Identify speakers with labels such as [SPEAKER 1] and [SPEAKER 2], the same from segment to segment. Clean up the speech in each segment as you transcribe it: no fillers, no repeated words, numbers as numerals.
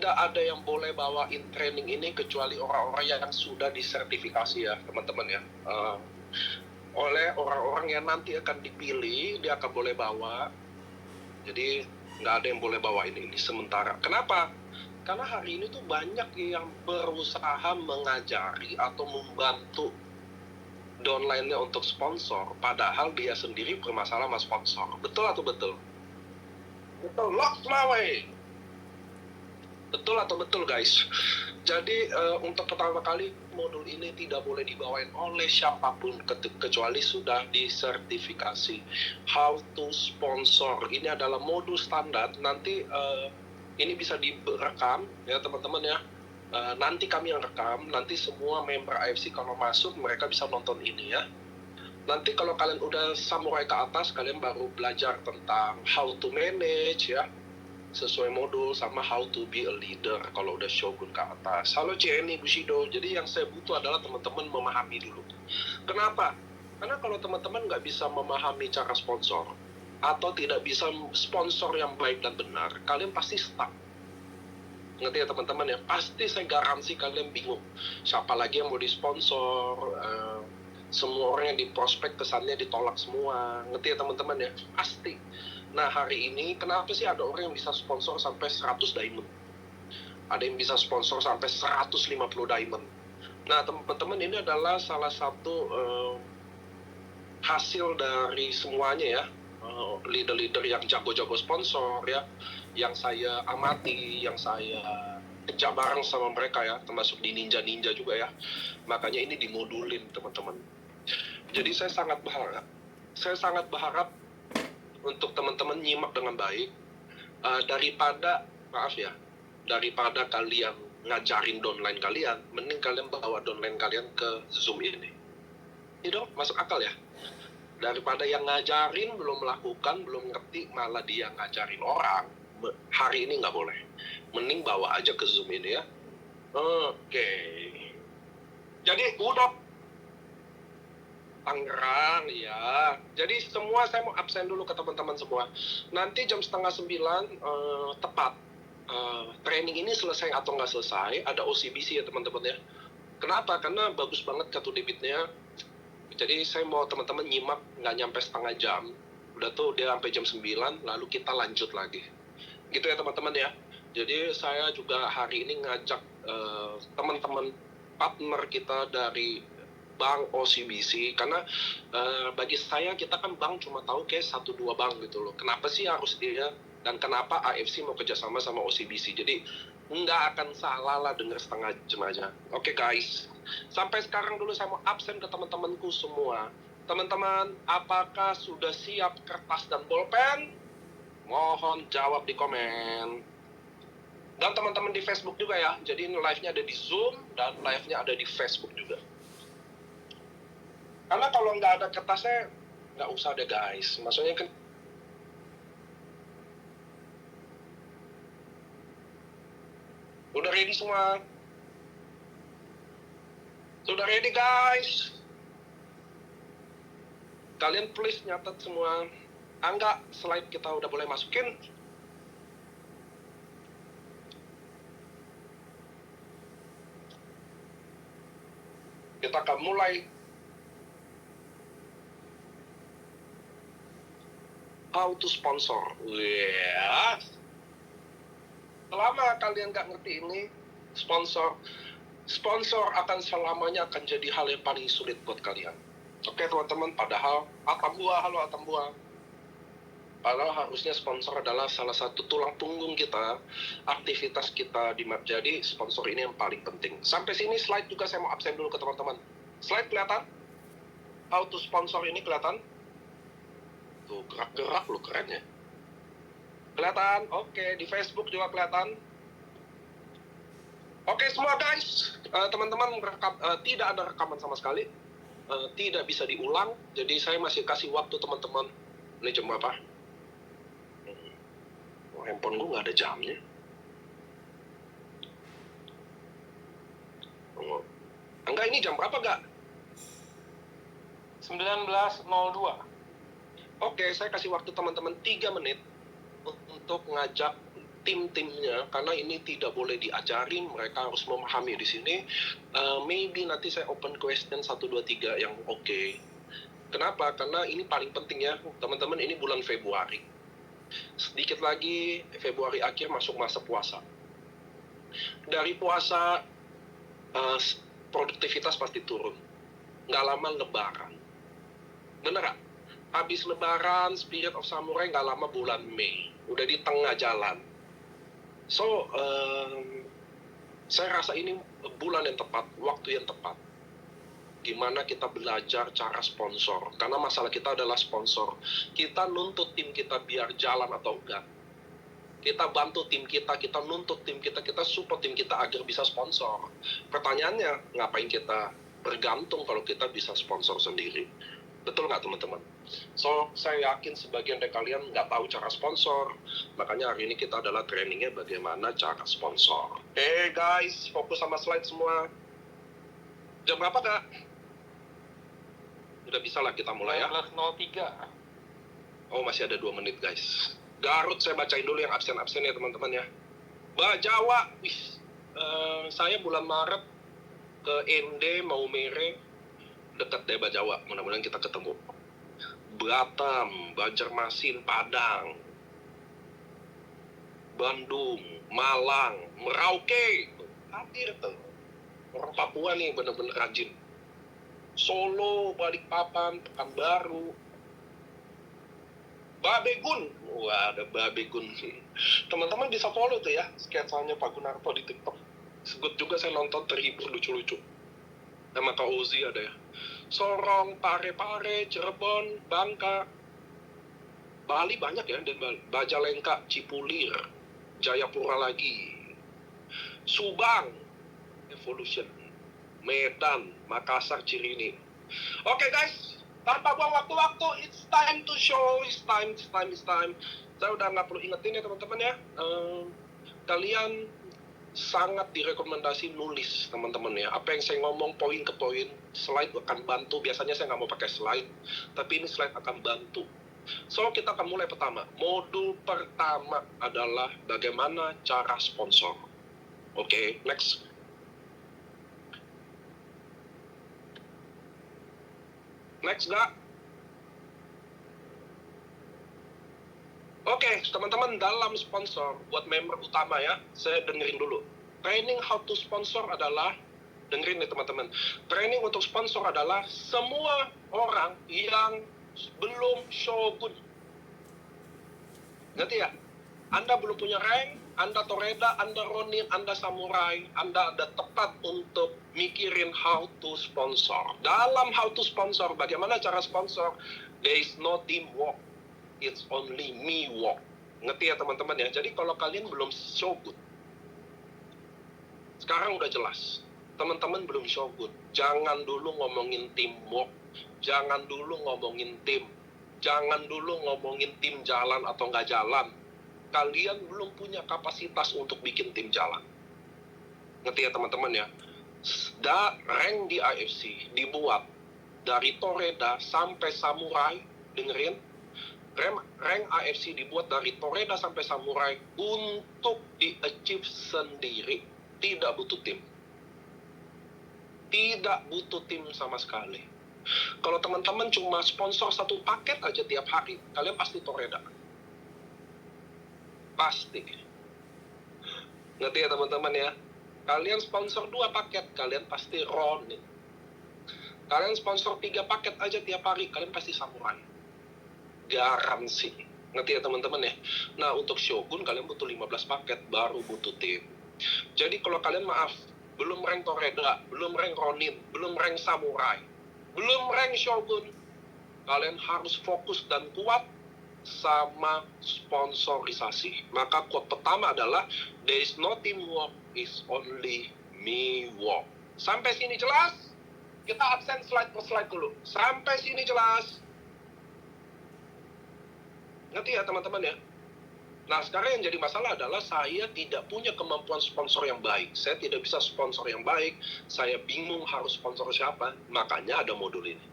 [SPEAKER 1] tidak ada yang boleh bawain training ini kecuali orang-orang yang sudah disertifikasi ya teman-teman ya. Oleh orang-orang yang nanti akan dipilih, dia akan boleh bawa. Jadi nggak ada yang boleh bawa ini sementara. Kenapa? Karena hari ini tuh banyak yang berusaha mengajari atau membantu downline-nya untuk sponsor, padahal dia sendiri bermasalah sama sponsor. Betul atau betul? Betul, lock my way. Betul atau betul guys? Jadi untuk pertama kali modul ini tidak boleh dibawain oleh siapapun kecuali sudah disertifikasi. How to sponsor ini adalah modul standar. Nanti ini bisa direkam ya teman-teman ya. Nanti kami yang rekam. Nanti semua member AFC kalau masuk mereka bisa nonton ini ya. Nanti kalau kalian udah samurai ke atas, kalian baru belajar tentang how to manage ya, sesuai modul, sama how to be a leader kalau udah shogun ke atas. Halo Jenny Bushido. Jadi yang saya butuh adalah teman-teman memahami dulu. Kenapa? Karena kalau teman-teman nggak bisa memahami cara sponsor atau tidak bisa sponsor yang baik dan benar, kalian pasti stuck. Ngerti ya teman-teman ya? Pasti saya garansi kalian bingung. Siapa lagi yang mau disponsor? Semua orang yang diprospek kesannya ditolak semua. Ngerti ya teman-teman ya? Pasti. Nah hari ini kenapa sih ada orang yang bisa sponsor sampai 100 diamond? Ada yang bisa sponsor sampai 150 diamond. Nah teman-teman, ini adalah salah satu hasil dari semuanya ya. Leader-leader yang jago-jago sponsor ya, yang saya amati, yang saya kerja bareng sama mereka ya, termasuk di ninja-ninja juga ya. Makanya ini dimodulin teman-teman. Jadi saya sangat berharap untuk teman-teman nyimak dengan baik, daripada kalian ngajarin downline kalian, mending kalian bawa downline kalian ke Zoom ini. Itu masuk akal ya? Daripada yang ngajarin belum melakukan, belum ngerti, malah dia ngajarin orang, hari ini nggak boleh. Mending bawa aja ke Zoom ini ya. Oke. Jadi udah Tangerang ya. Jadi semua saya mau absen dulu ke teman-teman semua. Nanti jam 8:30 tepat. Training ini selesai atau nggak selesai, ada OCBC ya teman-teman ya. Kenapa? Karena bagus banget kartu debitnya. Jadi saya mau teman-teman nyimak nggak nyampe setengah jam. Udah tuh dia sampai jam 9, lalu kita lanjut lagi. Gitu ya teman-teman ya. Jadi saya juga hari ini ngajak teman-teman partner kita dari bank OCBC, karena bagi saya kita kan bank cuma tahu kayak 1-2 bank gitu loh. Kenapa sih harus dia, dan kenapa AFC mau kerjasama sama OCBC? Jadi nggak akan salah lah dengar setengah jam aja. Oke guys, sampai sekarang dulu saya mau absen ke teman-temanku semua. Teman-teman, apakah sudah siap kertas dan bolpen? Mohon jawab di komen. Dan teman-teman di Facebook juga ya. Jadi ini live-nya ada di Zoom dan live-nya ada di Facebook juga. Karena kalau nggak ada kertasnya, nggak usah deh guys. Maksudnya kan udah ready semua? Sudah ready guys? Kalian please nyatet semua. Enggak, slide kita udah boleh masukin. Kita akan mulai. How to sponsor. Yeah. Selama kalian nggak ngerti ini, sponsor akan selamanya akan jadi hal yang paling sulit buat kalian. Oke teman-teman, padahal halo Atambua. Padahal harusnya sponsor adalah salah satu tulang punggung kita, aktivitas kita di map. Jadi sponsor ini yang paling penting. Sampai sini slide juga saya mau absen dulu ke teman-teman. Slide kelihatan? How to sponsor ini kelihatan? Tuh gerak-gerak loh, keren ya. Kelihatan? Oke, di Facebook juga kelihatan. Oke semua guys, teman-teman tidak ada rekaman sama sekali, tidak bisa diulang. Jadi saya masih kasih waktu teman-teman. Ini jam berapa? Handphone gue nggak ada jamnya. Enggak, ini jam berapa gak? 19.02. Oke, saya kasih waktu teman-teman 3 menit untuk ngajak tim-timnya, karena ini tidak boleh diajarin, mereka harus memahami di sini. Maybe nanti saya open question 1, 2, 3 yang oke. Kenapa? Karena ini paling penting ya, teman-teman, ini bulan Februari. Sedikit lagi, Februari akhir masuk masa puasa. Dari puasa, produktivitas pasti turun. Nggak lama lebaran. Beneran? Habis lebaran, Spirit of Samurai nggak lama bulan Mei. Udah di tengah jalan. So, saya rasa ini bulan yang tepat, waktu yang tepat. Gimana kita belajar cara sponsor. Karena masalah kita adalah sponsor. Kita nuntut tim kita biar jalan atau enggak. Kita bantu tim kita nuntut tim kita support tim kita agar bisa sponsor. Pertanyaannya, ngapain kita bergantung kalau kita bisa sponsor sendiri? Betul nggak, teman-teman? So, saya yakin sebagian dari kalian nggak tahu cara sponsor. Makanya hari ini kita adalah trainingnya bagaimana cara sponsor. Hey guys, fokus sama slide semua. Jam berapa, Kak? Udah bisa lah kita mulai ya.
[SPEAKER 2] 19.03.
[SPEAKER 1] Oh, masih ada 2 menit, guys. Garut saya bacain dulu yang absen-absen ya, teman-teman ya. Bajawa, saya bulan Maret ke ND Maumere, dekat deh Bajawa. Mudah-mudahan kita ketemu. Batam, Banjarmasin, Padang, Bandung, Malang, Merauke. Hadir tuh. Orang Papua nih bener-bener rajin. Solo, Balikpapan, Pekanbaru, Babegun. Wah, ada Babegun. Teman-teman bisa follow tuh ya sketsanya Pak Gunarto di TikTok. Sebut juga saya nonton, terhibur, lucu-lucu. Nama Kak Ozi ada ya. Sorong, Pare-Pare, Cirebon, Bangka, Bali banyak ya, dan Bajalengka, Cipulir, Jayapura lagi, Subang, Evolution, Medan, Makassar, Cirini. Oke guys, tanpa buang waktu-waktu, it's time to show, it's time. Saya udah nggak perlu ingetin ya teman-teman ya. Kalian sangat direkomendasi nulis teman-teman ya. Apa yang saya ngomong poin ke poin, slide akan bantu. Biasanya saya nggak mau pakai slide, tapi ini slide akan bantu. So, kita akan mulai pertama. Modul pertama adalah bagaimana cara sponsor. Oke, next. Next, nggak? Oke, teman-teman, dalam sponsor, buat member utama ya, saya dengerin dulu. Training how to sponsor adalah, dengerin nih teman-teman, training untuk sponsor adalah semua orang yang belum shogun. Ngerti ya? Anda belum punya rank, Anda toreda, Anda ronin, Anda samurai, Anda ada tepat untuk mikirin how to sponsor. Dalam how to sponsor, bagaimana cara sponsor? There is no teamwork. It's only me walk. Ngerti ya teman-teman ya? Jadi kalau kalian belum shogun, sekarang udah jelas. Teman-teman belum shogun. Jangan dulu ngomongin teamwork. Jangan dulu ngomongin tim. Jangan dulu ngomongin tim jalan atau nggak jalan. Kalian belum punya kapasitas untuk bikin tim jalan. Ngerti ya teman-teman ya? Rank di AFC dibuat dari Toreda sampai Samurai. Dengerin. Rank AFC dibuat dari Toreda sampai Samurai untuk di-achieve sendiri. Tidak butuh tim. Tidak butuh tim sama sekali. Kalau teman-teman cuma sponsor 1 paket aja tiap hari, kalian pasti Toreda. Pasti. Ngerti ya teman-teman ya? Kalian sponsor 2 paket, kalian pasti ronin. Kalian sponsor 3 paket aja tiap hari, kalian pasti samurai. Garansi. Ngerti ya teman-teman ya? Nah, untuk shogun kalian butuh 15 paket, baru butuh tim. Jadi kalau kalian maaf, belum rank Toreda, belum rank ronin, belum rank samurai, belum rank shogun, kalian harus fokus dan kuat sama sponsorisasi. Maka quote pertama adalah, there is no teamwork, is only me work. Sampai sini jelas? Kita absen slide per slide dulu. Sampai sini jelas? Ngerti ya teman-teman ya? Nah sekarang yang jadi masalah adalah saya tidak punya kemampuan sponsor yang baik. Saya tidak bisa sponsor yang baik. Saya bingung harus sponsor siapa. Makanya ada modul ini.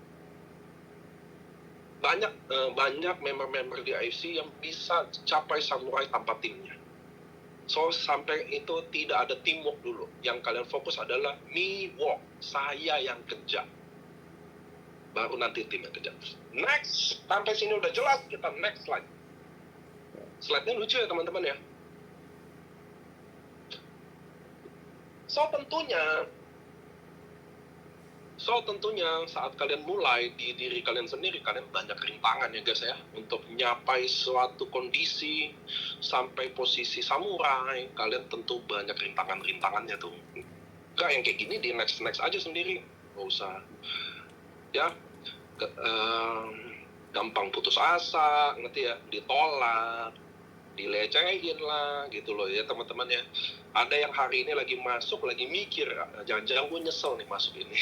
[SPEAKER 1] Banyak member-member di IFC yang bisa capai samurai tanpa timnya. So, sampai itu tidak ada teamwork dulu. Yang kalian fokus adalah me work, saya yang kerja. Baru nanti tim yang kerja. Next, sampai sini udah jelas, kita next slide. Slide-nya lucu ya teman-teman ya. So, tentunya saat kalian mulai di diri kalian sendiri, kalian banyak rintangan ya guys ya, untuk menyapai suatu kondisi sampai posisi samurai, kalian tentu banyak rintangannya tuh. Enggak yang kayak gini di next aja sendiri, nggak usah ya gampang putus asa, ngerti ya, ditolak, dilecehin lah gitu loh ya teman-teman ya. Ada yang hari ini lagi masuk, lagi mikir, jangan-jangan gue nyesel nih masuk ini.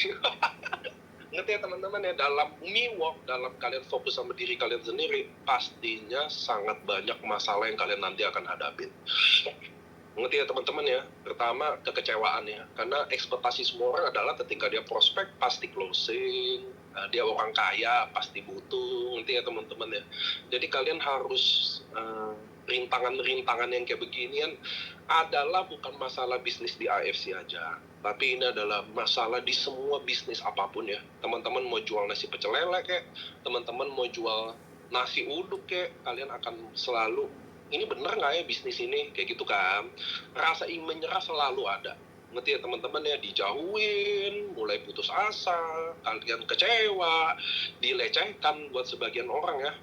[SPEAKER 1] Ngerti ya teman-teman ya, dalam me work, dalam kalian fokus sama diri kalian sendiri, pastinya sangat banyak masalah yang kalian nanti akan hadapin. Ngerti ya teman-teman ya, pertama kekecewaan ya, karena ekspektasi semua orang adalah ketika dia prospek pasti closing, dia orang kaya pasti butuh, ngerti ya teman-teman ya. Jadi kalian harus rintangan-rintangan yang kayak beginian adalah bukan masalah bisnis di AFC aja, tapi ini adalah masalah di semua bisnis apapun ya. Teman-teman mau jual nasi pecel lele kek, teman-teman mau jual nasi uduk kek, kalian akan selalu, ini bener nggak ya bisnis ini, kayak gitu kan. Rasa ingin menyerah selalu ada, ngerti ya teman-teman ya, dijauhin, mulai putus asa, kalian kecewa, dilecehkan buat sebagian orang ya.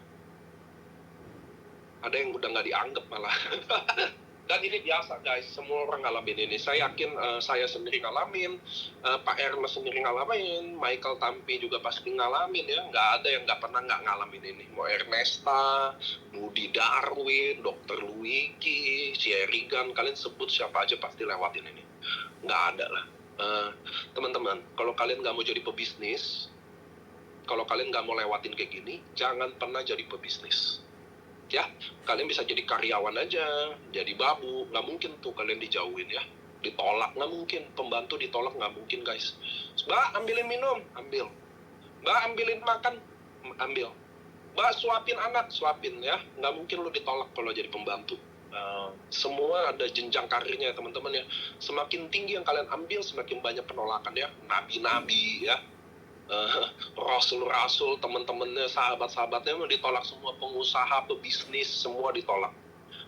[SPEAKER 1] Ada yang udah nggak dianggap malah. Dan ini biasa guys, semua orang ngalamin ini. Saya yakin saya sendiri ngalamin, Pak Ernest sendiri ngalamin, Michael Tampi juga pasti ngalamin ya. Nggak ada yang nggak pernah nggak ngalamin ini. Mau Ernesta, Budi Darwin, Dr. Luigi, Sherigan, kalian sebut siapa aja pasti lewatin ini. Nggak ada lah. Teman-teman, kalau kalian nggak mau jadi pebisnis, kalau kalian nggak mau lewatin kayak gini, jangan pernah jadi pebisnis. Ya, kalian bisa jadi karyawan aja, jadi babu, nggak mungkin tuh kalian dijauhin ya, ditolak nggak mungkin, pembantu ditolak nggak mungkin guys. Mbak ambilin minum, ambil. Mbak ambilin makan, ambil. Mbak suapin anak, suapin ya, nggak mungkin lo ditolak kalau jadi pembantu. Semua ada jenjang karirnya ya teman-teman ya. Semakin tinggi yang kalian ambil, semakin banyak penolakan ya, nabi-nabi ya. Rasul-rasul, teman-temannya, sahabat-sahabatnya mau ditolak semua, pengusaha, pebisnis, semua ditolak.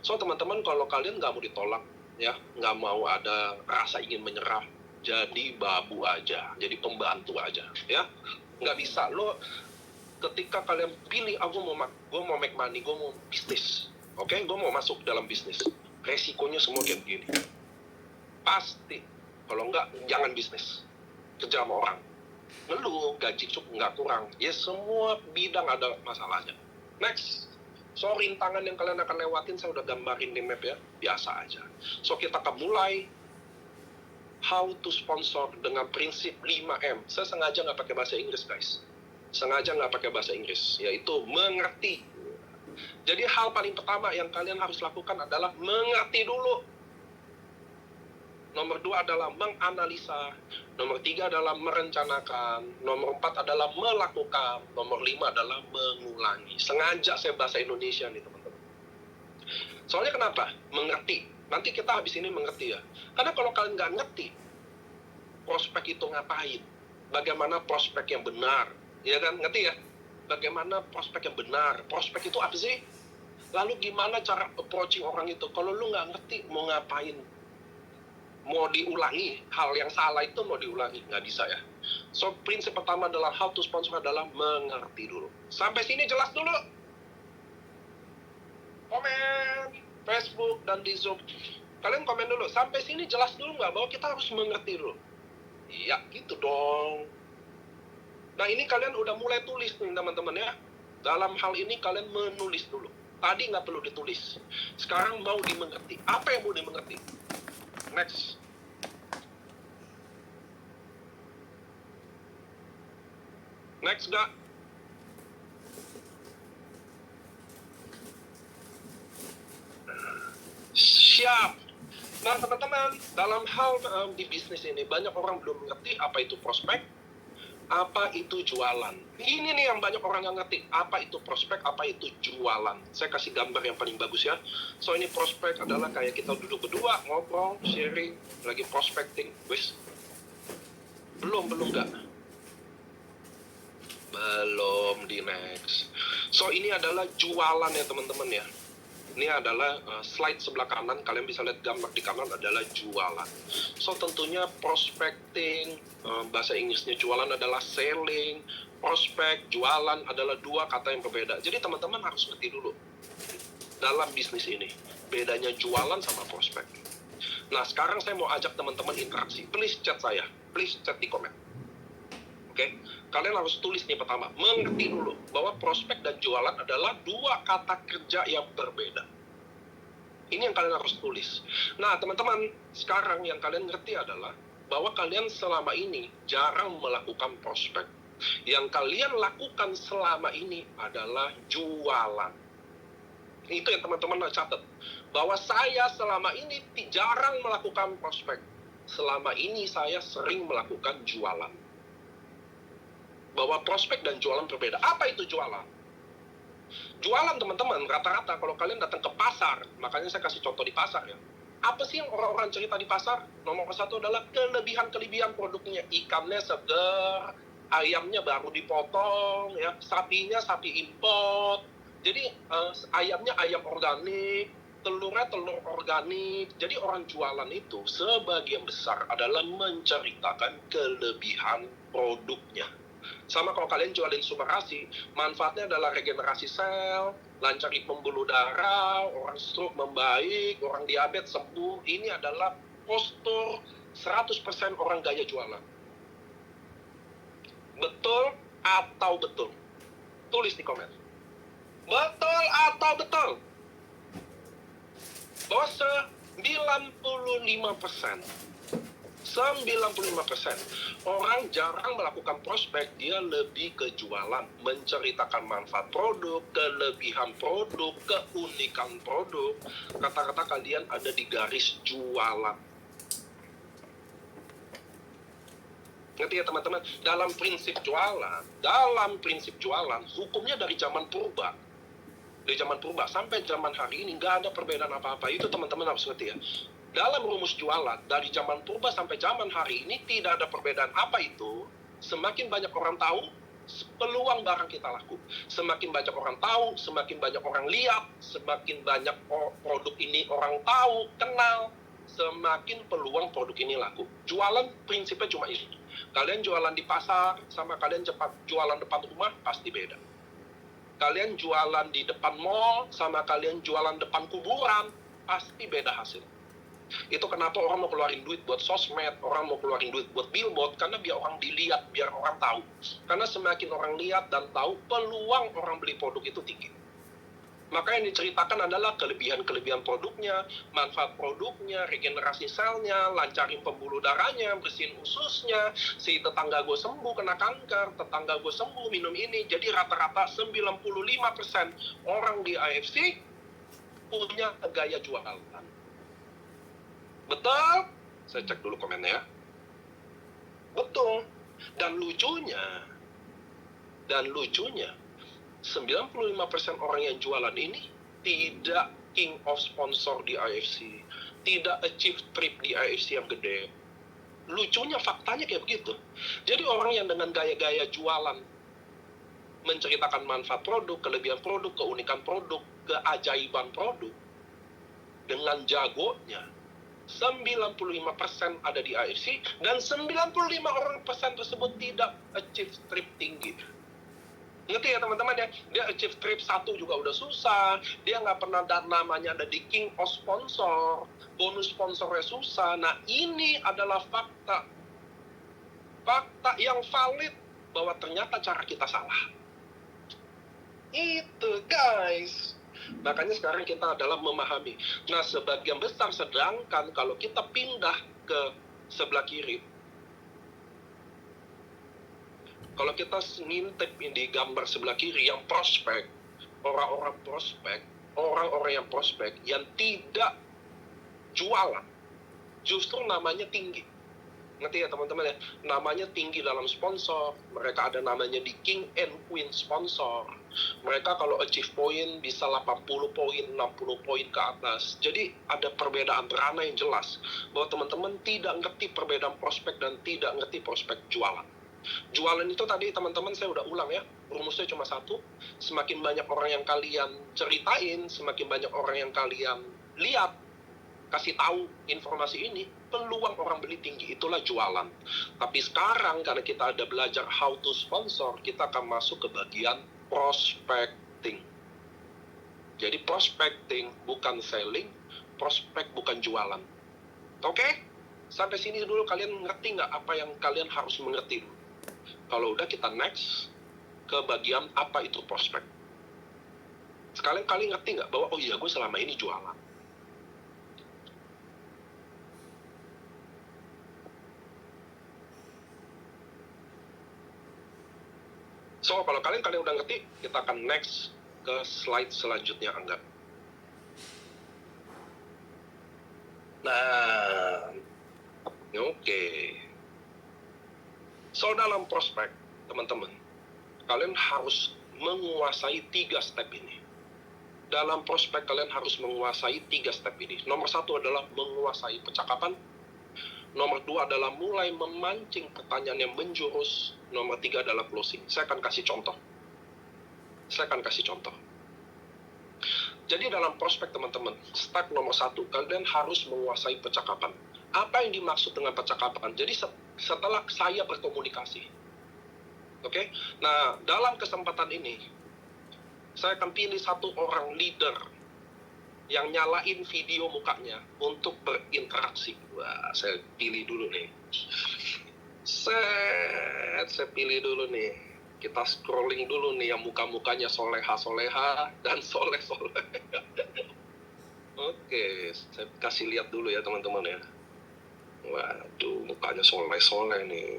[SPEAKER 1] So teman-teman, kalau kalian nggak mau ditolak, ya nggak mau ada rasa ingin menyerah, jadi babu aja, jadi pembantu aja, ya nggak bisa. Lo ketika kalian pilih, gue mau make money, gue mau bisnis, oke, gue mau masuk dalam bisnis, resikonya semua kayak begini, pasti. Kalau nggak, jangan bisnis, kerja sama orang. Ngeluh, gaji cukup nggak kurang, ya semua bidang ada masalahnya. Next, so rintangan yang kalian akan lewatin saya udah gambarin di map ya, biasa aja. So kita akan mulai how to sponsor dengan prinsip 5M. Saya sengaja nggak pakai bahasa Inggris guys, sengaja nggak pakai bahasa Inggris, yaitu mengerti. Jadi hal paling pertama yang kalian harus lakukan adalah mengerti dulu. Nomor 2 adalah menganalisa. Nomor 3 adalah merencanakan. Nomor 4 adalah melakukan. Nomor 5 adalah mengulangi. Sengaja saya bahasa Indonesia nih teman-teman. Soalnya kenapa? Mengerti. Nanti kita habis ini mengerti ya. Karena kalau kalian nggak ngerti, prospek itu ngapain? Bagaimana prospek yang benar? Ya kan? Ngerti ya? Bagaimana prospek yang benar? Prospek itu apa sih? Lalu gimana cara approaching orang itu? Kalau lu nggak ngerti, mau ngapain? Mau diulangi, hal yang salah itu mau diulangi, nggak bisa ya. So, prinsip pertama adalah how to sponsor adalah mengerti dulu. Sampai sini jelas dulu? Komen, Facebook, dan di Zoom. Kalian komen dulu, sampai sini jelas dulu nggak bahwa kita harus mengerti dulu? Iya, gitu dong. Nah, ini kalian udah mulai tulis nih teman-teman ya. Dalam hal ini kalian menulis dulu. Tadi nggak perlu ditulis. Sekarang mau dimengerti. Apa yang mau dimengerti? Next. Next gak? Siap. Nah teman-teman, dalam hal di bisnis ini banyak orang belum mengerti apa itu prospek, Apa itu jualan? Ini nih yang banyak orang yang ngerti. Apa itu prospek, apa itu jualan. Saya kasih gambar yang paling bagus ya. So ini prospek adalah kayak kita duduk berdua, ngobrol, sharing, lagi prospecting. Wis, belum nggak? Belum, di next. So ini adalah jualan ya teman-teman ya. Ini adalah slide sebelah kanan, kalian bisa lihat gambar di kanan adalah jualan. So tentunya prospecting, bahasa Inggrisnya jualan adalah selling, prospek, jualan adalah dua kata yang berbeda. Jadi teman-teman harus ngerti dulu dalam bisnis ini, bedanya jualan sama prospek. Nah sekarang saya mau ajak teman-teman interaksi, please chat saya, please chat di komen. Oke, kalian harus tulis nih pertama, mengerti dulu bahwa prospek dan jualan adalah dua kata kerja yang berbeda. Ini yang kalian harus tulis. Nah, teman-teman, sekarang yang kalian ngerti adalah bahwa kalian selama ini jarang melakukan prospek. Yang kalian lakukan selama ini adalah jualan. Itu yang teman-teman catat. Bahwa saya selama ini jarang melakukan prospek. Selama ini saya sering melakukan jualan. Bahwa prospek dan jualan berbeda. Apa itu jualan? Jualan teman-teman, rata-rata kalau kalian datang ke pasar, makanya saya kasih contoh di pasar ya. Apa sih yang orang-orang cerita di pasar? Nomor satu adalah kelebihan-kelebihan produknya. Ikannya segar, ayamnya baru dipotong, ya, sapinya sapi import. Jadi ayamnya ayam organik, telurnya telur organik. Jadi orang jualan itu sebagian besar adalah menceritakan kelebihan produknya. Sama kalau kalian jualin subarasi, manfaatnya adalah regenerasi sel, lancarin pembuluh darah, orang stroke membaik, orang diabetes sembuh. Ini adalah postur 100% orang gaya jualan. Betul atau betul? Tulis di komen. Betul atau betul? Bahwa 95% orang jarang melakukan prospek, dia lebih ke jualan, menceritakan manfaat produk, kelebihan produk, keunikan produk. Kata-kata kalian ada di garis jualan. Ngerti ya teman-teman? Dalam prinsip jualan, hukumnya dari zaman purba. Dari zaman purba sampai zaman hari ini nggak ada perbedaan apa-apa. Itu teman-teman harus ngerti ya. Dalam rumus jualan, dari zaman purba sampai zaman hari ini tidak ada perbedaan. Apa itu? Semakin banyak orang tahu, peluang barang kita laku. Semakin banyak orang tahu, semakin banyak orang lihat, semakin banyak produk ini orang tahu, kenal, semakin peluang produk ini laku. Jualan prinsipnya cuma itu. Kalian jualan di pasar, sama kalian jualan depan rumah, pasti beda. Kalian jualan di depan mall, sama kalian jualan depan kuburan, pasti beda hasil. Itu kenapa orang mau keluarin duit buat sosmed, orang mau keluarin duit buat billboard, karena biar orang dilihat, biar orang tahu. Karena semakin orang lihat dan tahu, peluang orang beli produk itu tinggi. Maka yang diceritakan adalah kelebihan-kelebihan produknya, manfaat produknya, regenerasi selnya, lancarin pembuluh darahnya, bersihin ususnya, si tetangga gue sembuh kena kanker, tetangga gue sembuh minum ini. Jadi rata-rata 95% orang di AFC punya gaya jualan. Betul? Saya cek dulu komennya ya. Betul. Dan lucunya, 95% orang yang jualan ini tidak king of sponsor di AFC, tidak achieve trip di AFC yang gede. Lucunya faktanya kayak begitu. Jadi orang yang dengan gaya-gaya jualan, menceritakan manfaat produk, kelebihan produk, keunikan produk, keajaiban produk, dengan jagonya, 95% ada di AFC, dan 95% tersebut tidak achieve trip tinggi. Ngerti ya teman-teman ya? Dia achieve trip 1 juga udah susah, dia nggak pernah namanya ada di king of sponsor, bonus sponsornya susah. Nah ini adalah fakta yang valid bahwa ternyata cara kita salah. Itu guys. Makanya sekarang kita adalah memahami. Nah sebagian besar, sedangkan kalau kita pindah ke sebelah kiri, kalau kita ngintip di gambar sebelah kiri yang prospek, orang-orang yang prospek yang tidak jualan, justru namanya tinggi. Ngerti ya teman-teman ya? Namanya tinggi dalam sponsor. Mereka ada namanya di King and Queen sponsor. Mereka kalau achieve point bisa 80 poin, 60 poin ke atas. Jadi ada perbedaan berana yang jelas. Bahwa teman-teman tidak ngerti perbedaan prospek dan tidak ngerti prospek jualan. Jualan itu tadi teman-teman saya udah ulang ya. Rumusnya cuma satu. Semakin banyak orang yang kalian ceritain, semakin banyak orang yang kalian lihat, kasih tahu informasi ini, peluang orang beli tinggi, itulah jualan. Tapi sekarang karena kita ada belajar how to sponsor, kita akan masuk ke bagian prospecting. Jadi prospecting bukan selling, prospek bukan jualan. Oke? Sampai sini dulu kalian ngerti nggak apa yang kalian harus mengerti dulu? Kalau udah kita next ke bagian apa itu prospek. Sekalian kalian ngerti nggak bahwa oh iya gue selama ini jualan. So, kalau kalian udah ngerti, kita akan next ke slide selanjutnya, Angga. Nah, oke. So, dalam prospek, teman-teman, kalian harus menguasai 3 step ini. Dalam prospek, kalian harus menguasai 3 step ini. Nomor 1 adalah menguasai percakapan. Nomor 2 adalah mulai memancing pertanyaan yang menjurus. Nomor 3 adalah closing. Saya akan kasih contoh. Jadi dalam prospek teman-teman, step nomor 1, kalian harus menguasai percakapan. Apa yang dimaksud dengan percakapan? Jadi setelah saya berkomunikasi. Oke? Nah, dalam kesempatan ini, saya akan pilih satu orang leader yang nyalain video mukanya untuk berinteraksi. Wah, saya pilih dulu nih. Saya pilih dulu nih. Kita scrolling dulu nih yang muka-mukanya soleha-soleha dan soleh-soleh. Oke, saya kasih lihat dulu ya teman-teman ya. Waduh, mukanya soleh-soleh nih.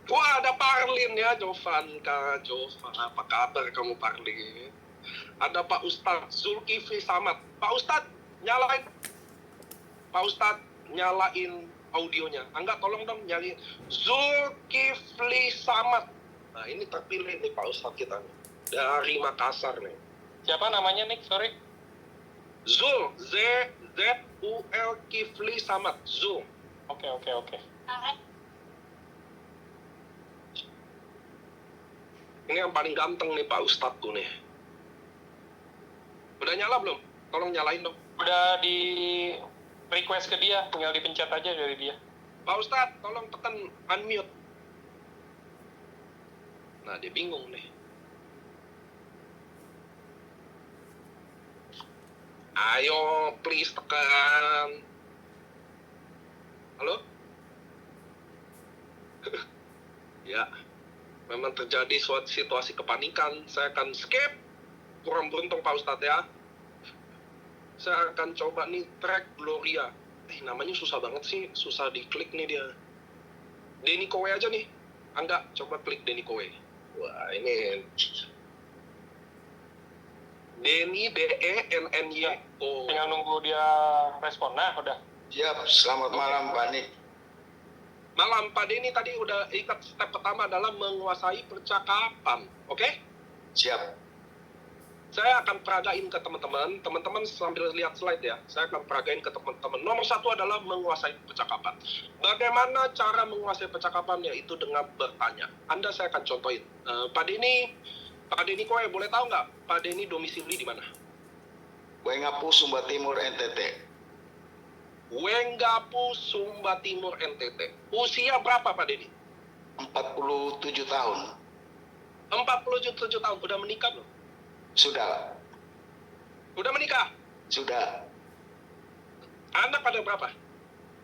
[SPEAKER 1] Wah, ada Parlin ya, Jovan. Apa kabar kamu, Parlin? Ada Pak Ustadz Zulkifli Samad. Pak Ustadz, nyalain audionya. Angga, tolong dong nyalain Zulkifli Samad. Nah, ini terpilih nih Pak Ustadz kita nih. Dari Makassar nih.
[SPEAKER 2] Siapa namanya, Nick? Sorry.
[SPEAKER 1] Zul, Z-U-L Kifli Samad. Zul.
[SPEAKER 2] Oke.
[SPEAKER 1] Ini yang paling ganteng nih Pak Ustadzku nih. Udah nyala belum? Tolong nyalain dong.
[SPEAKER 2] Udah di request ke dia, tinggal dipencet aja dari dia.
[SPEAKER 1] Pak Ustadz, tolong tekan unmute. Nah, dia bingung nih. Ayo, please tekan. Halo? Ya, memang terjadi suatu situasi kepanikan. Saya akan skip. Kurang beruntung Pak Ustadz ya. Saya akan coba nih track Gloria. Namanya susah banget sih, susah diklik nih dia. Denny Kowe aja nih. Angga, coba klik Denny Kowe. Wah, ini Denny D-E-N-N-Y. Oh.
[SPEAKER 2] Tinggal nunggu dia respon. Nah, udah.
[SPEAKER 3] Siap, selamat malam Pak Nik.
[SPEAKER 1] Malam, Pak Denny tadi udah ikat step pertama adalah menguasai percakapan. Oke?
[SPEAKER 3] Siap.
[SPEAKER 1] Saya akan peragain ke teman-teman. Teman-teman sambil lihat slide ya. Saya akan peragain ke teman-teman. Nomor 1 adalah menguasai percakapan. Bagaimana cara menguasai percakapan? Yaitu dengan bertanya. Anda saya akan contohin. Pak Denny Kowe, boleh tahu nggak Pak Denny domisili di mana?
[SPEAKER 3] Wengapu, Sumba Timur, NTT.
[SPEAKER 1] Wengapu, Sumba Timur, NTT. Usia berapa Pak Denny?
[SPEAKER 3] 47 tahun.
[SPEAKER 1] 47 tahun. Udah menikah belum?
[SPEAKER 3] Sudah.
[SPEAKER 1] Udah menikah?
[SPEAKER 3] Sudah.
[SPEAKER 1] Anak ada berapa?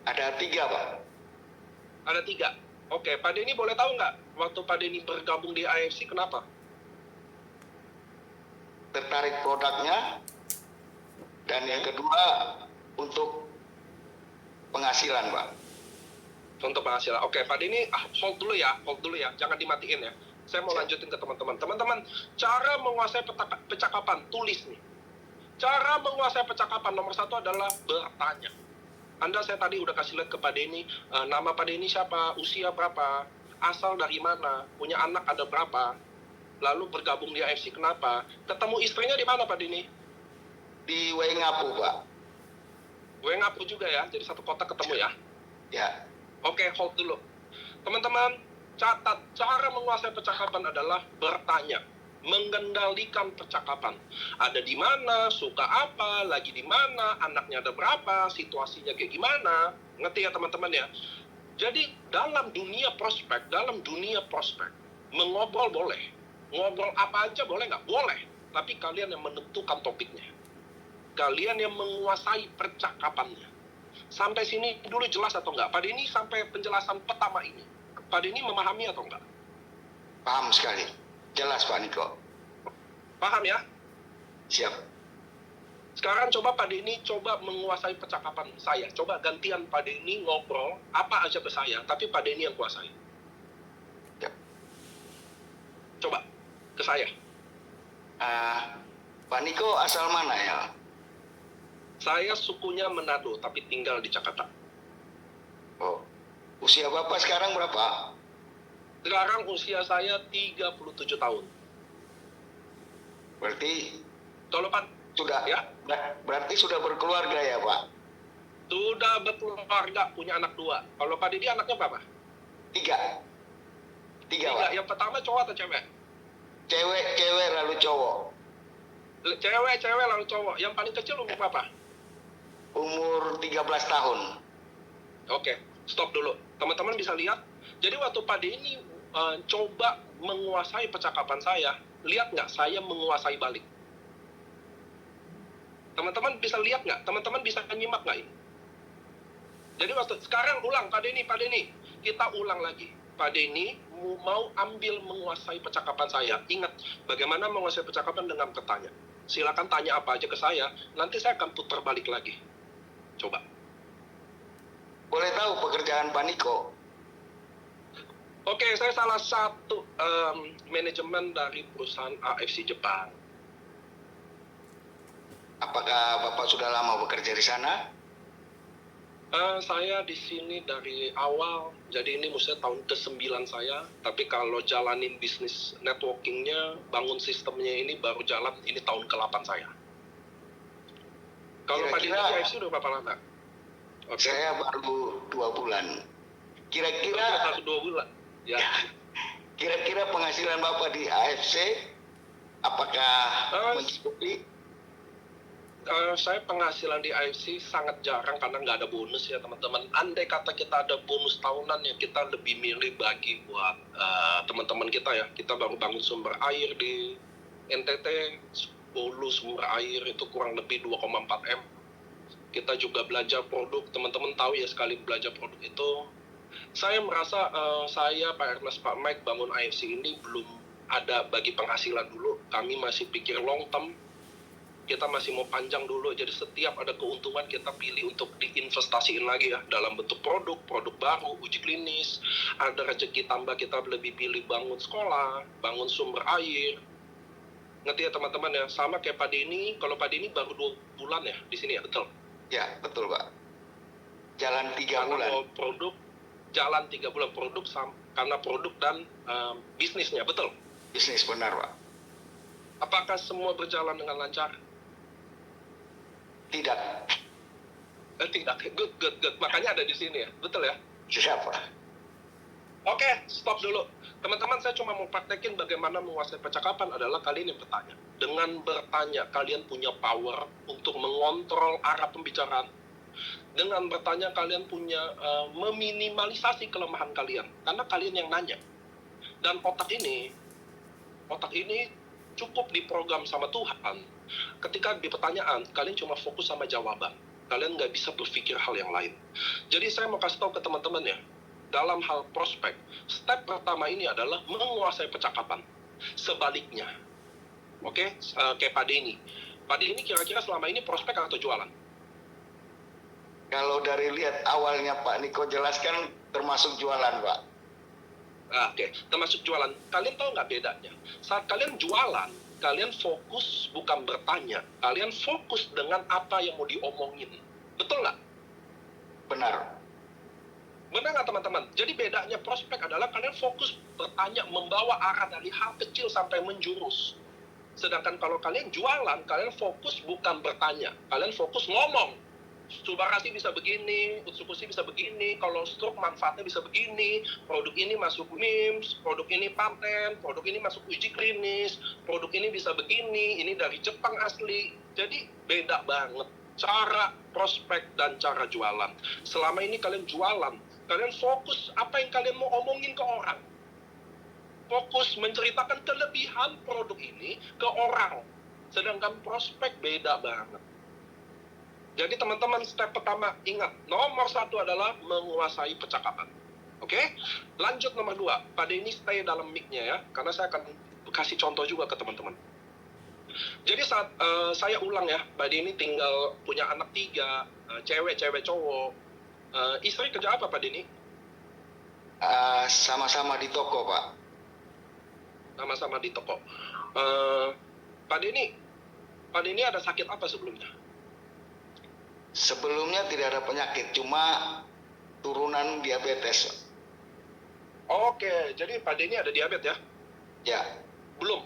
[SPEAKER 3] Ada 3 Pak.
[SPEAKER 1] Ada 3. Oke, Pak Denny boleh tahu nggak waktu Pak Denny bergabung di AFC kenapa?
[SPEAKER 3] Tertarik produknya. Dan yang kedua untuk penghasilan Pak.
[SPEAKER 1] Untuk penghasilan. Oke, Pak Denny hold dulu ya. Jangan dimatiin ya. Saya mau lanjutin ke teman-teman. Teman-teman, cara menguasai percakapan, tulis nih. Cara menguasai percakapan nomor 1 adalah bertanya. Anda saya tadi udah kasih lihat ke Pak Denny, nama Pak Denny siapa, usia berapa, asal dari mana, punya anak ada berapa, lalu bergabung di AFC kenapa, ketemu istrinya di mana Pak Denny?
[SPEAKER 3] Di Waingapu, Pak.
[SPEAKER 1] Ngapu juga ya, jadi satu kota ketemu ya.
[SPEAKER 3] Ya.
[SPEAKER 1] Oke, hold dulu. Teman-teman, catat, cara menguasai percakapan adalah bertanya, mengendalikan percakapan. Ada di mana, suka apa, lagi di mana, anaknya ada berapa, situasinya kayak gimana. Ngerti ya teman-teman ya? Jadi dalam dunia prospek, mengobrol boleh. Ngobrol apa aja boleh nggak? Boleh. Tapi kalian yang menentukan topiknya. Kalian yang menguasai percakapannya. Sampai sini dulu jelas atau enggak? Pak Denny sampai penjelasan pertama ini. Pak Denny memahami atau enggak?
[SPEAKER 3] Paham sekali. Jelas, Pak Niko.
[SPEAKER 1] Paham ya?
[SPEAKER 3] Siap.
[SPEAKER 1] Sekarang coba Pak Denny coba menguasai percakapan saya. Coba gantian Pak Denny ngobrol apa aja ke saya, tapi Pak Denny yang kuasai.
[SPEAKER 3] Ya.
[SPEAKER 1] Coba ke saya.
[SPEAKER 3] Pak Niko asal mana ya?
[SPEAKER 1] Saya sukunya Manado, tapi tinggal di Jakarta.
[SPEAKER 3] Oh. Usia Bapak sekarang berapa?
[SPEAKER 1] Sekarang usia saya 37 tahun.
[SPEAKER 3] Berarti
[SPEAKER 1] Kalau Pak,
[SPEAKER 3] sudah
[SPEAKER 1] ya?
[SPEAKER 3] Berarti sudah berkeluarga ya, Pak?
[SPEAKER 1] Sudah berkeluarga, punya anak 2. Kalau Pak Denny anaknya berapa?
[SPEAKER 3] 3. 3, Pak.
[SPEAKER 1] Yang pertama cowok atau cewek?
[SPEAKER 3] Cewek lalu cowok.
[SPEAKER 1] Cewek lalu cowok. Yang paling kecil umur berapa?
[SPEAKER 3] Umur 13 tahun.
[SPEAKER 1] Oke, stop dulu. Teman-teman bisa lihat. Jadi waktu Pak Denny coba menguasai percakapan saya, lihat nggak saya menguasai balik? Teman-teman bisa lihat nggak? Teman-teman bisa nyimak nggak ini? Jadi waktu sekarang ulang Pak Denny, kita ulang lagi. Pak Denny mau ambil menguasai percakapan saya. Ingat, bagaimana menguasai percakapan dengan bertanya. Silakan tanya apa aja ke saya, nanti saya akan putar balik lagi. Coba.
[SPEAKER 3] Boleh tahu pekerjaan Pak Niko?
[SPEAKER 1] Oke, saya salah satu manajemen dari perusahaan AFC Jepang.
[SPEAKER 3] Apakah Bapak sudah lama bekerja di sana?
[SPEAKER 1] Saya di sini dari awal, jadi ini mesti tahun ke-9 saya. Tapi kalau jalanin bisnis networkingnya, bangun sistemnya ini baru jalan, ini tahun ke-8 saya. Kalau Pak Denny di AFC udah berapa lama? Oke.
[SPEAKER 3] Saya baru 2 bulan. Kira-kira
[SPEAKER 1] 1-2 bulan. Ya.
[SPEAKER 3] Kira-kira penghasilan Bapak di AFC apakah mencukupi?
[SPEAKER 1] Saya penghasilan di AFC sangat jarang karena nggak ada bonus ya teman-teman. Andai kata kita ada bonus tahunan ya kita lebih milih bagi buat teman-teman kita ya. Kita baru bangun sumber air di NTT, 10 sumber air itu kurang lebih 2,4 M. Kita juga belajar produk, teman-teman tahu ya sekali belajar produk itu. Saya merasa saya, Pak Ernest, Pak Mike bangun AFC ini belum ada bagi penghasilan dulu. Kami masih pikir long term. Kita masih mau panjang dulu, jadi setiap ada keuntungan kita pilih untuk diinvestasiin lagi ya dalam bentuk produk baru, uji klinis, ada rezeki tambah kita lebih pilih bangun sekolah, bangun sumber air. Ngerti ya teman-teman ya, sama kayak Pak Denny. Kalau Pak Denny baru 2 bulan ya di sini ya, betul?
[SPEAKER 3] Ya, betul Pak. Jalan 3 bulan.
[SPEAKER 1] Kalau produk, jalan 3 bulan produk karena produk dan bisnisnya, betul?
[SPEAKER 3] Bisnis benar Pak.
[SPEAKER 1] Apakah semua berjalan dengan lancar?
[SPEAKER 3] Tidak.
[SPEAKER 1] Tidak, good. Makanya ada di sini ya, betul ya?
[SPEAKER 3] Siap Pak.
[SPEAKER 1] Oke, stop dulu. Teman-teman, saya cuma mau praktekin bagaimana menguasai percakapan adalah kalian yang bertanya. Dengan bertanya, kalian punya power untuk mengontrol arah pembicaraan. Dengan bertanya, kalian punya meminimalisasi kelemahan kalian. Karena kalian yang nanya. Dan otak ini cukup diprogram sama Tuhan. Ketika di pertanyaan, kalian cuma fokus sama jawaban. Kalian nggak bisa berpikir hal yang lain. Jadi saya mau kasih tahu ke teman-teman ya, dalam hal prospek, step pertama ini adalah menguasai percakapan. Sebaliknya, oke, kayak Pak Denny. Pak Denny kira-kira selama ini prospek atau jualan?
[SPEAKER 3] Kalau dari lihat awalnya Pak Niko jelaskan termasuk jualan Pak.
[SPEAKER 1] Oke, termasuk jualan. Kalian tahu nggak bedanya? Saat kalian jualan, kalian fokus bukan bertanya. Kalian fokus dengan apa yang mau diomongin. Betul nggak?
[SPEAKER 3] benar.
[SPEAKER 1] Benar nggak teman-teman? Jadi bedanya prospek adalah kalian fokus bertanya, membawa arah dari hal kecil sampai menjurus. Sedangkan kalau kalian jualan, kalian fokus bukan bertanya, kalian fokus ngomong. Subarasi bisa begini, Utsukushi bisa begini, kalau stroke manfaatnya bisa begini, produk ini masuk MIMS, produk ini paten, produk ini masuk uji klinis, produk ini bisa begini, ini dari Jepang asli. Jadi beda banget cara prospek dan cara jualan. Selama ini kalian jualan, kalian fokus apa yang kalian mau omongin ke orang. Fokus menceritakan kelebihan produk ini ke orang. Sedangkan prospek beda banget. Jadi teman-teman, step pertama ingat, nomor 1 adalah menguasai percakapan. Oke? Lanjut nomor 2. Pada ini stay dalam mic-nya ya, karena saya akan kasih contoh juga ke teman-teman. Jadi saat saya ulang ya, Pak Denny tinggal punya anak 3, cewek cowok. Istri kerja apa Pak Denny?
[SPEAKER 3] Sama-sama di toko, Pak.
[SPEAKER 1] Sama-sama di toko. Pak Denny ada sakit apa sebelumnya?
[SPEAKER 3] Sebelumnya tidak ada penyakit, cuma turunan diabetes.
[SPEAKER 1] Oke, jadi Pak Denny ada diabetes ya?
[SPEAKER 3] Ya,
[SPEAKER 1] Belum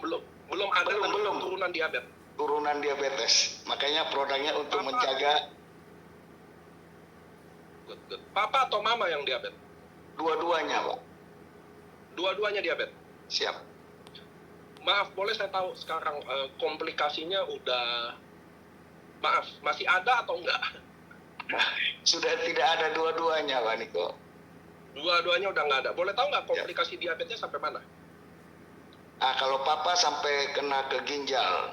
[SPEAKER 1] ada
[SPEAKER 3] Belum.
[SPEAKER 1] turunan diabetes.
[SPEAKER 3] turunan diabetes. Makanya produknya untuk
[SPEAKER 1] Papa.
[SPEAKER 3] menjaga
[SPEAKER 1] Good. Papa atau mama yang diabetes?
[SPEAKER 3] dua-duanya, Pak.
[SPEAKER 1] Dua-duanya diabetes.
[SPEAKER 3] Siap.
[SPEAKER 1] Maaf, boleh saya tahu sekarang komplikasinya udah, maaf, masih ada atau enggak?
[SPEAKER 3] Sudah tidak ada dua-duanya, Pak Niko.
[SPEAKER 1] Dua-duanya udah nggak ada. Boleh tahu nggak komplikasi diabetesnya sampai mana?
[SPEAKER 3] Kalau papa sampai kena ke ginjal.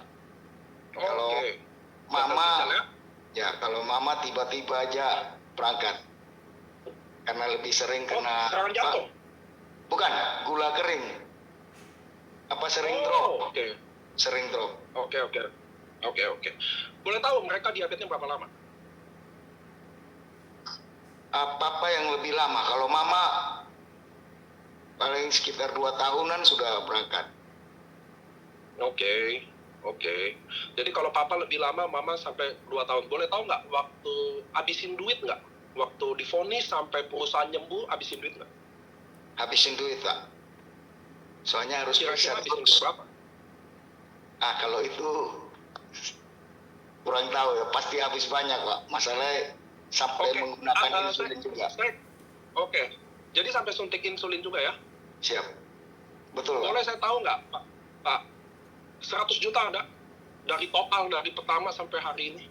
[SPEAKER 3] Kalau
[SPEAKER 1] Oke.
[SPEAKER 3] mama,
[SPEAKER 1] Ginjal, ya?
[SPEAKER 3] kalau mama tiba-tiba aja berangkat. Karena lebih sering kena
[SPEAKER 1] serangan jantung.
[SPEAKER 3] bukan, gula kering. Apa sering drop?
[SPEAKER 1] Oke.
[SPEAKER 3] Sering drop.
[SPEAKER 1] Oke. Boleh tahu mereka diabetesnya berapa lama?
[SPEAKER 3] Papa yang lebih lama. Kalau mama paling sekitar 2 tahunan sudah berangkat.
[SPEAKER 1] Oke. Jadi kalau papa lebih lama, mama sampai 2 tahun. Boleh tahu nggak waktu habisin duit nggak? Waktu divonis sampai perusahaan nyembuh, habisin duit nggak?
[SPEAKER 3] Habisin duit, Pak. Soalnya harus
[SPEAKER 1] Kira-kira
[SPEAKER 3] periksa
[SPEAKER 1] habisin
[SPEAKER 3] terus.
[SPEAKER 1] duit berapa?
[SPEAKER 3] Kalau itu kurang tahu ya. Pasti habis banyak, Pak. Masalahnya sampai
[SPEAKER 1] Oke.
[SPEAKER 3] menggunakan insulin juga.
[SPEAKER 1] Oke. Jadi sampai suntik insulin juga ya?
[SPEAKER 3] Siap. Betul, Pak.
[SPEAKER 1] Boleh saya tahu nggak, Pak? 100 juta ada? Dari total, dari pertama sampai hari ini?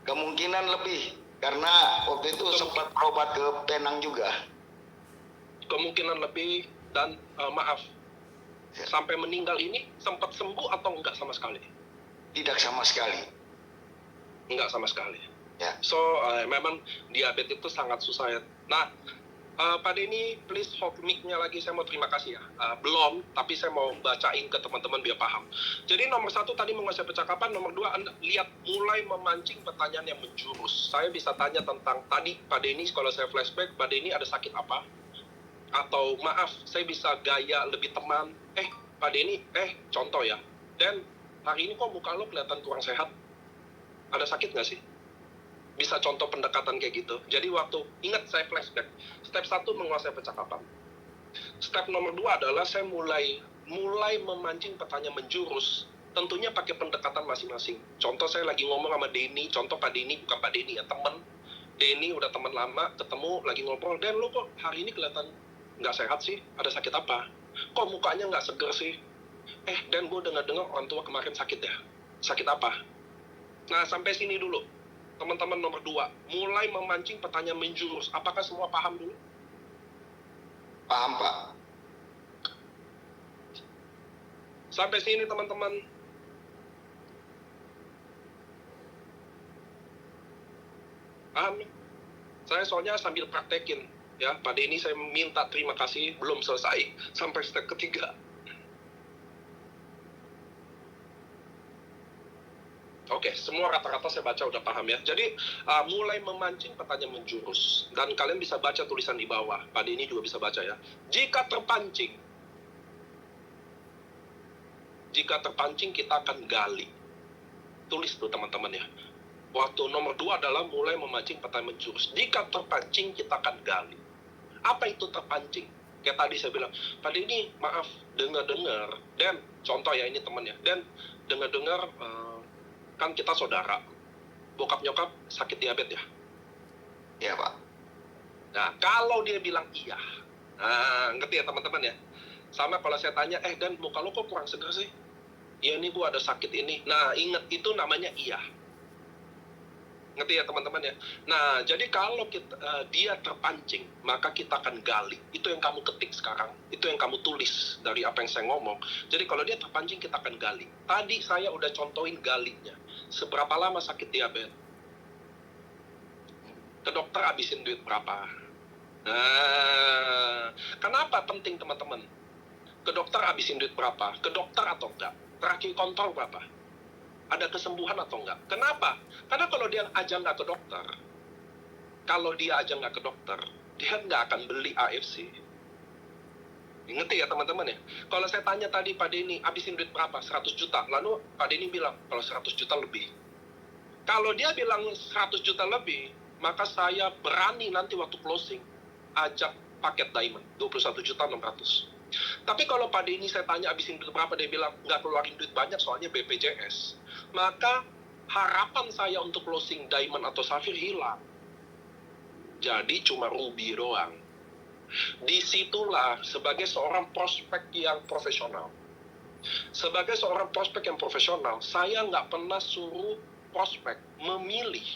[SPEAKER 3] Kemungkinan lebih. Karena waktu itu sempat berobat ke Penang juga.
[SPEAKER 1] Kemungkinan lebih, dan maaf,
[SPEAKER 3] Ya.
[SPEAKER 1] sampai meninggal ini sempat sembuh atau enggak sama sekali?
[SPEAKER 3] Tidak sama sekali.
[SPEAKER 1] Enggak sama sekali.
[SPEAKER 3] Ya.
[SPEAKER 1] So, memang diabetes itu sangat susah ya. Nah, Pak Denny, please hold mic-nya lagi. Saya mau terima kasih ya. Belum, tapi saya mau bacain ke teman-teman biar paham. Jadi nomor 1 tadi menguasai percakapan. Nomor 2, Anda lihat mulai memancing pertanyaan yang menjurus. Saya bisa tanya tentang tadi Pak Denny, kalau saya flashback, Pak Denny ada sakit apa? Atau maaf, saya bisa gaya lebih teman. Pak Denny, contoh ya. Dan hari ini kok muka lo kelihatan kurang sehat? Ada sakit nggak sih? Bisa contoh pendekatan kayak gitu. Jadi waktu, ingat saya flashback. Step 1 menguasai percakapan. Step nomor 2 adalah saya mulai memancing pertanyaan menjurus. Tentunya pakai pendekatan masing-masing. Contoh saya lagi ngomong sama Denny, contoh Pak Denny, bukan Pak Denny ya, temen. Denny udah teman lama, ketemu, lagi ngobrol. Dan lo kok hari ini kelihatan nggak sehat sih? Ada sakit apa? Kok mukanya nggak seger sih? Dan gue dengar-dengar orang tua kemarin sakit ya. Sakit apa? Nah, sampai sini dulu. Teman-teman nomor 2, mulai memancing pertanyaan menjurus. Apakah semua paham dulu?
[SPEAKER 3] Paham, Pak.
[SPEAKER 1] Sampai sini teman-teman. Paham nih? Saya soalnya sambil praktekin. Ya, Pak Denny saya minta terima kasih, belum selesai. Sampai step ketiga. Oke, semua rata-rata saya baca udah paham ya. Jadi, mulai memancing pertanyaan menjurus. Dan kalian bisa baca tulisan di bawah. Pak Denny juga bisa baca ya. Jika terpancing kita akan gali. Tulis tuh teman-teman ya. Waktu nomor 2 adalah mulai memancing petai menjurus. Jika terpancing, kita akan gali. Apa itu terpancing? Kayak tadi saya bilang, tadi ini maaf, dengar-dengar, Dan, contoh ya ini teman ya, Dan, dengar-dengar, kan kita saudara, bokap nyokap sakit diabetes ya?
[SPEAKER 3] Iya Pak.
[SPEAKER 1] Nah, kalau dia bilang iya, ngerti ya teman-teman ya? Sama kalau saya tanya, Dan, muka lo kok kurang segar sih? Iya nih, gua ada sakit ini. Nah, ingat, itu namanya iya. Ngerti ya teman-teman ya? Nah, jadi kalau dia terpancing, maka kita akan gali. Itu yang kamu ketik sekarang. Itu yang kamu tulis dari apa yang saya ngomong. Jadi kalau dia terpancing, kita akan gali. Tadi saya udah contohin galinya. Seberapa lama sakit diabetes? Ke dokter habisin duit berapa? Nah, kenapa penting teman-teman? Ke dokter habisin duit berapa? Ke dokter atau enggak? Terakhir kontrol berapa? Ada kesembuhan atau enggak? Kenapa? Karena kalau dia aja nggak ke dokter, dia nggak akan beli AFC. Ngerti ya teman-teman ya? Kalau saya tanya tadi Pak Denny, habisin duit berapa? 100 juta. Lalu Pak Denny bilang, kalau 100 juta lebih. Kalau dia bilang 100 juta lebih, maka saya berani nanti waktu closing, ajak paket diamond, 21.600.000. Tapi kalau pada ini saya tanya habisin duit berapa, dia bilang nggak keluarin duit banyak soalnya BPJS. Maka harapan saya untuk closing diamond atau safir hilang. Jadi cuma ruby doang. Disitulah sebagai seorang prospek yang profesional. Sebagai seorang prospek yang profesional, saya nggak pernah suruh prospek memilih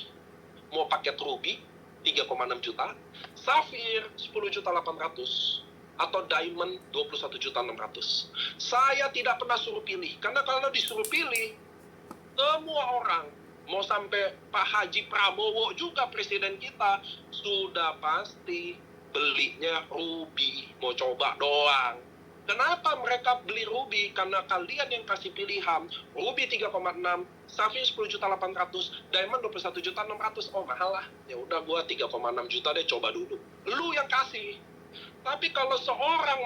[SPEAKER 1] mau paket ruby 3,6 juta, safir 10.800.000, atau diamond 21.600.000. Saya tidak pernah suruh pilih, karena kalau disuruh pilih, semua orang, mau sampai Pak Haji Prabowo juga presiden kita, sudah pasti belinya ruby, mau coba doang. Kenapa mereka beli ruby? Karena kalian yang kasih pilihan, ruby 3,6, safir 10.800.000, diamond 21.600.000. Oh mahal lah, ya udah gua 3,6 juta deh, coba dulu. Lu yang kasih. Tapi kalau seorang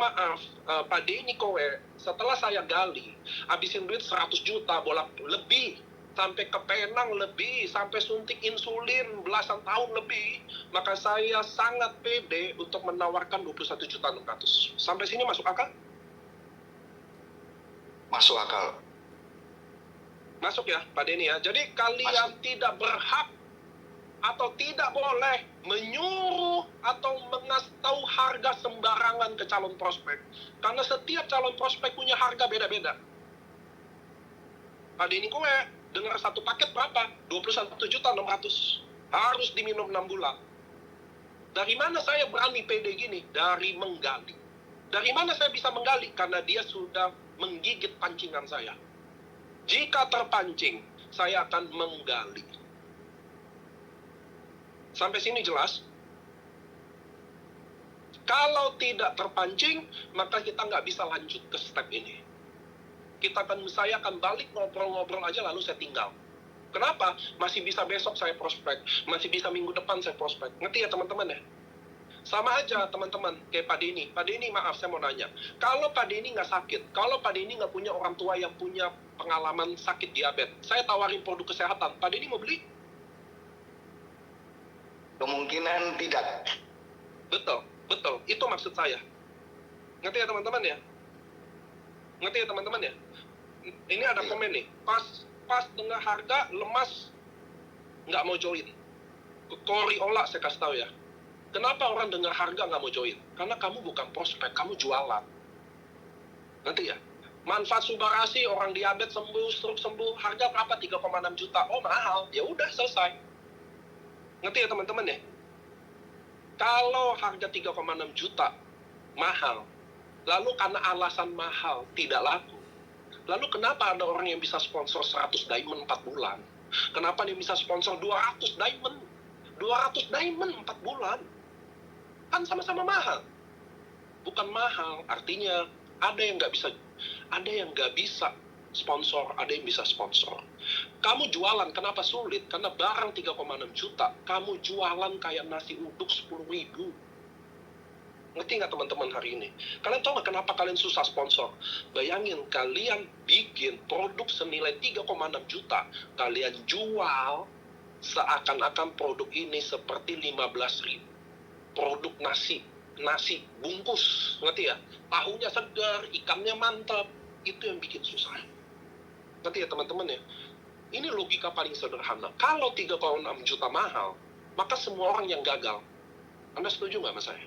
[SPEAKER 1] Pak Denny Kowe, setelah saya gali, habisin duit 100 juta, bolak lebih, sampai ke Penang lebih, sampai suntik insulin belasan tahun lebih, maka saya sangat pede untuk menawarkan 21.600.000. Sampai sini masuk akal?
[SPEAKER 3] Masuk akal.
[SPEAKER 1] Masuk ya Pak Denny ya. Jadi kalian tidak berhak atau tidak boleh menyuruh atau mengasih tahu harga sembarangan ke calon prospek. Karena setiap calon prospek punya harga beda-beda. Pak Denny Kowe, dengar satu paket berapa? 21.600.000. Harus diminum 6 bulan. Dari mana saya berani pede gini? Dari menggali. Dari mana saya bisa menggali? Karena dia sudah menggigit pancingan saya. Jika terpancing, saya akan menggali. Sampai sini jelas? Kalau tidak terpancing, maka kita nggak bisa lanjut ke step ini. Saya akan balik ngobrol-ngobrol aja lalu saya tinggal. Kenapa? Masih bisa besok saya prospek, masih bisa minggu depan saya prospek. Ngerti ya teman-teman ya? Sama aja teman-teman, kayak Pak Denny. Pak Denny, maaf saya mau nanya. Kalau Pak Denny nggak sakit, kalau Pak Denny nggak punya orang tua yang punya pengalaman sakit diabetes, saya tawarin produk kesehatan, Pak Denny mau beli?
[SPEAKER 3] Kemungkinan tidak.
[SPEAKER 1] Betul. Itu maksud saya. Ngerti ya teman-teman ya? Ini ada komen nih. Pas dengar harga, lemas, nggak mau join. Koriola saya kasih tahu ya. Kenapa orang dengar harga nggak mau join? Karena kamu bukan prospek, kamu jualan. Ngerti ya? Manfaat Subarasi, orang diabetes sembuh, stroke sembuh, harga berapa? 3,6 juta. Oh mahal, ya udah selesai. Ngerti ya teman-teman ya? Kalau harga 3,6 juta mahal, lalu karena alasan mahal tidak laku, lalu kenapa ada orang yang bisa sponsor 100 diamond 4 bulan? Kenapa dia bisa sponsor 200 diamond? 200 diamond 4 bulan? Kan sama-sama mahal. Bukan mahal, artinya ada yang nggak bisa sponsor, ada yang bisa sponsor. Kamu jualan, kenapa sulit? Karena barang 3,6 juta, kamu jualan kayak nasi uduk 10.000. Ngerti nggak teman-teman hari ini? Kalian tahu nggak kenapa kalian susah sponsor? Bayangin, kalian bikin produk senilai 3,6 juta, kalian jual seakan-akan produk ini seperti 15.000 produk nasi bungkus, ngerti ya? Tahunya segar, ikannya mantap, itu yang bikin susah. Ngerti ya teman-teman ya? Ini logika paling sederhana. Kalau 3,6 juta mahal, maka semua orang yang gagal. Anda setuju nggak sama saya?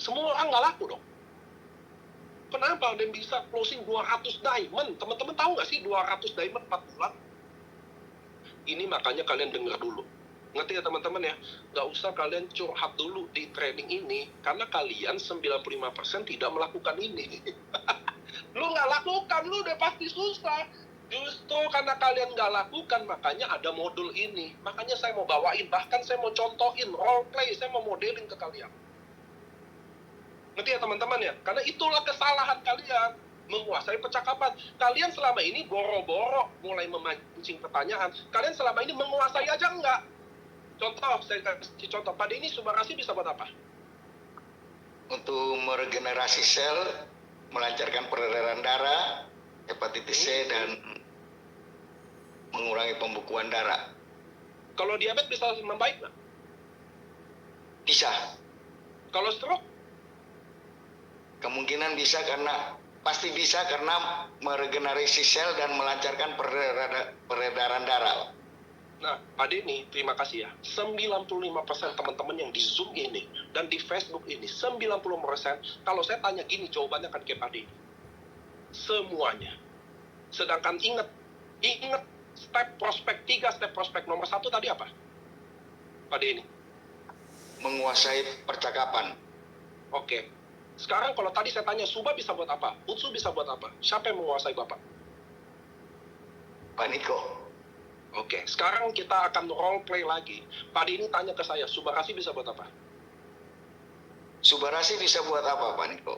[SPEAKER 1] Semua orang nggak laku dong. Kenapa? Dan bisa closing 200 diamond. Teman-teman tahu nggak sih 200 diamond 4 bulan? Ini makanya kalian dengar dulu. Ngerti ya teman-teman ya? Nggak usah kalian curhat dulu di training ini. Karena kalian 95% tidak melakukan ini. Lu nggak lakukan, lu udah pasti susah. Justru karena kalian nggak lakukan, makanya ada modul ini. Makanya saya mau bawain, bahkan saya mau contohin, role play, saya mau modelin ke kalian. Ngerti ya teman-teman ya? Karena itulah kesalahan kalian, menguasai percakapan. Kalian selama ini boro-boro mulai memancing pertanyaan. Kalian selama ini menguasai aja enggak? Contoh, saya kasih contoh. Pada ini Subharasi bisa buat apa?
[SPEAKER 3] Untuk meregenerasi sel, melancarkan peredaran darah, hepatitis C, dan mengurangi pembekuan darah.
[SPEAKER 1] Kalau diabetes bisa membaik nggak?
[SPEAKER 3] Bisa.
[SPEAKER 1] Kalau stroke?
[SPEAKER 3] Kemungkinan bisa pasti bisa karena meregenerasi sel dan melancarkan peredaran darah.
[SPEAKER 1] Nah, Pak Denny, terima kasih ya. 95% teman-teman yang di Zoom ini dan di Facebook ini, 90% kalau saya tanya gini, jawabannya akan kayak Pak Denny. Semuanya. Sedangkan ingat step prospek 3, step prospek nomor 1 tadi apa? Pak Denny.
[SPEAKER 3] Menguasai percakapan.
[SPEAKER 1] Oke. Sekarang kalau tadi saya tanya, Suba bisa buat apa? Utsu bisa buat apa? Siapa yang menguasai Bapak?
[SPEAKER 3] Pak Niko.
[SPEAKER 1] Oke, sekarang kita akan role play lagi. Pak Denny tanya ke saya, Subharasi bisa buat apa?
[SPEAKER 3] Subharasi bisa buat apa, Pak Niko?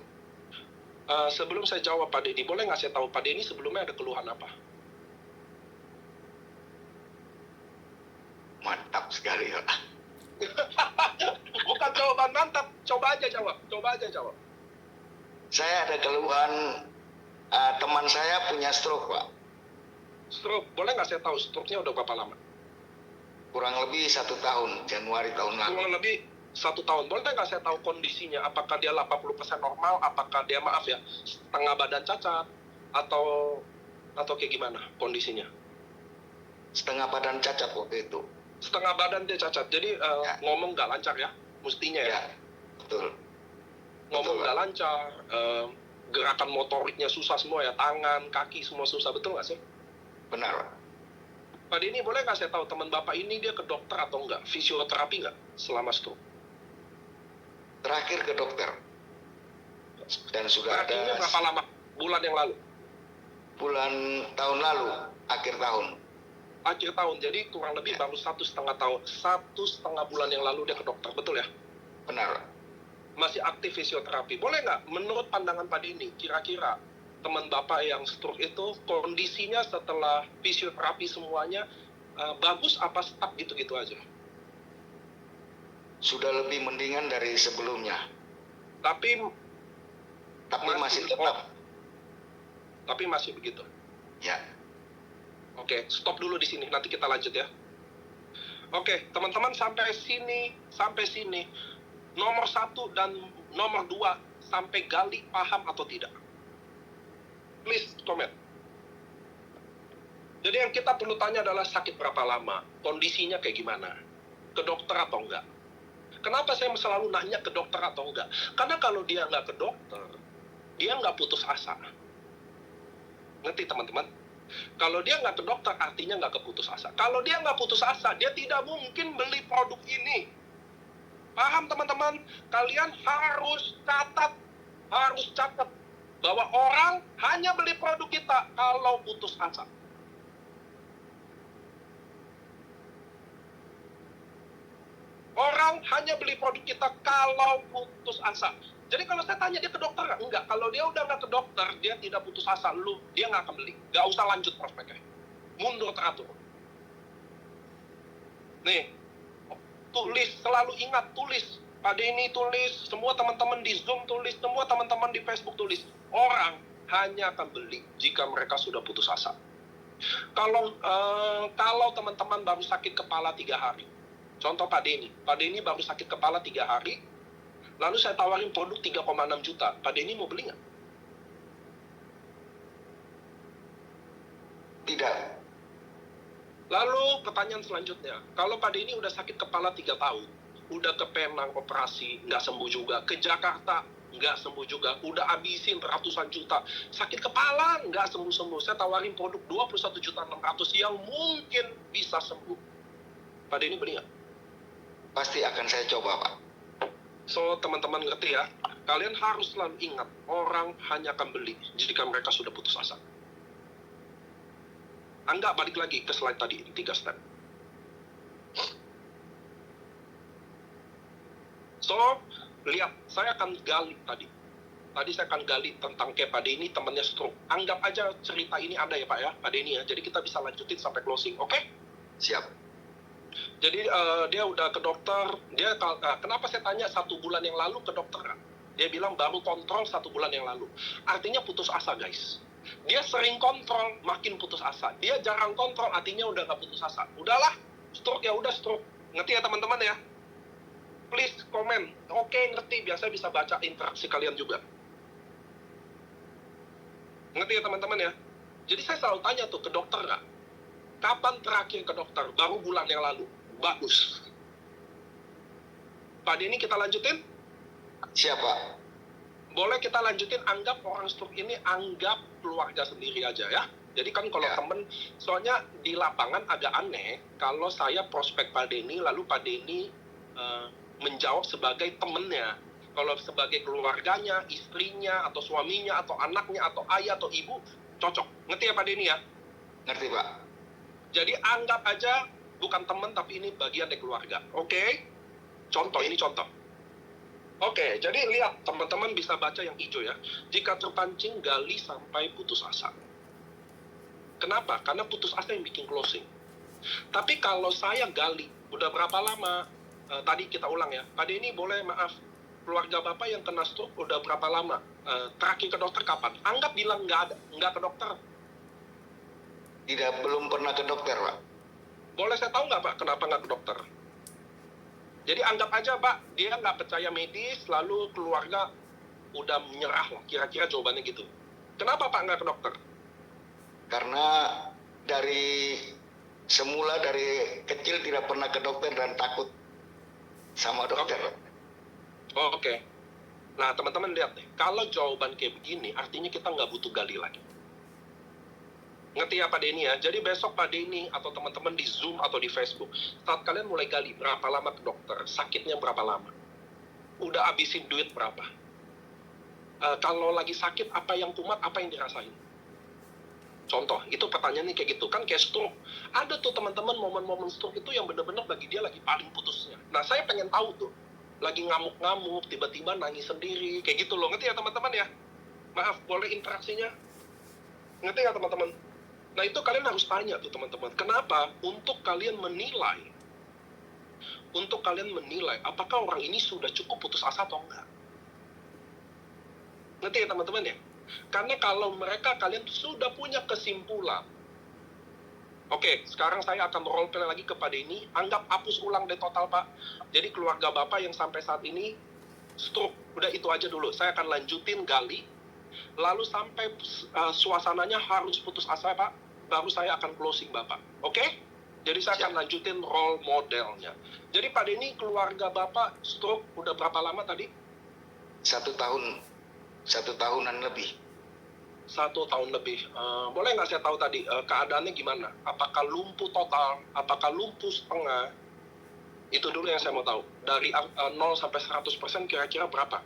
[SPEAKER 1] Sebelum saya jawab Pak Denny, boleh nggak saya tahu Pak Denny sebelumnya ada keluhan apa?
[SPEAKER 3] Mantap sekali, Pak.
[SPEAKER 1] Bukan jawaban mantap, coba aja jawab.
[SPEAKER 3] Saya ada keluhan, teman saya punya stroke, Pak.
[SPEAKER 1] Stroke, boleh nggak saya tahu stroke-nya udah berapa lama?
[SPEAKER 3] Kurang lebih 1 tahun, Januari tahun lalu.
[SPEAKER 1] Kurang lebih 1 tahun. Boleh nggak saya tahu kondisinya? Apakah dia 80% normal? Apakah dia, maaf ya, setengah badan cacat? Atau kayak gimana kondisinya?
[SPEAKER 3] Setengah badan cacat waktu itu.
[SPEAKER 1] Setengah badan dia cacat. Jadi ngomong nggak lancar ya? Mestinya ya?
[SPEAKER 3] Ya, betul.
[SPEAKER 1] Ngomong
[SPEAKER 3] Betul,
[SPEAKER 1] nggak
[SPEAKER 3] Pak.
[SPEAKER 1] lancar, gerakan motoriknya susah semua ya, tangan, kaki semua susah, betul nggak sih?
[SPEAKER 3] Benar, Pak.
[SPEAKER 1] Pak Denny, boleh nggak saya tahu teman Bapak ini dia ke dokter atau enggak? Fisioterapi nggak selama stroke?
[SPEAKER 3] Terakhir ke dokter. Dan sudah
[SPEAKER 1] Terakhirnya
[SPEAKER 3] ada
[SPEAKER 1] berapa lama? Bulan yang lalu?
[SPEAKER 3] bulan tahun lalu, akhir tahun.
[SPEAKER 1] Akhir tahun, jadi kurang lebih
[SPEAKER 3] Ya.
[SPEAKER 1] baru 1,5 tahun. 1,5 bulan yang lalu dia ke dokter, betul ya?
[SPEAKER 3] Benar, Pak.
[SPEAKER 1] Masih aktif fisioterapi. Boleh nggak, menurut pandangan Pak Denny, kira-kira teman Bapak yang stroke itu kondisinya setelah fisioterapi semuanya bagus apa stuck gitu-gitu aja?
[SPEAKER 3] Sudah lebih mendingan dari sebelumnya.
[SPEAKER 1] Tapi
[SPEAKER 3] Masih tetap.
[SPEAKER 1] Tapi masih begitu.
[SPEAKER 3] Ya,
[SPEAKER 1] Oke, stop dulu di sini. Nanti kita lanjut ya. Oke, teman-teman sampai sini. Nomor 1 dan nomor 2 sampai gali paham atau tidak? Please comment. Jadi yang kita perlu tanya adalah sakit berapa lama, kondisinya kayak gimana, ke dokter atau enggak. Kenapa saya selalu nanya ke dokter atau enggak? Karena kalau dia nggak ke dokter, dia nggak putus asa. Ngerti teman-teman? Kalau dia nggak ke dokter, artinya nggak keputus asa. Kalau dia nggak putus asa, dia tidak mungkin beli produk ini. Paham teman-teman? Kalian harus catat bahwa orang hanya beli produk kita kalau putus asa. Orang hanya beli produk kita kalau putus asa. Jadi kalau saya tanya dia ke dokter nggak? Enggak. Kalau dia udah nggak ke dokter, dia tidak putus asa. Dia nggak akan beli. Nggak usah lanjut prospeknya. Mundur teratur. Nih, selalu ingat, tulis. Pak Denny tulis, semua teman-teman di Zoom tulis, semua teman-teman di Facebook tulis. Orang hanya akan beli jika mereka sudah putus asa. Kalau teman-teman baru sakit kepala 3 hari, contoh Pak Denny baru sakit kepala 3 hari, lalu saya tawarin produk 3,6 juta, Pak Denny mau beli nggak?
[SPEAKER 3] Tidak.
[SPEAKER 1] Lalu pertanyaan selanjutnya, kalau Pak Denny udah sakit kepala 3 tahun, udah ke Penang operasi, nggak sembuh juga, ke Jakarta, nggak sembuh juga, udah habisin ratusan juta, sakit kepala, nggak sembuh-sembuh, saya tawarin produk 21.600.000 yang mungkin bisa sembuh. Pak Denny beli nggak?
[SPEAKER 3] Pasti akan saya coba, Pak.
[SPEAKER 1] So, teman-teman ngerti ya, kalian harus selalu ingat, orang hanya akan beli jika mereka sudah putus asa. Anggap balik lagi ke slide tadi, 3 step. So, lihat, saya akan gali tadi. Tadi saya akan gali tentang kayak Pak Denny, temannya stroke. Anggap aja cerita ini ada ya Pak ya, Pak Denny ya. Jadi kita bisa lanjutin sampai closing, oke?
[SPEAKER 3] Siap.
[SPEAKER 1] Jadi dia udah ke dokter, kenapa saya tanya 1 bulan yang lalu ke dokter? Dia bilang baru kontrol 1 bulan yang lalu. Artinya putus asa guys. Dia sering kontrol, makin putus asa. Dia jarang kontrol, artinya udah gak putus asa. Udahlah, stroke ya udah stroke. Ngerti ya teman-teman ya? Please komen. Oke, ngerti. Biasa bisa baca interaksi kalian juga. Ngerti ya teman-teman ya? Jadi saya selalu tanya tuh ke dokter nggak? Kapan terakhir ke dokter? Baru bulan yang lalu. Bagus. Pak Denny kita lanjutin?
[SPEAKER 3] Siap, Pak.
[SPEAKER 1] Boleh kita lanjutin, anggap orang stroke ini anggap keluarga sendiri aja ya. Jadi kan kalau
[SPEAKER 3] Ya.
[SPEAKER 1] temen, soalnya di lapangan agak aneh kalau saya prospek Pak Denny, lalu Pak Denny menjawab sebagai temennya. Kalau sebagai keluarganya, istrinya, atau suaminya, atau anaknya, atau ayah, atau ibu, cocok. Ngerti ya Pak Denny ya?
[SPEAKER 3] Ngerti, Pak.
[SPEAKER 1] Jadi anggap aja bukan teman tapi ini bagian dari keluarga. Oke? Contoh, ini contoh. Oke, jadi lihat teman-teman bisa baca yang hijau ya. Jika terpancing, gali sampai putus asa. Kenapa? Karena putus asa yang bikin closing. Tapi kalau saya gali, udah berapa lama? Tadi kita ulang ya. Pak Denny boleh maaf, keluarga Bapak yang kena stroke udah berapa lama? Terakhir ke dokter kapan? Anggap bilang nggak ke dokter.
[SPEAKER 3] Belum pernah ke dokter, Pak.
[SPEAKER 1] Boleh saya tahu nggak Pak, kenapa nggak ke dokter? Jadi anggap aja Pak, dia nggak percaya medis, lalu keluarga udah menyerah lah, kira-kira jawabannya gitu. Kenapa Pak nggak ke dokter?
[SPEAKER 3] Karena dari kecil tidak pernah ke dokter dan takut sama dokter.
[SPEAKER 1] Oke. Nah teman-teman lihat deh, kalau jawaban kayak begini, artinya kita nggak butuh gali lagi. Ngerti ya Pak Denny ya? Jadi besok Pak Denny atau teman-teman di Zoom atau di Facebook, saat kalian mulai gali berapa lama ke dokter, sakitnya berapa lama, udah habisin duit berapa, kalau lagi sakit apa yang kumat, apa yang dirasain. Contoh, itu pertanyaannya kayak gitu. Kan kayak stroke. Ada tuh teman-teman momen-momen stroke itu yang benar-benar bagi dia lagi paling putusnya. Nah saya pengen tahu tuh, lagi ngamuk-ngamuk, tiba-tiba nangis sendiri, kayak gitu loh. Ngerti ya teman-teman ya? Maaf, boleh interaksinya? Ngerti ya teman-teman? Nah itu kalian harus tanya tuh teman-teman. Kenapa? Untuk kalian menilai apakah orang ini sudah cukup putus asa atau enggak. Ngerti ya teman-teman ya? Karena kalau kalian sudah punya kesimpulan. Oke, sekarang saya akan role play lagi kepada ini. Anggap hapus ulang deh total Pak. Jadi keluarga Bapak yang sampai saat ini stroke, udah itu aja dulu. Saya akan lanjutin gali. Lalu sampai suasananya harus putus asa Pak, baru saya akan closing Bapak. Oke? Jadi saya akan lanjutin role modelnya. Jadi Pak Denny, keluarga Bapak stroke udah berapa lama tadi?
[SPEAKER 3] 1 tahunan lebih.
[SPEAKER 1] 1 tahun lebih. Boleh nggak saya tahu tadi keadaannya gimana? Apakah lumpuh total? Apakah lumpuh setengah? Itu dulu yang saya mau tahu. Dari 0 sampai 100% kira-kira berapa?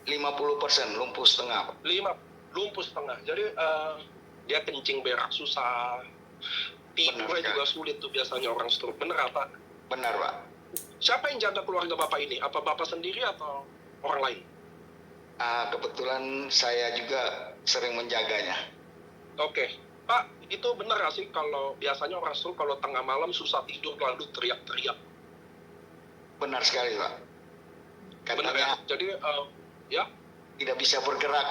[SPEAKER 3] 50% lumpuh setengah, Pak.
[SPEAKER 1] 5 lumpuh setengah. Jadi dia kencing berak susah, tidurnya juga sulit tuh biasanya orang stroke. Bener apa?
[SPEAKER 3] Benar, Pak.
[SPEAKER 1] Siapa yang jaga keluarga Bapak ini? Apa Bapak sendiri atau orang lain?
[SPEAKER 3] Kebetulan saya juga sering menjaganya.
[SPEAKER 1] Oke. Pak, itu bener gak sih kalau biasanya orang stroke kalau tengah malam susah tidur lalu teriak-teriak?
[SPEAKER 3] Benar sekali, Pak.
[SPEAKER 1] Bener ya?
[SPEAKER 3] Katanya
[SPEAKER 1] Jadi, ya?
[SPEAKER 3] tidak bisa bergerak,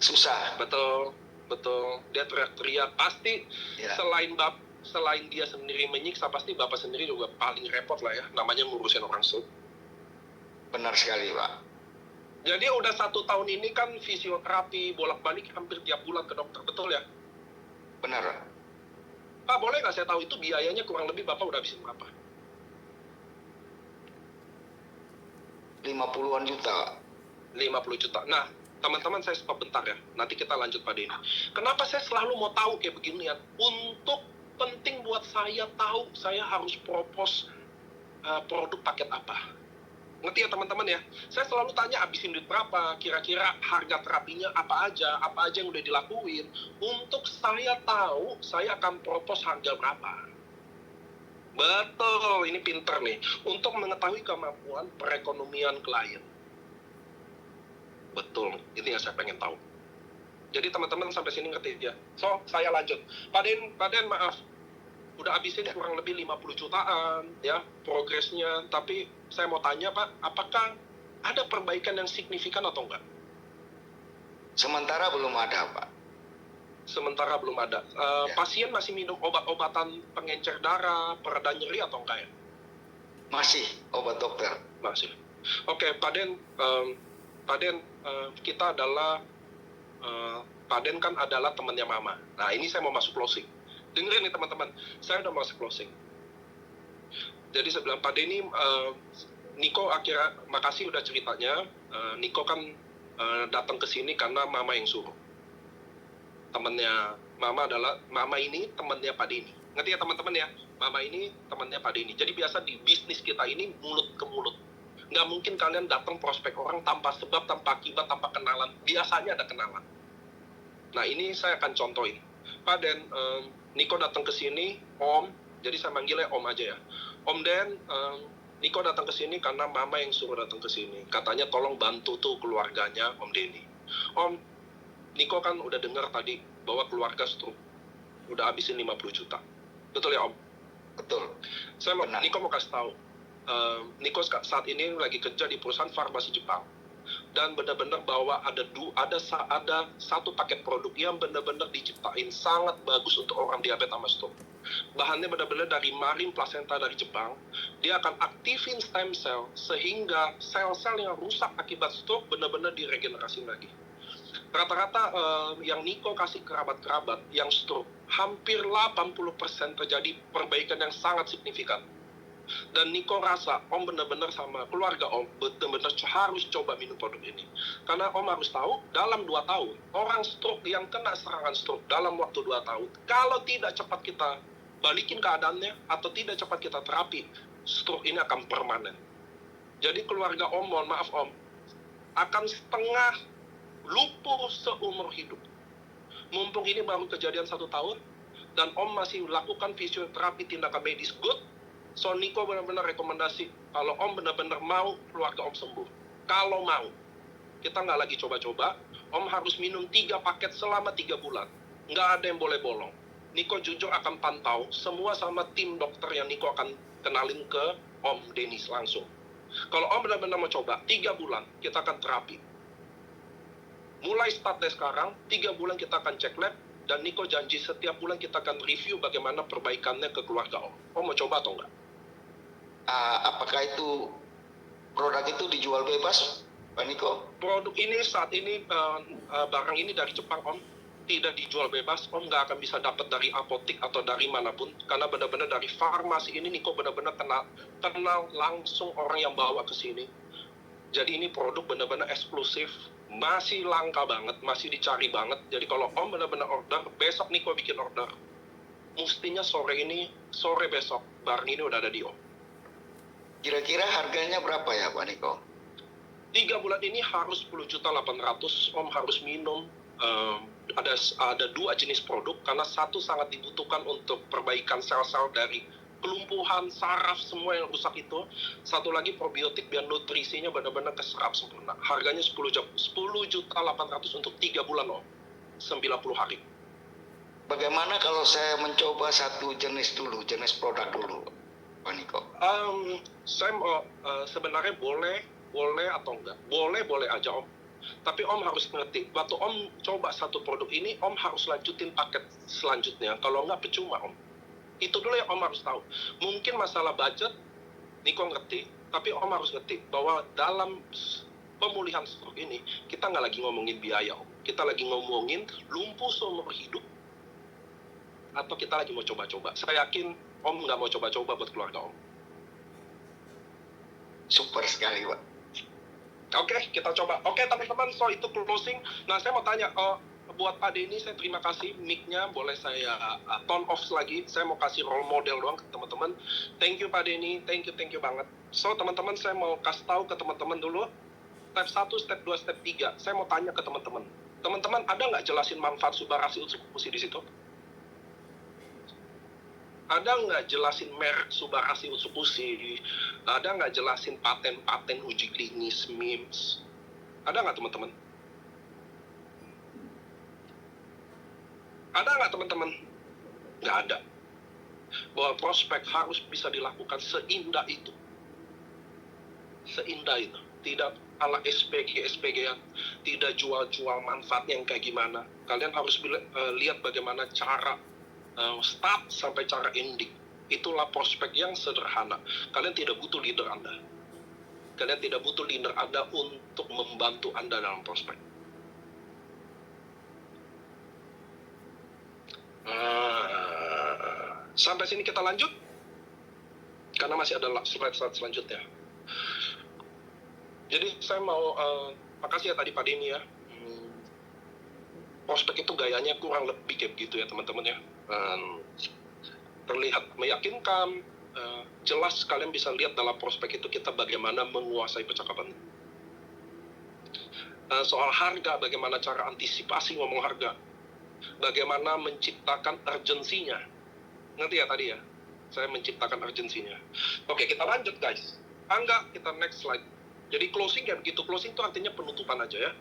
[SPEAKER 3] susah.
[SPEAKER 1] Betul. betul. Dia teriak-teriak. Pasti
[SPEAKER 3] Ya,
[SPEAKER 1] selain dia sendiri menyiksa, pasti bapak sendiri juga paling repot lah ya. Namanya ngurusin orang stroke.
[SPEAKER 3] benar sekali, Pak.
[SPEAKER 1] Jadi udah 1 tahun ini kan fisioterapi bolak-balik hampir tiap bulan ke dokter, betul ya?
[SPEAKER 3] Benar.
[SPEAKER 1] Pak, boleh nggak saya tahu itu biayanya kurang lebih bapak udah habisin berapa?
[SPEAKER 3] 50-an juta.
[SPEAKER 1] 50 juta. Nah, teman-teman saya stop bentar ya. Nanti kita lanjut pada ini. Kenapa saya selalu mau tahu kayak beginian? Untuk penting buat saya tahu saya harus propose produk paket apa. Ngerti ya teman-teman ya? Saya selalu tanya habisin duit berapa, kira-kira harga terapinya apa aja yang udah dilakuin. Untuk saya tahu saya akan propose harga berapa. Betul, ini pinter nih. Untuk mengetahui kemampuan perekonomian klien. Betul, itu yang saya pengen tahu. Jadi teman-teman sampai sini ngerti ya. So, saya lanjut. Pak Den maaf. Udah habisin kurang lebih 50 jutaan ya progresnya. Tapi saya mau tanya Pak, apakah ada perbaikan yang signifikan atau enggak?
[SPEAKER 3] Sementara belum ada, Pak.
[SPEAKER 1] Sementara belum ada.
[SPEAKER 3] Ya.
[SPEAKER 1] Pasien masih minum obat-obatan pengencer darah, pereda nyeri atau enggak ya?
[SPEAKER 3] Masih obat dokter.
[SPEAKER 1] Masih. Oke, Pak Den, kita adalah Pak Den kan adalah temannya Mama. Nah, ini saya mau masuk closing. Dengerin nih teman-teman, saya udah masuk closing. Jadi saya bilang, Pak Den ini, Niko akhirnya, makasih udah ceritanya. Niko kan datang ke sini karena Mama yang suruh. Temannya Mama ini temannya Pak Denny. Ngerti ya teman-teman ya? Mama ini temannya Pak Denny. Jadi biasa di bisnis kita ini mulut ke mulut. Nggak mungkin kalian datang prospek orang tanpa sebab, tanpa akibat, tanpa kenalan. Biasanya ada kenalan. Nah ini saya akan contohin. Pak Den, Niko datang ke sini, Om. Jadi saya manggilnya Om aja ya. Om Den, Niko datang ke sini karena Mama yang suruh datang ke sini. Katanya tolong bantu tuh keluarganya Om Denny. Om, Niko kan udah dengar tadi bahwa keluarga stroke udah habisin 50 juta. Betul ya Om?
[SPEAKER 3] Betul.
[SPEAKER 1] Niko mau kasih tahu. Niko saat ini lagi kerja di perusahaan farmasi Jepang. Dan benar-benar bahwa ada satu paket produk yang benar-benar diciptain sangat bagus untuk orang diabetes sama stroke. Bahannya benar-benar dari marin placenta dari Jepang. Dia akan aktifin stem cell sehingga sel-sel yang rusak akibat stroke benar-benar diregenerasi lagi. Rata-rata yang Niko kasih kerabat-kerabat yang stroke, hampir 80% terjadi perbaikan yang sangat signifikan. Dan Niko rasa Om benar-benar sama keluarga Om benar-benar harus coba minum produk ini. Karena Om harus tahu, dalam 2 tahun, orang stroke yang kena serangan stroke dalam waktu 2 tahun, kalau tidak cepat kita balikin keadaannya, atau tidak cepat kita terapi, stroke ini akan permanen. Jadi keluarga Om, mohon maaf Om, akan setengah lumpuh seumur hidup. Mumpung ini baru kejadian 1 tahun, dan Om masih lakukan fisioterapi tindakan medis good, so Niko benar-benar rekomendasi, kalau Om benar-benar mau keluarga Om sembuh. Kalau mau, kita nggak lagi coba-coba, Om harus minum 3 paket selama 3 bulan. Nggak ada yang boleh bolong. Niko jujur akan pantau, semua sama tim dokter yang Niko akan kenalin ke Om Denis langsung. Kalau Om benar-benar mau coba, 3 bulan, kita akan terapi. Mulai start dari sekarang, 3 bulan kita akan cek lab, dan Niko janji setiap bulan kita akan review bagaimana perbaikannya ke keluarga Om. Om mau coba atau enggak?
[SPEAKER 3] Apakah itu produk itu dijual bebas, Pak Niko?
[SPEAKER 1] Produk ini saat ini, barang ini dari Jepang Om, tidak dijual bebas. Om nggak akan bisa dapat dari apotik atau dari manapun, karena benar-benar dari farmasi ini Niko benar-benar kenal langsung orang yang bawa ke sini. Jadi ini produk benar-benar eksklusif, masih langka banget, masih dicari banget. Jadi kalau Om benar-benar order, besok Niko bikin order. Mestinya sore besok, barang ini udah ada di Om.
[SPEAKER 3] Kira-kira harganya berapa ya Pak Niko?
[SPEAKER 1] 3 bulan ini harus 10.800.000 Om harus minum. Ada 2 jenis produk, karena satu sangat dibutuhkan untuk perbaikan sel-sel dari kelumpuhan, saraf, semua yang rusak itu. Satu lagi probiotik biar nutrisinya benar-benar keserap sempurna. Harganya 10.800.000 untuk 3 bulan Om. 90 hari.
[SPEAKER 3] Bagaimana kalau saya mencoba satu jenis produk dulu, Pak Niko?
[SPEAKER 1] Saya sebenarnya boleh atau enggak? Boleh aja Om. Tapi Om harus ngerti, waktu Om coba satu produk ini, Om harus lanjutin paket selanjutnya. Kalau nggak, percuma Om. Itu dulu yang Om harus tahu. Mungkin masalah budget, Niko ngerti, tapi Om harus ngerti bahwa dalam pemulihan stroke ini, kita nggak lagi ngomongin biaya Om. Kita lagi ngomongin lumpuh seumur hidup, atau kita lagi mau coba-coba. Saya yakin Om nggak mau coba-coba buat keluarga Om.
[SPEAKER 3] Super sekali, Pak.
[SPEAKER 1] Oke, kita coba. Oke, teman-teman, so itu closing. Nah, saya mau tanya, buat Pak Denny, saya terima kasih. Mic-nya boleh saya turn off lagi. Saya mau kasih role model doang ke teman-teman. Thank you, Pak Denny. Thank you banget. So, teman-teman, saya mau kasih tahu ke teman-teman dulu. Step 1, step 2, step 3. Saya mau tanya ke teman-teman. Teman-teman, ada nggak jelasin manfaat subarasi usukusi di situ? Ada nggak jelasin merek subarasi usukusi? Ada nggak jelasin paten-paten uji klinis MIMS? Ada nggak teman-teman? Ada nggak teman-teman? Nggak ada. Bahwa prospek harus bisa dilakukan seindah itu. Seindah itu. Tidak ala SPG yang tidak jual-jual manfaatnya yang kayak gimana. Kalian harus lihat bagaimana cara start sampai cara ending. Itulah prospek yang sederhana. Kalian tidak butuh leader Anda. Kalian tidak butuh leader Anda untuk membantu Anda dalam prospek. Sampai sini kita lanjut. Karena masih ada slide-slide selanjutnya. Jadi saya mau, makasih ya tadi Pak Denny ya. Prospek itu gayanya kurang lebih kayak begitu ya teman-teman ya. Terlihat meyakinkan, jelas kalian bisa lihat dalam prospek itu kita bagaimana menguasai percakapan. Soal harga, bagaimana cara antisipasi ngomong harga, bagaimana menciptakan urgensinya. Ngerti ya tadi ya? Saya menciptakan urgensinya. Oke, kita lanjut guys. Enggak, kita next slide. Jadi closing kayak begitu. Closing itu artinya penutupan aja ya.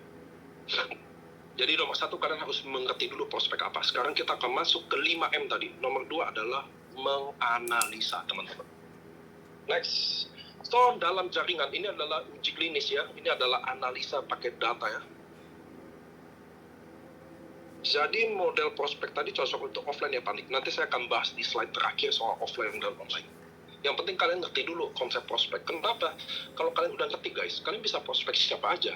[SPEAKER 1] Jadi nomor 1 kalian harus mengerti dulu prospek apa. Sekarang kita akan masuk ke 5M tadi. Nomor 2 adalah menganalisa teman-teman. Next. So dalam jaringan ini adalah uji klinis ya. Ini adalah analisa pakai data ya. Jadi model prospek tadi cocok untuk offline ya Panik. Nanti saya akan bahas di slide terakhir soal offline dan online. Yang penting kalian ngerti dulu konsep prospek. Kenapa? Kalau kalian udah ngerti guys, kalian bisa prospek siapa aja.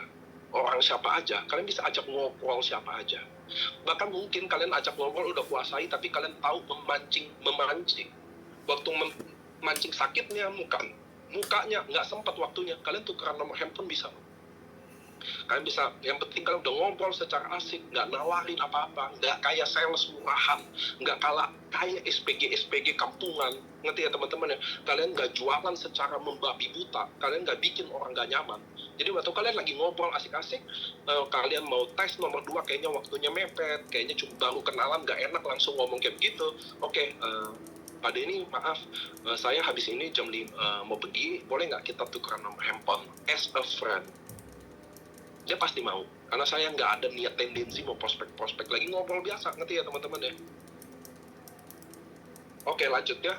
[SPEAKER 1] Orang siapa aja, kalian bisa ajak ngobrol siapa aja. Bahkan mungkin kalian ajak ngobrol udah kuasai, tapi kalian tahu memancing. Waktu memancing sakitnya, mukanya nggak sempat waktunya, kalian tukeran nomor handphone bisa. Kalian bisa, yang penting kalian udah ngobrol secara asik, nggak nawarin apa-apa, nggak kayak sales murahan, nggak kayak SPG kampungan, ngerti ya teman-teman ya? Kalian nggak jualan secara membabi buta, kalian nggak bikin orang nggak nyaman. Jadi waktu kalian lagi ngobrol asik-asik, kalian mau tes nomor 2, kayaknya waktunya mepet, kayaknya cuma baru kenalan, nggak enak langsung ngomong kayak begitu. Oke, Pak Denny, maaf, saya habis ini jam 5 mau pergi, boleh nggak kita tukeran nomor handphone as a friend? Dia pasti mau, karena saya nggak ada niat tendensi mau prospek lagi ngobrol biasa, ngerti ya teman-teman ya? Oke, lanjut ya.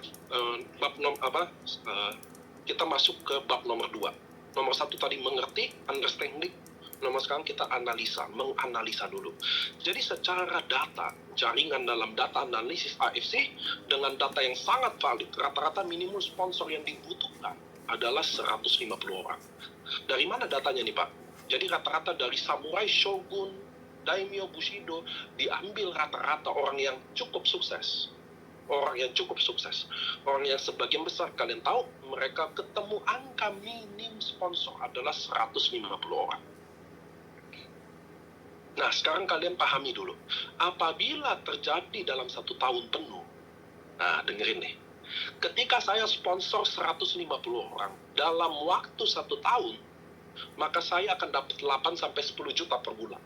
[SPEAKER 1] Kita masuk ke bab nomor 2. Nomor 1 tadi mengerti, understanding. Nomor sekarang kita analisa, menganalisa dulu. Jadi secara data, jaringan dalam data analisis AFC dengan data yang sangat valid, rata-rata minimum sponsor yang dibutuhkan adalah 150 orang. Dari mana datanya nih Pak? Jadi rata-rata dari samurai, shogun, daimyo, bushido, diambil rata-rata orang yang cukup sukses. Orang yang sebagian besar kalian tahu, mereka ketemu angka minim sponsor adalah 150 orang. Nah, sekarang kalian pahami dulu. Apabila terjadi dalam 1 tahun penuh, nah dengerin nih, ketika saya sponsor 150 orang dalam waktu 1 tahun, maka saya akan dapat 8-10 juta per bulan.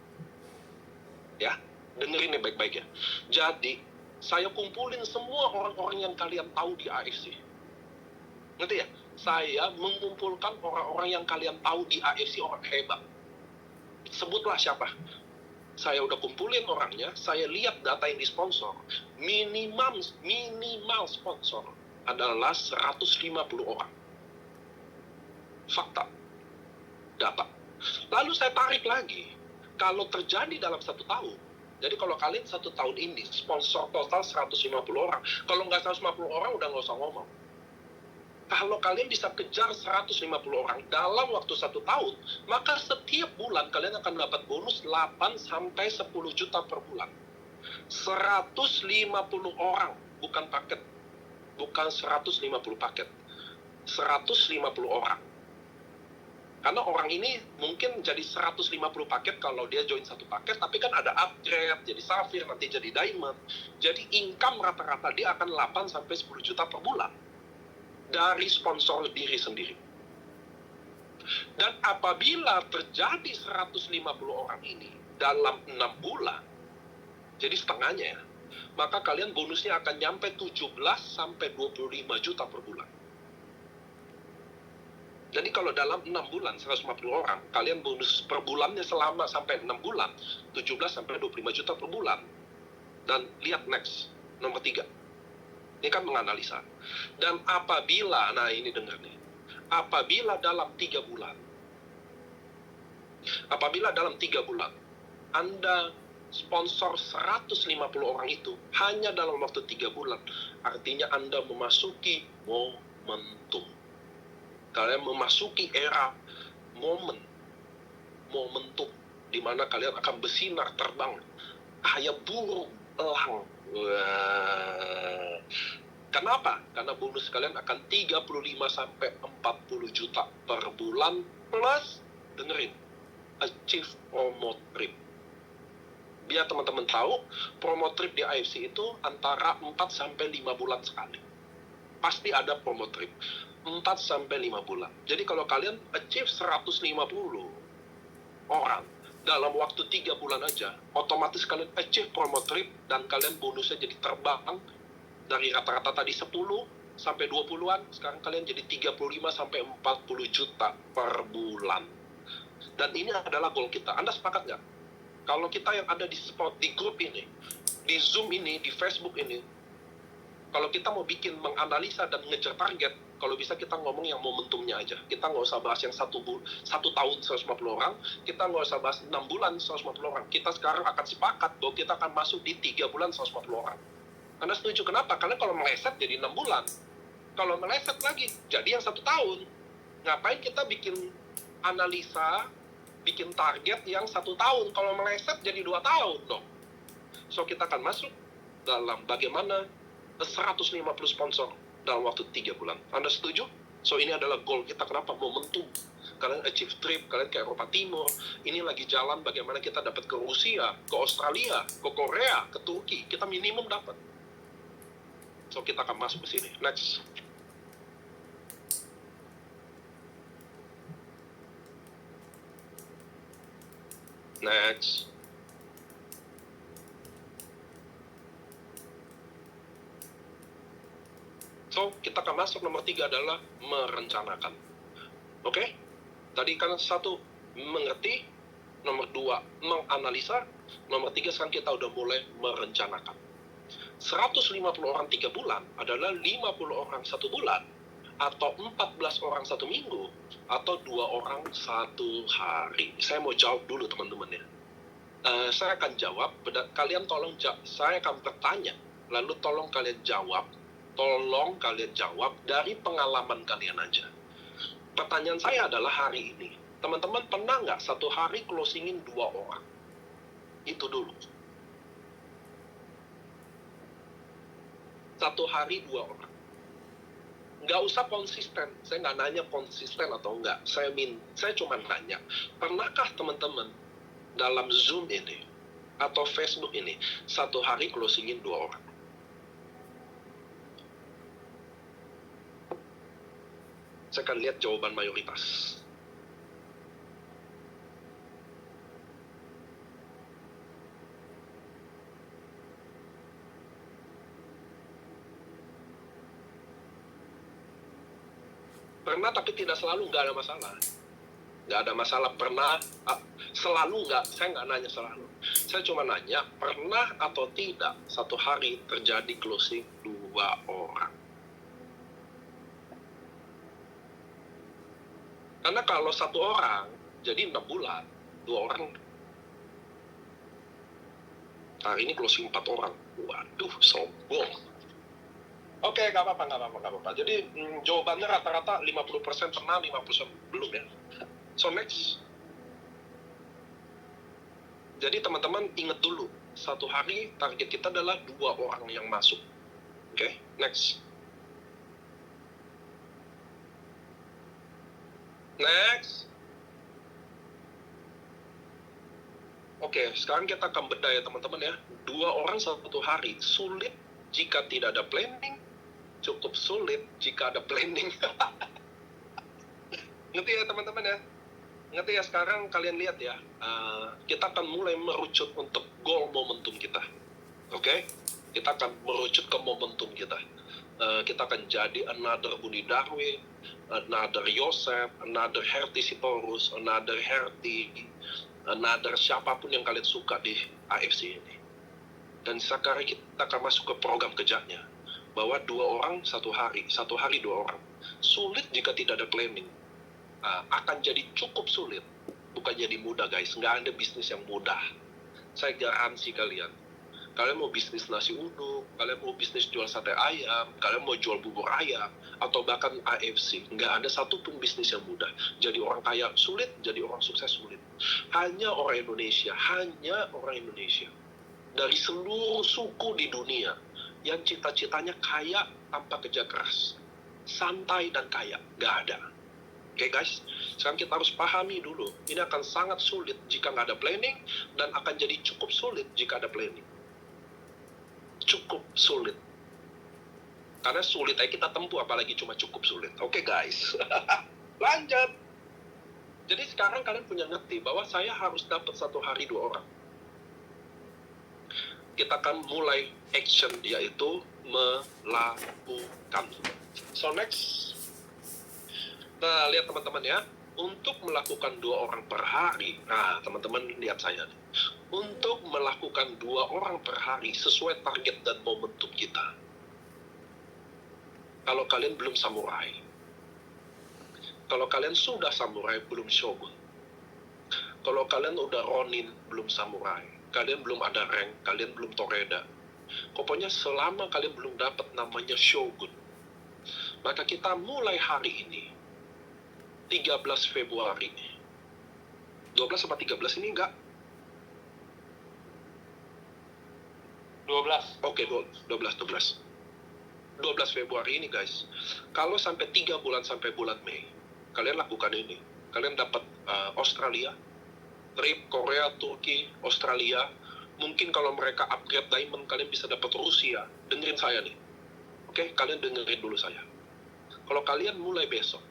[SPEAKER 1] Ya, dengerin nih baik-baik ya. Jadi, saya kumpulin semua orang-orang yang kalian tahu di AFC. Ngerti ya? Saya mengumpulkan orang-orang yang kalian tahu di AFC, orang hebat. Sebutlah siapa. Saya udah kumpulin orangnya, saya lihat data yang disponsor. Minimal sponsor adalah 150 orang. Fakta. Data. Lalu saya tarik lagi, Kalau terjadi dalam 1 tahun, jadi kalau kalian 1 tahun ini sponsor total 150 orang, kalau nggak 150 orang udah nggak usah ngomong. Kalau kalian bisa kejar 150 orang dalam waktu 1 tahun, maka setiap bulan kalian akan dapat bonus 8 sampai 10 juta per bulan. 150 orang, bukan paket. Bukan 150 paket. 150 orang. Karena orang ini mungkin jadi 150 paket kalau dia join 1 paket, tapi kan ada upgrade, jadi Safir, nanti jadi Diamond. Jadi income rata-rata dia akan 8 sampai 10 juta per bulan. Dari sponsor diri sendiri. Dan apabila terjadi 150 orang ini dalam 6 bulan, jadi setengahnya ya, maka kalian bonusnya akan nyampe 17 sampai 25 juta per bulan. Jadi kalau dalam 6 bulan 150 orang, kalian bonus per bulannya selama sampai 6 bulan, 17 sampai 25 juta per bulan. Dan lihat next, nomor 3. Ini kan menganalisa. Dan apabila, nah ini dengar nih, apabila dalam 3 bulan, Anda sponsor 150 orang itu hanya dalam waktu 3 bulan, artinya Anda memasuki momentum. Kalian memasuki era momentum, di mana kalian akan bersinar terbang kayak burung elang. Wah. Kenapa? Karena bonus kalian akan 35 sampai 40 juta per bulan plus, dengerin, achieve promo trip. Biar teman-teman tahu, promo trip di AFC itu antara 4 sampai 5 bulan sekali. Pasti ada promo trip 4 sampai 5 bulan. Jadi kalau kalian achieve 150 orang dalam waktu 3 bulan aja, otomatis kalian achieve promo trip dan kalian bonusnya jadi terbang dari rata-rata tadi 10 sampai 20-an, sekarang kalian jadi 35 sampai 40 juta per bulan. Dan ini adalah goal kita. Anda sepakat nggak? Kalau kita yang ada di grup ini, di Zoom ini, di Facebook ini, kalau kita mau bikin menganalisa dan ngejar target, kalau bisa kita ngomong yang momentumnya aja. Kita nggak usah bahas yang 1 tahun 150 orang, kita nggak usah bahas 6 bulan 150 orang. Kita sekarang akan sepakat bahwa kita akan masuk di 3 bulan 150 orang. Anda setuju? Kenapa? Karena kalau meleset jadi 6 bulan. Kalau meleset lagi, jadi yang 1 tahun. Ngapain kita bikin analisa, bikin target yang 1 tahun? Kalau meleset jadi 2 tahun dong. So, kita akan masuk dalam bagaimana 150 sponsor dalam waktu 3 bulan. Anda setuju? So, ini adalah goal kita. Kenapa? Momentum. Kalian achieve trip, kalian ke Eropa Timur. Ini lagi jalan bagaimana kita dapat ke Rusia, ke Australia, ke Korea, ke Turki. Kita minimum dapat. So, kita akan masuk ke sini. Next. Next. So, kita akan masuk nomor 3 adalah merencanakan. Oke? Tadi kan 1, mengerti. Nomor 2, menganalisa. Nomor 3, sekarang kita udah mulai merencanakan. 150 orang 3 bulan adalah 50 orang 1 bulan, atau 14 orang 1 minggu, atau 2 orang 1 hari. Saya mau jawab dulu teman-teman ya. Saya akan jawab, kalian tolong saya akan bertanya, lalu tolong kalian jawab dari pengalaman kalian aja. Pertanyaan saya adalah hari ini, teman-teman pernah nggak 1 hari closingin 2 orang? Itu dulu. 1 hari 2 orang. Nggak usah konsisten. Saya nggak nanya konsisten atau enggak. Saya cuma nanya, pernahkah teman-teman dalam Zoom ini atau Facebook ini 1 hari closingin 2 orang? Saya akan lihat jawaban mayoritas. Pernah, tapi tidak selalu, nggak ada masalah. Nggak ada masalah, pernah, selalu nggak, saya nggak nanya selalu. Saya cuma nanya, pernah atau tidak 1 hari terjadi closing 2 orang. Karena kalau 1 orang, jadi 6 bulan, 2 orang Hari ini closing 4 orang. Waduh, sombong. Oke, nggak apa-apa. Jadi jawabannya rata-rata 50% pernah, 50% belum ya. So next. Jadi teman-teman ingat dulu, satu hari target kita adalah 2 orang yang masuk. Oke, next. Next. Oke, sekarang kita akan bedah ya teman-teman ya. 2 orang satu hari, sulit jika tidak ada planning, cukup sulit jika ada planning. Ngerti ya teman-teman ya? Ngerti ya, sekarang kalian lihat ya, kita akan mulai merucut untuk goal momentum kita. Oke? Kita akan merucut ke momentum kita. Kita akan jadi another Buni Darwin, another Yosef, another Herti Sitorus, another Herti, another siapapun yang kalian suka di AFC ini. Dan sekarang kita akan masuk ke program kejarnya. Bahwa 2 orang satu hari 2 orang. Sulit jika tidak ada planning. Akan jadi cukup sulit. Bukan jadi mudah guys, nggak ada bisnis yang mudah. Saya garansi kalian. Kalian mau bisnis nasi uduk, kalian mau bisnis jual sate ayam, kalian mau jual bubur ayam, atau bahkan AFC, nggak ada satupun bisnis yang mudah. Jadi orang kaya sulit, jadi orang sukses sulit. Hanya orang Indonesia dari seluruh suku di dunia yang cita-citanya kaya tanpa kerja keras, santai dan kaya, nggak ada. Oke guys, sekarang kita harus pahami dulu, ini akan sangat sulit jika nggak ada planning, dan akan jadi cukup sulit jika ada planning. Cukup sulit. Karena sulit aja kita tempuh, apalagi cuma cukup sulit. Oke guys, lanjut. Jadi sekarang kalian punya ngerti bahwa saya harus dapat satu hari 2 orang. Kita akan mulai action, yaitu melakukan. So next. Nah, lihat teman-teman ya, untuk melakukan 2 orang per hari. Nah, teman-teman lihat saya nih. Untuk melakukan 2 orang per hari sesuai target dan momentum kita. Kalau kalian belum samurai, kalau kalian sudah samurai belum shogun, kalau kalian udah ronin belum samurai, kalian belum ada rank, kalian belum toreda. Pokoknya selama kalian belum dapat namanya shogun, maka kita mulai hari ini 13 Februari. 12 sama 13 ini enggak?
[SPEAKER 2] 12.
[SPEAKER 1] Oke, 12 Februari ini guys. Kalau sampai 3 bulan sampai bulan Mei, kalian lakukan ini. Kalian dapat Australia, trip Korea, Turki, Australia. Mungkin kalau mereka upgrade diamond, kalian bisa dapat Rusia. Dengerin saya nih. Oke, kalian dengerin dulu saya. Kalau kalian mulai besok,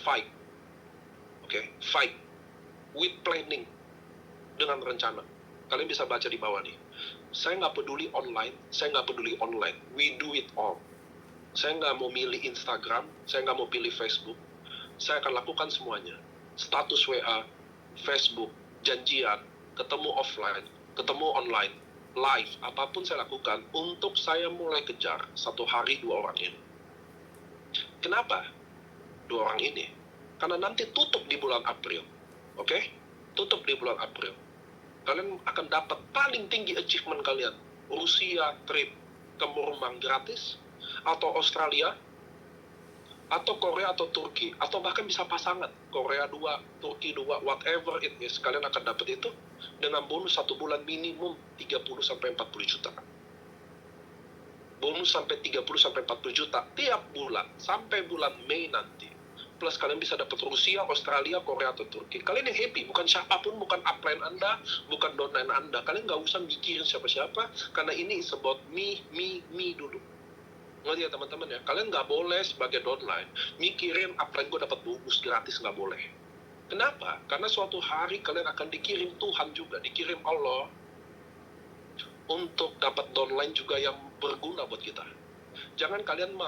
[SPEAKER 1] fight. Oke, fight with planning, dengan rencana. Kalian bisa baca di bawah nih. Saya nggak peduli online, we do it all. Saya nggak mau milih Instagram, saya nggak mau pilih Facebook. Saya akan lakukan semuanya. Status WA, Facebook, janjian, ketemu offline, ketemu online, live, apapun saya lakukan untuk saya mulai kejar satu hari 2 orang ini. Kenapa 2 orang ini? Karena nanti tutup di bulan April. Oke? Tutup di bulan April. Kalian akan dapat paling tinggi achievement kalian. Rusia trip ke Murmang gratis, atau Australia, atau Korea atau Turki, atau bahkan bisa pasangan. Korea 2, Turki 2, whatever it is. Kalian akan dapat itu dengan bonus 1 bulan minimum 30-40 juta. Bonus sampai 30-40 juta tiap bulan, sampai bulan Mei nanti. Plus kalian bisa dapat Rusia, Australia, Korea, atau Turki. Kalian yang happy, bukan siapapun, bukan upline Anda, bukan downline Anda. Kalian nggak usah mikirin siapa-siapa, karena ini is about me dulu. Ngerti ya teman-teman ya? Kalian nggak boleh sebagai downline mikirin upline gue dapat bonus gratis, nggak boleh. Kenapa? Karena suatu hari kalian akan dikirim Tuhan juga, dikirim Allah untuk dapat downline juga yang berguna buat kita. Jangan kalian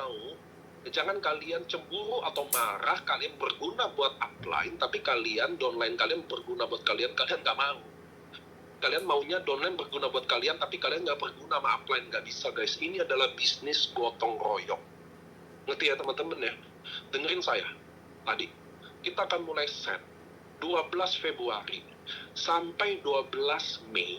[SPEAKER 1] cemburu atau marah kalian berguna buat upline, tapi kalian downline kalian berguna buat kalian nggak mau. Kalian maunya downline berguna buat kalian, tapi kalian nggak berguna sama upline. Nggak bisa guys, ini adalah bisnis gotong royong. Ngerti ya teman-teman ya? Dengerin saya tadi. Kita akan mulai set 12 Februari sampai 12 Mei.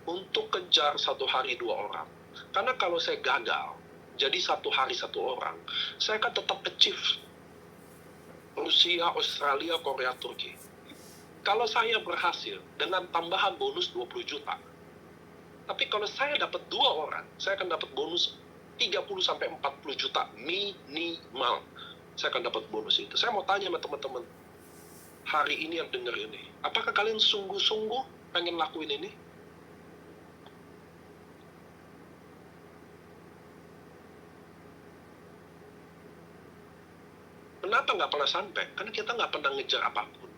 [SPEAKER 1] untuk kejar 1 hari 2 orang. Karena kalau saya gagal, jadi 1 hari 1 orang, saya akan tetap achieve Rusia, Australia, Korea, Turki. Kalau saya berhasil dengan tambahan bonus 20 juta, tapi kalau saya dapat 2 orang, saya akan dapat bonus 30-40 juta minimal. Saya akan dapat bonus itu. Saya mau tanya sama teman-teman, hari ini yang dengar ini, apakah kalian sungguh-sungguh pengen lakuin ini? Kenapa nggak pernah sampai? Karena kita nggak pernah ngejar apapun.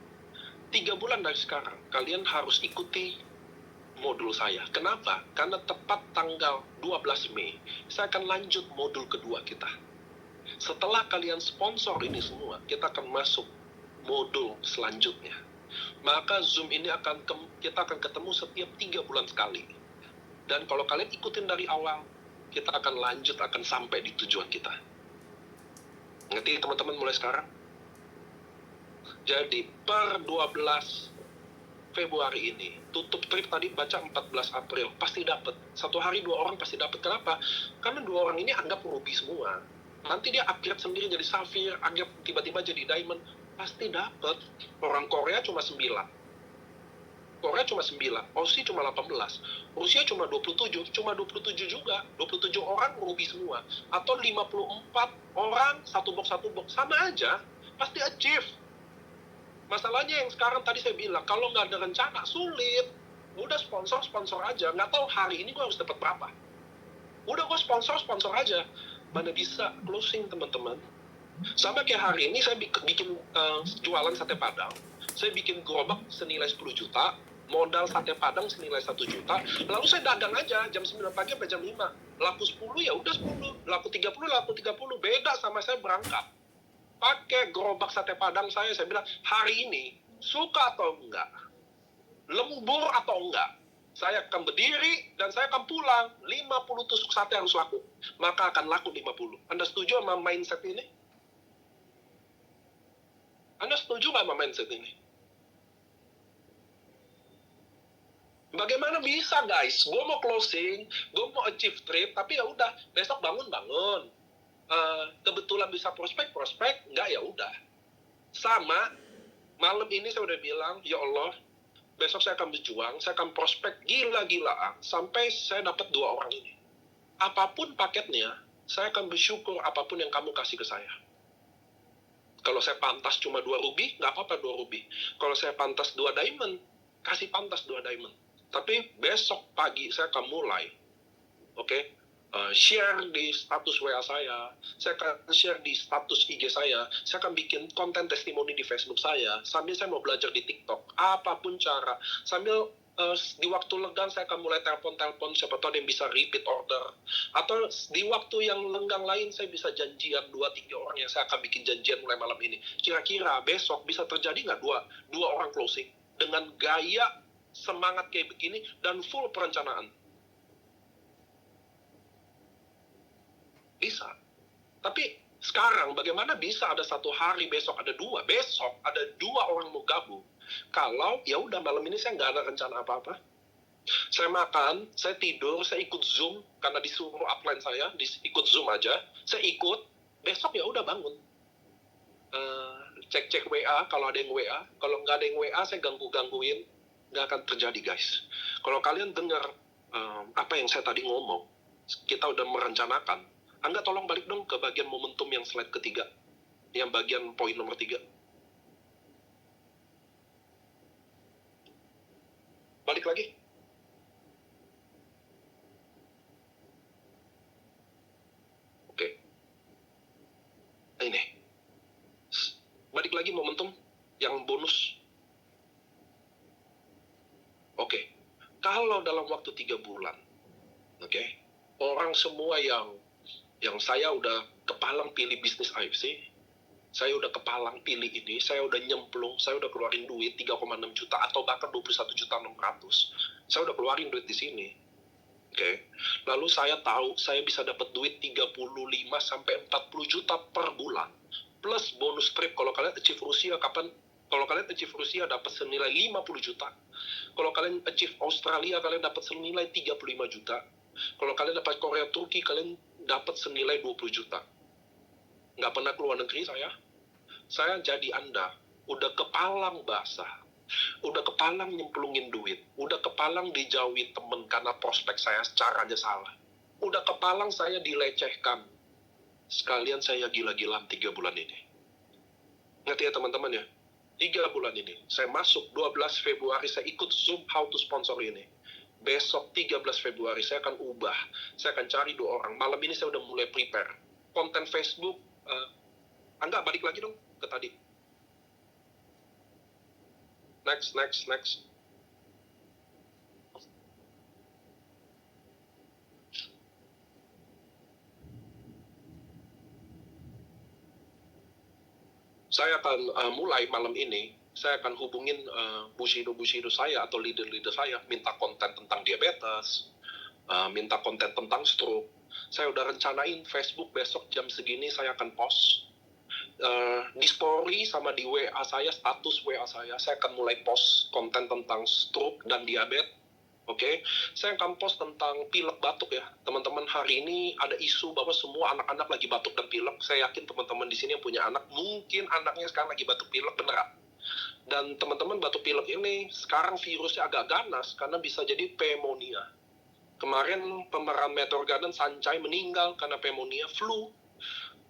[SPEAKER 1] 3 bulan dari sekarang, kalian harus ikuti modul saya. Kenapa? Karena tepat tanggal 12 Mei, saya akan lanjut modul kedua kita. Setelah kalian sponsor ini semua, kita akan masuk modul selanjutnya. Maka Zoom ini kita akan ketemu setiap 3 bulan sekali. Dan kalau kalian ikutin dari awal, kita akan lanjut, akan sampai di tujuan kita. Ngerti teman-teman mulai sekarang? Jadi per 12 Februari ini, tutup trip tadi baca 14 April, pasti dapat. 1 hari 2 orang pasti dapat. Kenapa? Karena 2 orang ini anggap ruby semua. Nanti dia upgrade sendiri jadi Sapphire, anggap tiba-tiba jadi Diamond, pasti dapat. Orang Korea cuma 9. Korea cuma 9, Aussie cuma 18, Rusia cuma 27 juga, 27 orang ruby semua. Atau 54 orang satu box, sama aja, pasti achieve. Masalahnya yang sekarang tadi saya bilang, kalau nggak ada rencana, sulit. Udah sponsor aja, nggak tahu hari ini gue harus dapat berapa. Udah gue sponsor aja, mana bisa closing teman-teman. Sama kayak hari ini saya bikin jualan sate Padang, saya bikin gerobak senilai 10 juta, modal sate Padang senilai 1 juta, lalu saya dagang aja jam 9 pagi sampai jam 5. Laku 10 ya udah 10, laku 30, beda sama saya berangkat. Pakai gerobak sate Padang saya bilang, hari ini suka atau enggak, lembur atau enggak, saya akan berdiri dan saya akan pulang, 50 tusuk sate harus laku. Maka akan laku 50. Anda setuju sama mindset ini? Anda setuju nggak sama mindset ini? Bagaimana bisa guys? Gue mau closing, gue mau achieve trip, tapi ya udah besok bangun. Kebetulan bisa prospek, nggak ya udah. Sama malam ini saya udah bilang, ya Allah, besok saya akan berjuang, saya akan prospek gila-gilaan sampai saya dapat 2 orang ini. Apapun paketnya, saya akan bersyukur apapun yang kamu kasih ke saya. Kalau saya pantas cuma 2 ruby, nggak apa-apa 2 ruby. Kalau saya pantas 2 diamond, kasih pantas 2 diamond. Tapi besok pagi saya akan mulai, oke? Share di status WA saya akan share di status IG saya akan bikin konten testimoni di Facebook saya, sambil saya mau belajar di TikTok, apapun cara. Sambil di waktu lenggang saya akan mulai telepon, siapa tahu ada yang bisa repeat order. Atau di waktu yang lenggang lain saya bisa janjian 2-3 orang yang saya akan bikin janjian mulai malam ini. Kira-kira besok bisa terjadi nggak dua orang closing dengan gaya semangat kayak begini dan full perencanaan? Bisa. Tapi sekarang bagaimana bisa ada 1 hari, besok ada 2, besok ada 2 orang mau gabung? Kalau ya udah malam ini saya nggak ada rencana apa-apa. Saya makan, saya tidur, saya ikut Zoom karena disuruh upline saya, ikut Zoom aja. Saya ikut, besok ya udah bangun. Cek WA kalau ada yang WA, kalau nggak ada yang WA saya gangguin. Nggak akan terjadi guys. Kalau kalian dengar apa yang saya tadi ngomong, kita udah merencanakan. Anda tolong balik dong ke bagian momentum yang slide ketiga, yang bagian poin nomor 3. Balik lagi. Oke. Ini. Balik lagi momentum yang bonus. Oke. Kalau dalam waktu 3 bulan, oke, orang semua yang saya udah kepalang pilih bisnis AFC, saya udah kepalang pilih ini, saya udah nyemplung, saya udah keluarin duit 3,6 juta atau bahkan 21.600.000. Saya udah keluarin duit di sini. Oke. Lalu saya tahu saya bisa dapat duit 35 sampai 40 juta per bulan. Plus bonus trip kalau kalian achieve Rusia kapan Kalau kalian achieve Rusia dapat senilai 50 juta. Kalau kalian achieve Australia, kalian dapat senilai 35 juta. Kalau kalian dapat Korea Turki, kalian dapat senilai 20 juta. Nggak pernah keluar negeri saya. Saya jadi Anda, udah kepalang basah, udah kepalang nyemplungin duit, udah kepalang dijauhin temen karena prospek saya caranya salah. Udah kepalang saya dilecehkan. Sekalian saya gila-gilaan 3 bulan ini. Ngerti ya teman-teman ya? 3 bulan ini. Saya masuk 12 Februari, saya ikut Zoom How to Sponsor ini. Besok 13 Februari saya akan ubah. Saya akan cari 2 orang. Malam ini saya udah mulai prepare. Konten Facebook, Angga balik lagi dong ke tadi. Next. Saya akan mulai malam ini, saya akan hubungin bushido saya atau leader saya, minta konten tentang diabetes, minta konten tentang stroke. Saya udah rencanain Facebook besok jam segini saya akan post. Di story sama di WA saya, status WA saya akan mulai post konten tentang stroke dan diabetes. Oke, saya akan post tentang pilek batuk ya. Teman-teman, hari ini ada isu bahwa semua anak-anak lagi batuk dan pilek. Saya yakin teman-teman di sini yang punya anak, mungkin anaknya sekarang lagi batuk pilek beneran. Dan teman-teman, batuk pilek ini sekarang virusnya agak ganas karena bisa jadi pneumonia. Kemarin pemeran Meteor Garden Sancai meninggal karena pneumonia flu.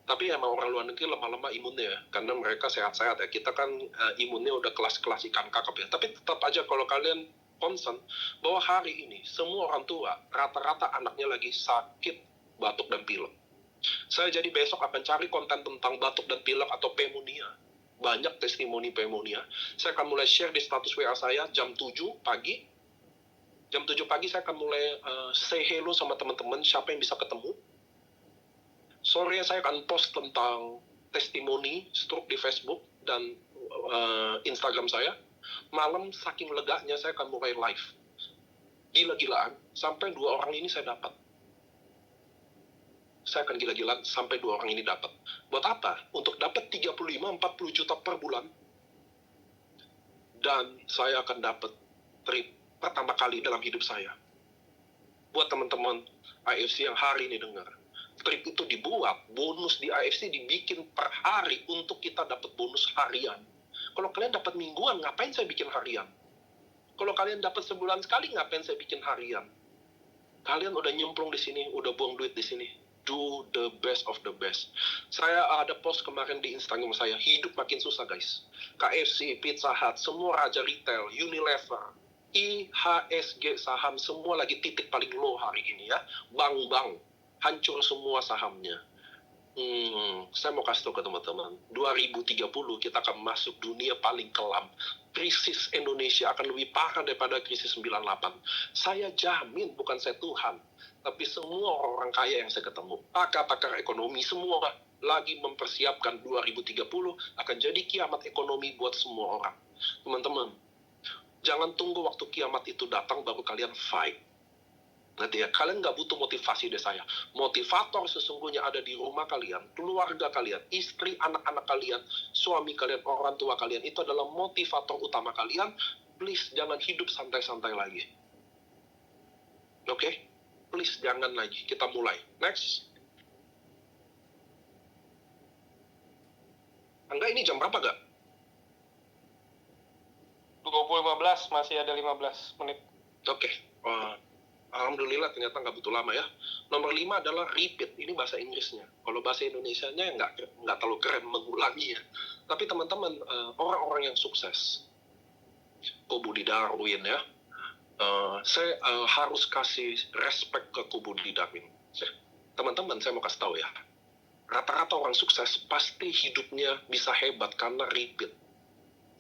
[SPEAKER 1] Tapi emang orang luar negeri lemah-lemah imunnya ya, karena mereka sehat-sehat ya. Kita kan imunnya udah kelas-kelas ikan kakap ya. Tapi tetap aja kalau kalian concern bahwa hari ini semua orang tua rata-rata anaknya lagi sakit batuk dan pilek. Saya jadi besok akan cari konten tentang batuk dan pilek atau pneumonia. Banyak testimoni pneumonia. Saya akan mulai share di status WA saya jam 7 pagi. Jam 7 pagi saya akan mulai say hello sama teman-teman siapa yang bisa ketemu. Sore saya akan post tentang testimoni stroke di Facebook dan Instagram saya. Malam saking leganya saya akan mulai live. Gila-gilaan, sampai 2 orang ini saya dapat. Saya akan gila-gilaan sampai 2 orang ini dapat. Buat apa? Untuk dapat 35-40 juta per bulan. Dan saya akan dapat trip pertama kali dalam hidup saya. Buat teman-teman AFC yang hari ini dengar. Trip itu dibuat, bonus di AFC dibikin per hari untuk kita dapat bonus harian. Kalau kalian dapat mingguan, ngapain saya bikin harian? Kalau kalian dapat sebulan sekali, ngapain saya bikin harian? Kalian udah nyemplung di sini, udah buang duit di sini. Do the best of the best. Saya ada post kemarin di Instagram saya, hidup makin susah guys. KFC, Pizza Hut, semua raja retail, Unilever, IHSG saham, semua lagi titik paling low hari ini ya. Bang, hancur semua sahamnya. Saya mau kasih tahu ke teman-teman, 2030 kita akan masuk dunia paling kelam. Krisis Indonesia akan lebih parah daripada krisis 98. Saya jamin, bukan saya Tuhan, tapi semua orang kaya yang saya ketemu, pakar-pakar ekonomi semua lagi mempersiapkan 2030 akan jadi kiamat ekonomi buat semua orang. Teman-teman, jangan tunggu waktu kiamat itu datang baru kalian fight. Nanti ya, kalian nggak butuh motivasi dari saya. Motivator sesungguhnya ada di rumah kalian, keluarga kalian, istri, anak-anak kalian, suami kalian, orang tua kalian. Itu adalah motivator utama kalian. Please, jangan hidup santai-santai lagi. Oke? Please, jangan lagi. Kita mulai. Next. Angga, ini jam berapa gak?
[SPEAKER 2] 20.15, masih ada 15 menit.
[SPEAKER 1] Oke. Alhamdulillah ternyata nggak butuh lama ya. Nomor 5 adalah repeat. Ini bahasa Inggrisnya. Kalau bahasa Indonesianya nggak terlalu keren mengulangi ya. Tapi teman-teman, orang-orang yang sukses, Ko Budi Darwin ya, saya harus kasih respect ke Ko Budi Darwin. Teman-teman, saya mau kasih tahu ya. Rata-rata orang sukses pasti hidupnya bisa hebat karena repeat.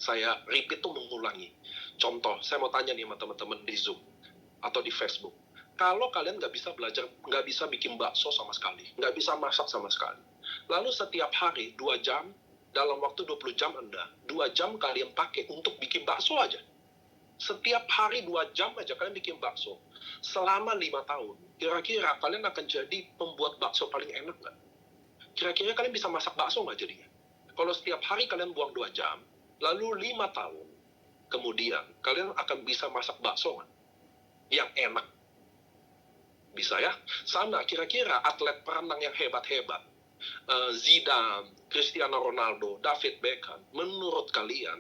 [SPEAKER 1] Saya repeat tuh mengulangi. Contoh, saya mau tanya nih sama teman-teman di Zoom atau di Facebook. Kalau kalian nggak bisa belajar, nggak bisa bikin bakso sama sekali, nggak bisa masak sama sekali, lalu setiap hari 2 jam, dalam waktu 20 jam Anda, 2 jam kalian pakai untuk bikin bakso aja. Setiap hari 2 jam aja kalian bikin bakso. Selama 5 tahun, kira-kira kalian akan jadi pembuat bakso paling enak nggak? Kira-kira kalian bisa masak bakso nggak jadinya? Kalau setiap hari kalian buang 2 jam, Lalu 5 tahun kemudian, kalian akan bisa masak bakso nggak? Yang enak. Bisa ya? Sama kira-kira atlet perenang yang hebat-hebat. Zidane, Cristiano Ronaldo, David Beckham. Menurut kalian,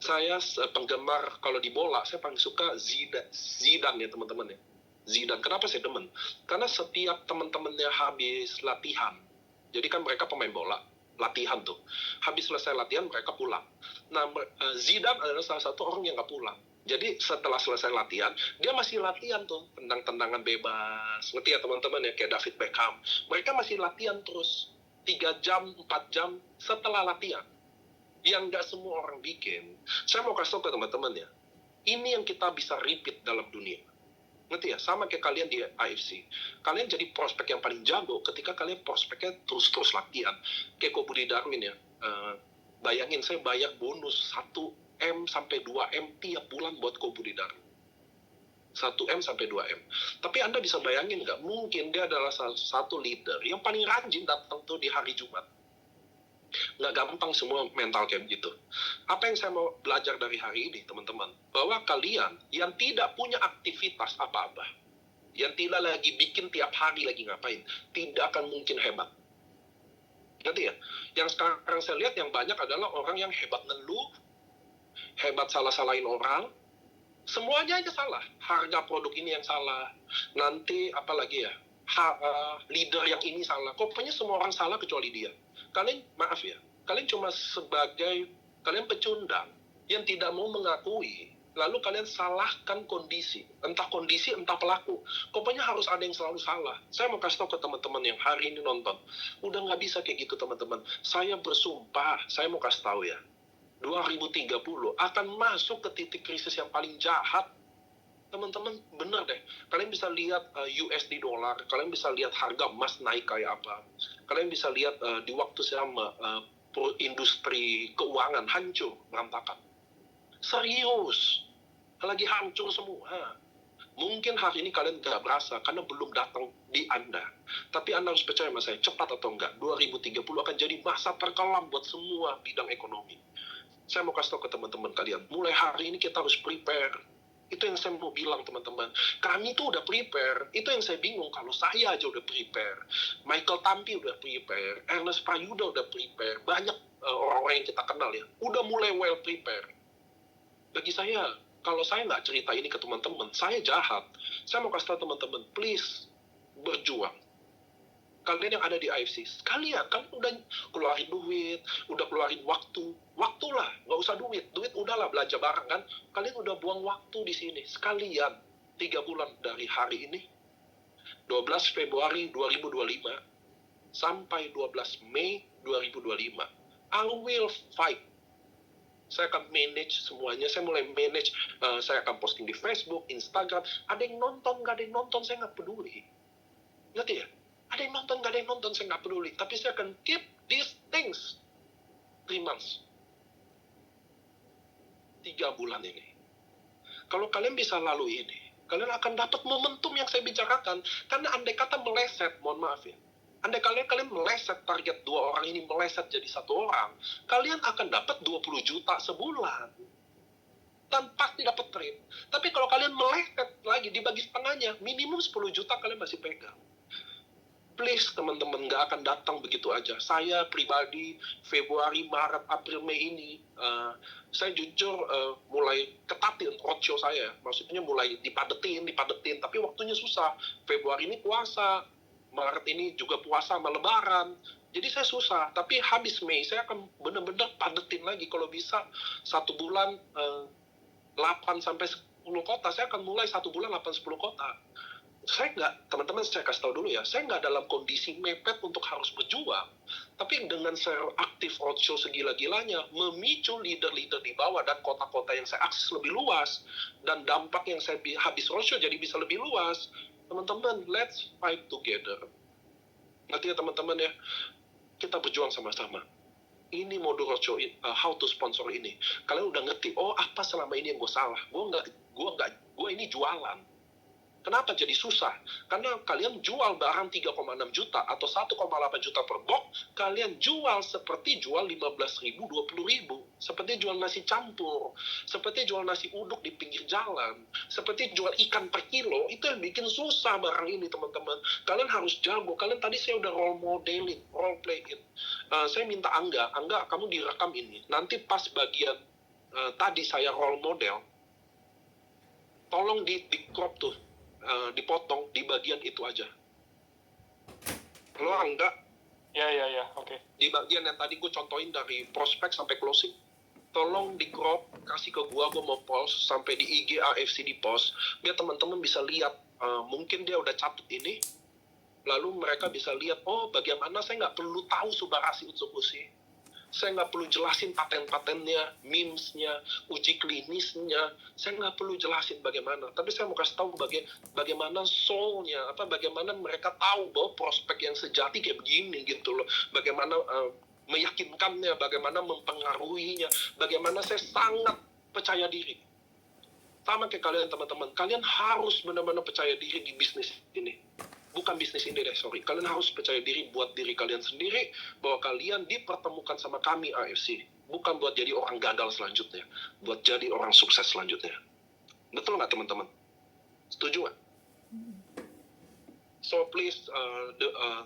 [SPEAKER 1] saya penggemar kalau di bola, saya paling suka Zidane ya teman-teman ya. Zidane, kenapa saya demen? Karena setiap teman-temannya habis latihan, jadi kan mereka pemain bola, latihan tuh. Habis selesai latihan, mereka pulang. Nah, Zidane adalah salah satu orang yang nggak pulang. Jadi setelah selesai latihan, dia masih latihan tuh, tendang-tendangan bebas. Ngerti ya teman-teman ya, kayak David Beckham. Mereka masih latihan terus, 3 jam, 4 jam setelah latihan. Yang nggak semua orang bikin. Saya mau kasih tahu ke teman-teman ya, ini yang kita bisa repeat dalam dunia. Ngerti ya? Sama kayak kalian di AFC. Kalian jadi prospek yang paling jago ketika kalian prospeknya terus-terus latihan. Kayak Budi Darwin ya. Bayangin saya bayar bonus 1M sampai 2M tiap bulan buat Budi Darwin. 1M sampai 2M. Tapi Anda bisa bayangin nggak? Mungkin dia adalah salah satu leader yang paling rajin datang tuh di hari Jumat. Nggak gampang semua mental kayak begitu. Apa yang saya mau belajar dari hari ini, teman-teman? Bahwa kalian yang tidak punya aktivitas apa-apa, yang tidak lagi bikin tiap hari lagi ngapain, tidak akan mungkin hebat. Ngerti ya? Yang sekarang saya lihat yang banyak adalah orang yang hebat ngeluh, hebat salah-salahin orang, semuanya aja salah. Harga produk ini yang salah, nanti apalagi ya, leader yang ini salah. Pokoknya semua orang salah kecuali dia. Kalian, maaf ya, kalian cuma sebagai, kalian pecundang yang tidak mau mengakui, lalu kalian salahkan kondisi, entah pelaku. Pokoknya harus ada yang selalu salah. Saya mau kasih tahu ke teman-teman yang hari ini nonton, udah nggak bisa kayak gitu teman-teman. Saya bersumpah, saya mau kasih tahu ya, 2030 akan masuk ke titik krisis yang paling jahat. Teman-teman, bener deh. Kalian bisa lihat USD dolar, kalian bisa lihat harga emas naik kayak apa. Kalian bisa lihat di waktu sama industri keuangan hancur, berantakan. Serius, lagi hancur semua. Mungkin hari ini kalian gak berasa karena belum datang di Anda. Tapi Anda harus percaya sama saya, cepat atau enggak, 2030 akan jadi masa terkelam buat semua bidang ekonomi. Saya mau kasih tahu ke teman-teman kalian, mulai hari ini kita harus prepare. Itu yang saya mau bilang teman-teman. Kami tuh udah prepare. Itu yang saya bingung. Kalau saya aja udah prepare. Michael Tampi udah prepare. Ernest Prayuda udah prepare. Banyak orang-orang yang kita kenal ya. Udah mulai well prepare. Bagi saya, kalau saya nggak cerita ini ke teman-teman, saya jahat. Saya mau kasih tahu teman-teman, please berjuang. Kalian yang ada di AFC, kalian udah keluarin duit, udah keluarin waktu lah, nggak usah duit udahlah belanja barang kan, kalian udah buang waktu di sini, sekalian 3 bulan dari hari ini, 12 Februari 2025, sampai 12 Mei 2025, I will fight. Saya akan manage semuanya, saya mulai manage, saya akan posting di Facebook, Instagram, ada yang nonton, nggak ada yang nonton, saya nggak peduli. Ngerti ya? Ada yang nonton, nggak ada yang nonton, saya nggak peduli. Tapi saya akan keep these things 3 months. 3 bulan ini. Kalau kalian bisa lalui ini, kalian akan dapat momentum yang saya bicarakan. Karena andai kata meleset, mohon maaf ya, andai kalian meleset target 2 orang ini, meleset jadi 1 orang, kalian akan dapat 20 juta sebulan. Dan pasti dapat trade. Tapi kalau kalian meleset lagi, dibagi setengahnya, minimum 10 juta kalian masih pegang. Please teman-teman, nggak akan datang begitu aja. Saya pribadi Februari, Maret, April, Mei ini, saya jujur mulai ketatin roadshow saya. Maksudnya mulai dipadetin, tapi waktunya susah. Februari ini puasa, Maret ini juga puasa sama Lebaran. Jadi saya susah, tapi habis Mei saya akan benar-benar padetin lagi. Kalau bisa 1 bulan 8 sampai 10 kota, saya akan mulai 1 bulan 8-10 kota. Saya nggak, teman-teman saya kasih tahu dulu ya, saya nggak dalam kondisi mepet untuk harus berjuang. Tapi dengan saya aktif roadshow segila-gilanya, memicu leader-leader di bawah dan kota-kota yang saya akses lebih luas, dan dampak yang saya habis roadshow jadi bisa lebih luas. Teman-teman, let's fight together. Ngerti ya teman-teman ya? Kita berjuang sama-sama. Ini modul roadshow, how to sponsor ini. Kalian udah ngerti, oh apa selama ini yang gue salah? Gue ini jualan. Kenapa jadi susah? Karena kalian jual barang 3,6 juta atau 1,8 juta per box, kalian jual seperti jual 15.000, 20.000. Seperti jual nasi campur, seperti jual nasi uduk di pinggir jalan, seperti jual ikan per kilo. Itu yang bikin susah barang ini, teman-teman. Kalian harus jago. Kalian tadi saya udah role modeling, role playing. Saya minta Angga, kamu direkam ini. Nanti pas bagian tadi saya role model, tolong di crop tuh. Dipotong di bagian itu aja. Lo Angga,
[SPEAKER 2] Ya, oke.
[SPEAKER 1] di bagian yang tadi gue contohin dari prospek sampai closing, tolong di crop, kasih ke gua mau post sampai di IG AFC di post, biar teman-teman bisa lihat. Mungkin dia udah catat ini, lalu mereka bisa lihat, oh bagaimana saya nggak perlu tahu Subarashi Utsukushi. Saya nggak perlu jelasin paten-patennya, memesnya, uji klinisnya. Saya nggak perlu jelasin bagaimana. Tapi saya mau kasih tahu bagaimana soul-nya, bagaimana mereka tahu bahwa prospek yang sejati kayak begini gitu loh. Bagaimana meyakinkannya, bagaimana mempengaruhinya, bagaimana saya sangat percaya diri. Sama kayak kalian teman-teman, kalian harus benar-benar percaya diri di bisnis ini. Bukan bisnis ini deh, sorry. Kalian harus percaya diri buat diri kalian sendiri, bahwa kalian dipertemukan sama kami AFC. Bukan buat jadi orang gagal selanjutnya, buat jadi orang sukses selanjutnya. Betul nggak teman-teman? Setuju nggak? So please,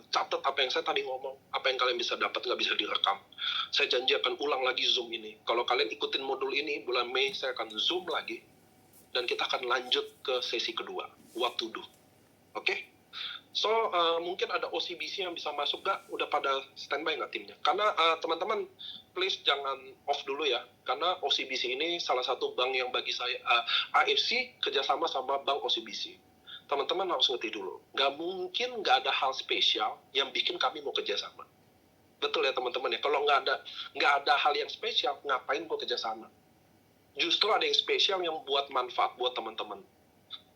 [SPEAKER 1] catat apa yang saya tadi ngomong, apa yang kalian bisa dapat nggak bisa direkam. Saya janji akan ulang lagi Zoom ini. Kalau kalian ikutin modul ini, bulan Mei saya akan Zoom lagi, dan kita akan lanjut ke sesi kedua, what to do. Oke? So, mungkin ada OCBC yang bisa masuk nggak? Udah pada standby nggak timnya? Karena teman-teman, please jangan off dulu ya. Karena OCBC ini salah satu bank yang bagi saya, AFC kerjasama sama bank OCBC. Teman-teman harus ngerti dulu. Nggak mungkin nggak ada hal spesial yang bikin kami mau kerjasama. Betul ya teman-teman ya? Kalau nggak ada hal yang spesial, ngapain mau kerjasama? Justru ada yang spesial yang buat manfaat buat teman-teman.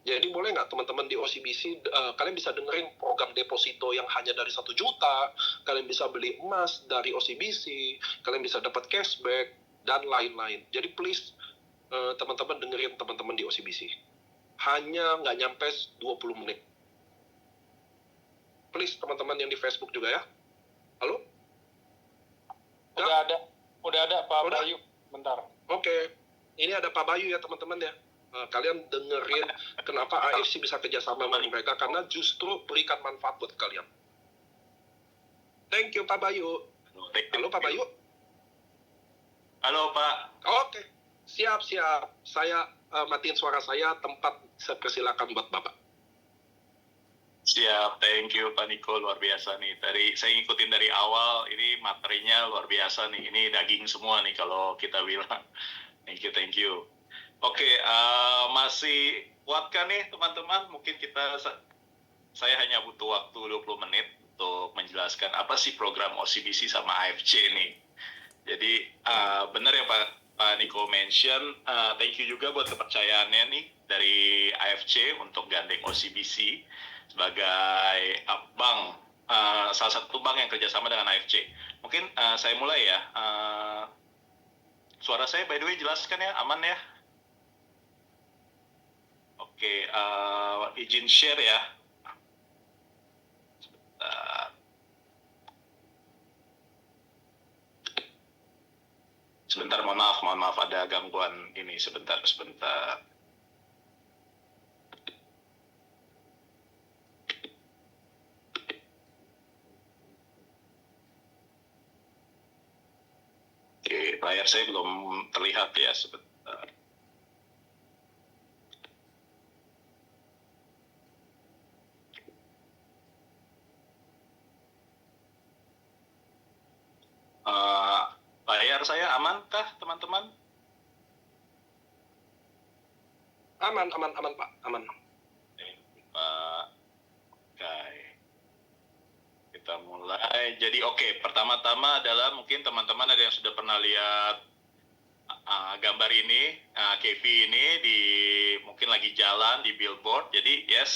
[SPEAKER 1] Jadi boleh nggak teman-teman di OCBC, kalian bisa dengerin program deposito yang hanya dari 1 juta, kalian bisa beli emas dari OCBC, kalian bisa dapat cashback, dan lain-lain. Jadi please, teman-teman dengerin teman-teman di OCBC. Hanya nggak nyampe 20 menit. Please teman-teman yang di Facebook juga ya. Halo?
[SPEAKER 2] Udah ada Pak
[SPEAKER 1] Udah?
[SPEAKER 2] Bayu. Bentar.
[SPEAKER 1] Oke. Ini ada Pak Bayu ya teman-teman ya. Kalian dengerin kenapa AFC bisa kerjasama sama mereka, karena justru berikan manfaat buat kalian. Thank you Pak Bayu. Halo Pak Bayu.
[SPEAKER 4] Halo Pak.
[SPEAKER 1] Oke, siap. Saya matiin suara saya, tempat saya persilakan buat Bapak.
[SPEAKER 4] Siap, thank you Pak Niko, luar biasa nih. Saya ngikutin dari awal, ini materinya luar biasa nih. Ini daging semua nih kalau kita bilang. Thank you. Oke, masih kuatkah nih teman-teman? Mungkin saya hanya butuh waktu 20 menit untuk menjelaskan apa sih program OCBC sama AFC nih. Jadi benar ya Pak Niko mention, thank you juga buat kepercayaannya nih dari AFC untuk gandeng OCBC sebagai bank, salah satu bank yang kerjasama dengan AFC. Mungkin saya mulai ya. Suara saya by the way jelas kan ya, aman ya? Oke, izin share ya. Sebentar, mohon maaf ada gangguan ini sebentar. Oke, layar saya belum terlihat ya sebentar. Layar saya amankah teman-teman?
[SPEAKER 1] Aman Pak, aman.
[SPEAKER 4] Pak, oke. Kita mulai. Jadi oke, pertama-tama adalah mungkin teman-teman ada yang sudah pernah lihat gambar ini, Kevi ini mungkin lagi jalan di billboard. Jadi yes,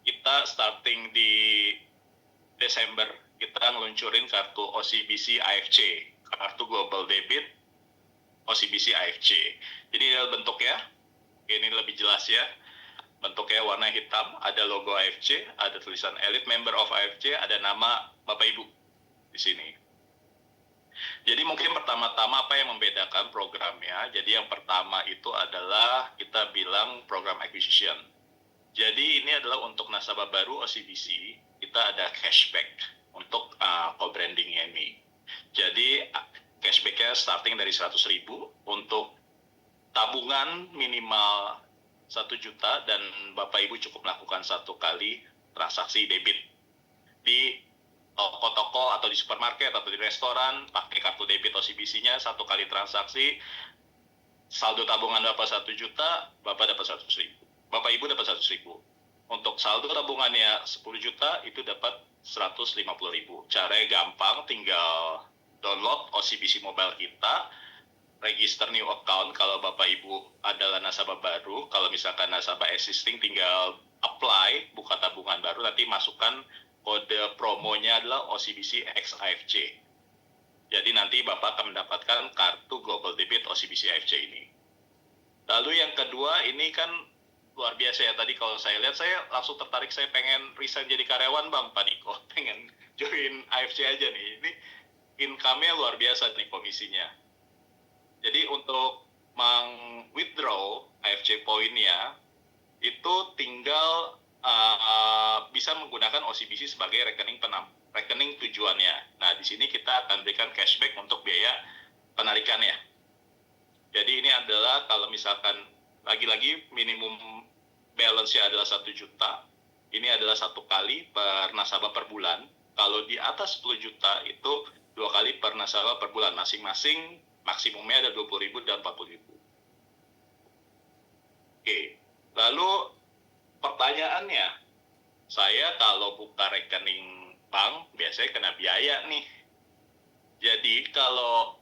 [SPEAKER 4] kita starting di Desember kita ngeluncurin kartu OCBC AFC, kartu Global Debit OCBC AFC. Jadi ini bentuknya, ini lebih jelas ya. bentuknya warna hitam, ada logo AFC, ada tulisan Elite Member of AFC, ada nama Bapak Ibu di sini. Jadi mungkin pertama-tama apa yang membedakan programnya? Jadi yang pertama itu adalah kita bilang program acquisition. Jadi ini adalah untuk nasabah baru OCBC, kita ada cashback untuk co-brandingnya ini. Jadi cashbacknya starting dari 100.000 untuk tabungan minimal 1 juta dan Bapak Ibu cukup melakukan 1 kali transaksi debit di toko-toko atau di supermarket atau di restoran, pakai kartu debit OCBC-nya 1 kali transaksi, saldo tabungan Bapak 1 juta, Bapak dapat 100.000. Bapak Ibu dapat 100.000. Untuk saldo tabungannya 10 juta, itu dapat 150.000. Caranya gampang, tinggal download OCBC Mobile kita, register new account kalau Bapak Ibu adalah nasabah baru. Kalau misalkan nasabah existing, tinggal apply, buka tabungan baru, nanti masukkan kode promonya adalah OCBC X AFC. Jadi nanti Bapak akan mendapatkan kartu Global Debit OCBC AFC ini. Lalu yang kedua, ini kan luar biasa ya, tadi kalau saya lihat, saya langsung tertarik, saya pengen resign jadi karyawan Bang Pak Niko, pengen join AFC aja nih. Ini income-nya luar biasa nih komisinya. Jadi untuk meng-withdraw AFC poinnya, itu tinggal bisa menggunakan OCBC sebagai rekening tujuannya. Nah, di sini kita akan berikan cashback untuk biaya penarikannya. Jadi ini adalah kalau misalkan lagi-lagi minimum balance-nya adalah 1 juta, ini adalah 1 kali per nasabah per bulan. Kalau di atas 10 juta itu 2 kali per nasabah per bulan, masing-masing maksimumnya ada 20.000 dan 40.000. Oke, lalu pertanyaannya, saya kalau buka rekening bank biasanya kena biaya nih. Jadi kalau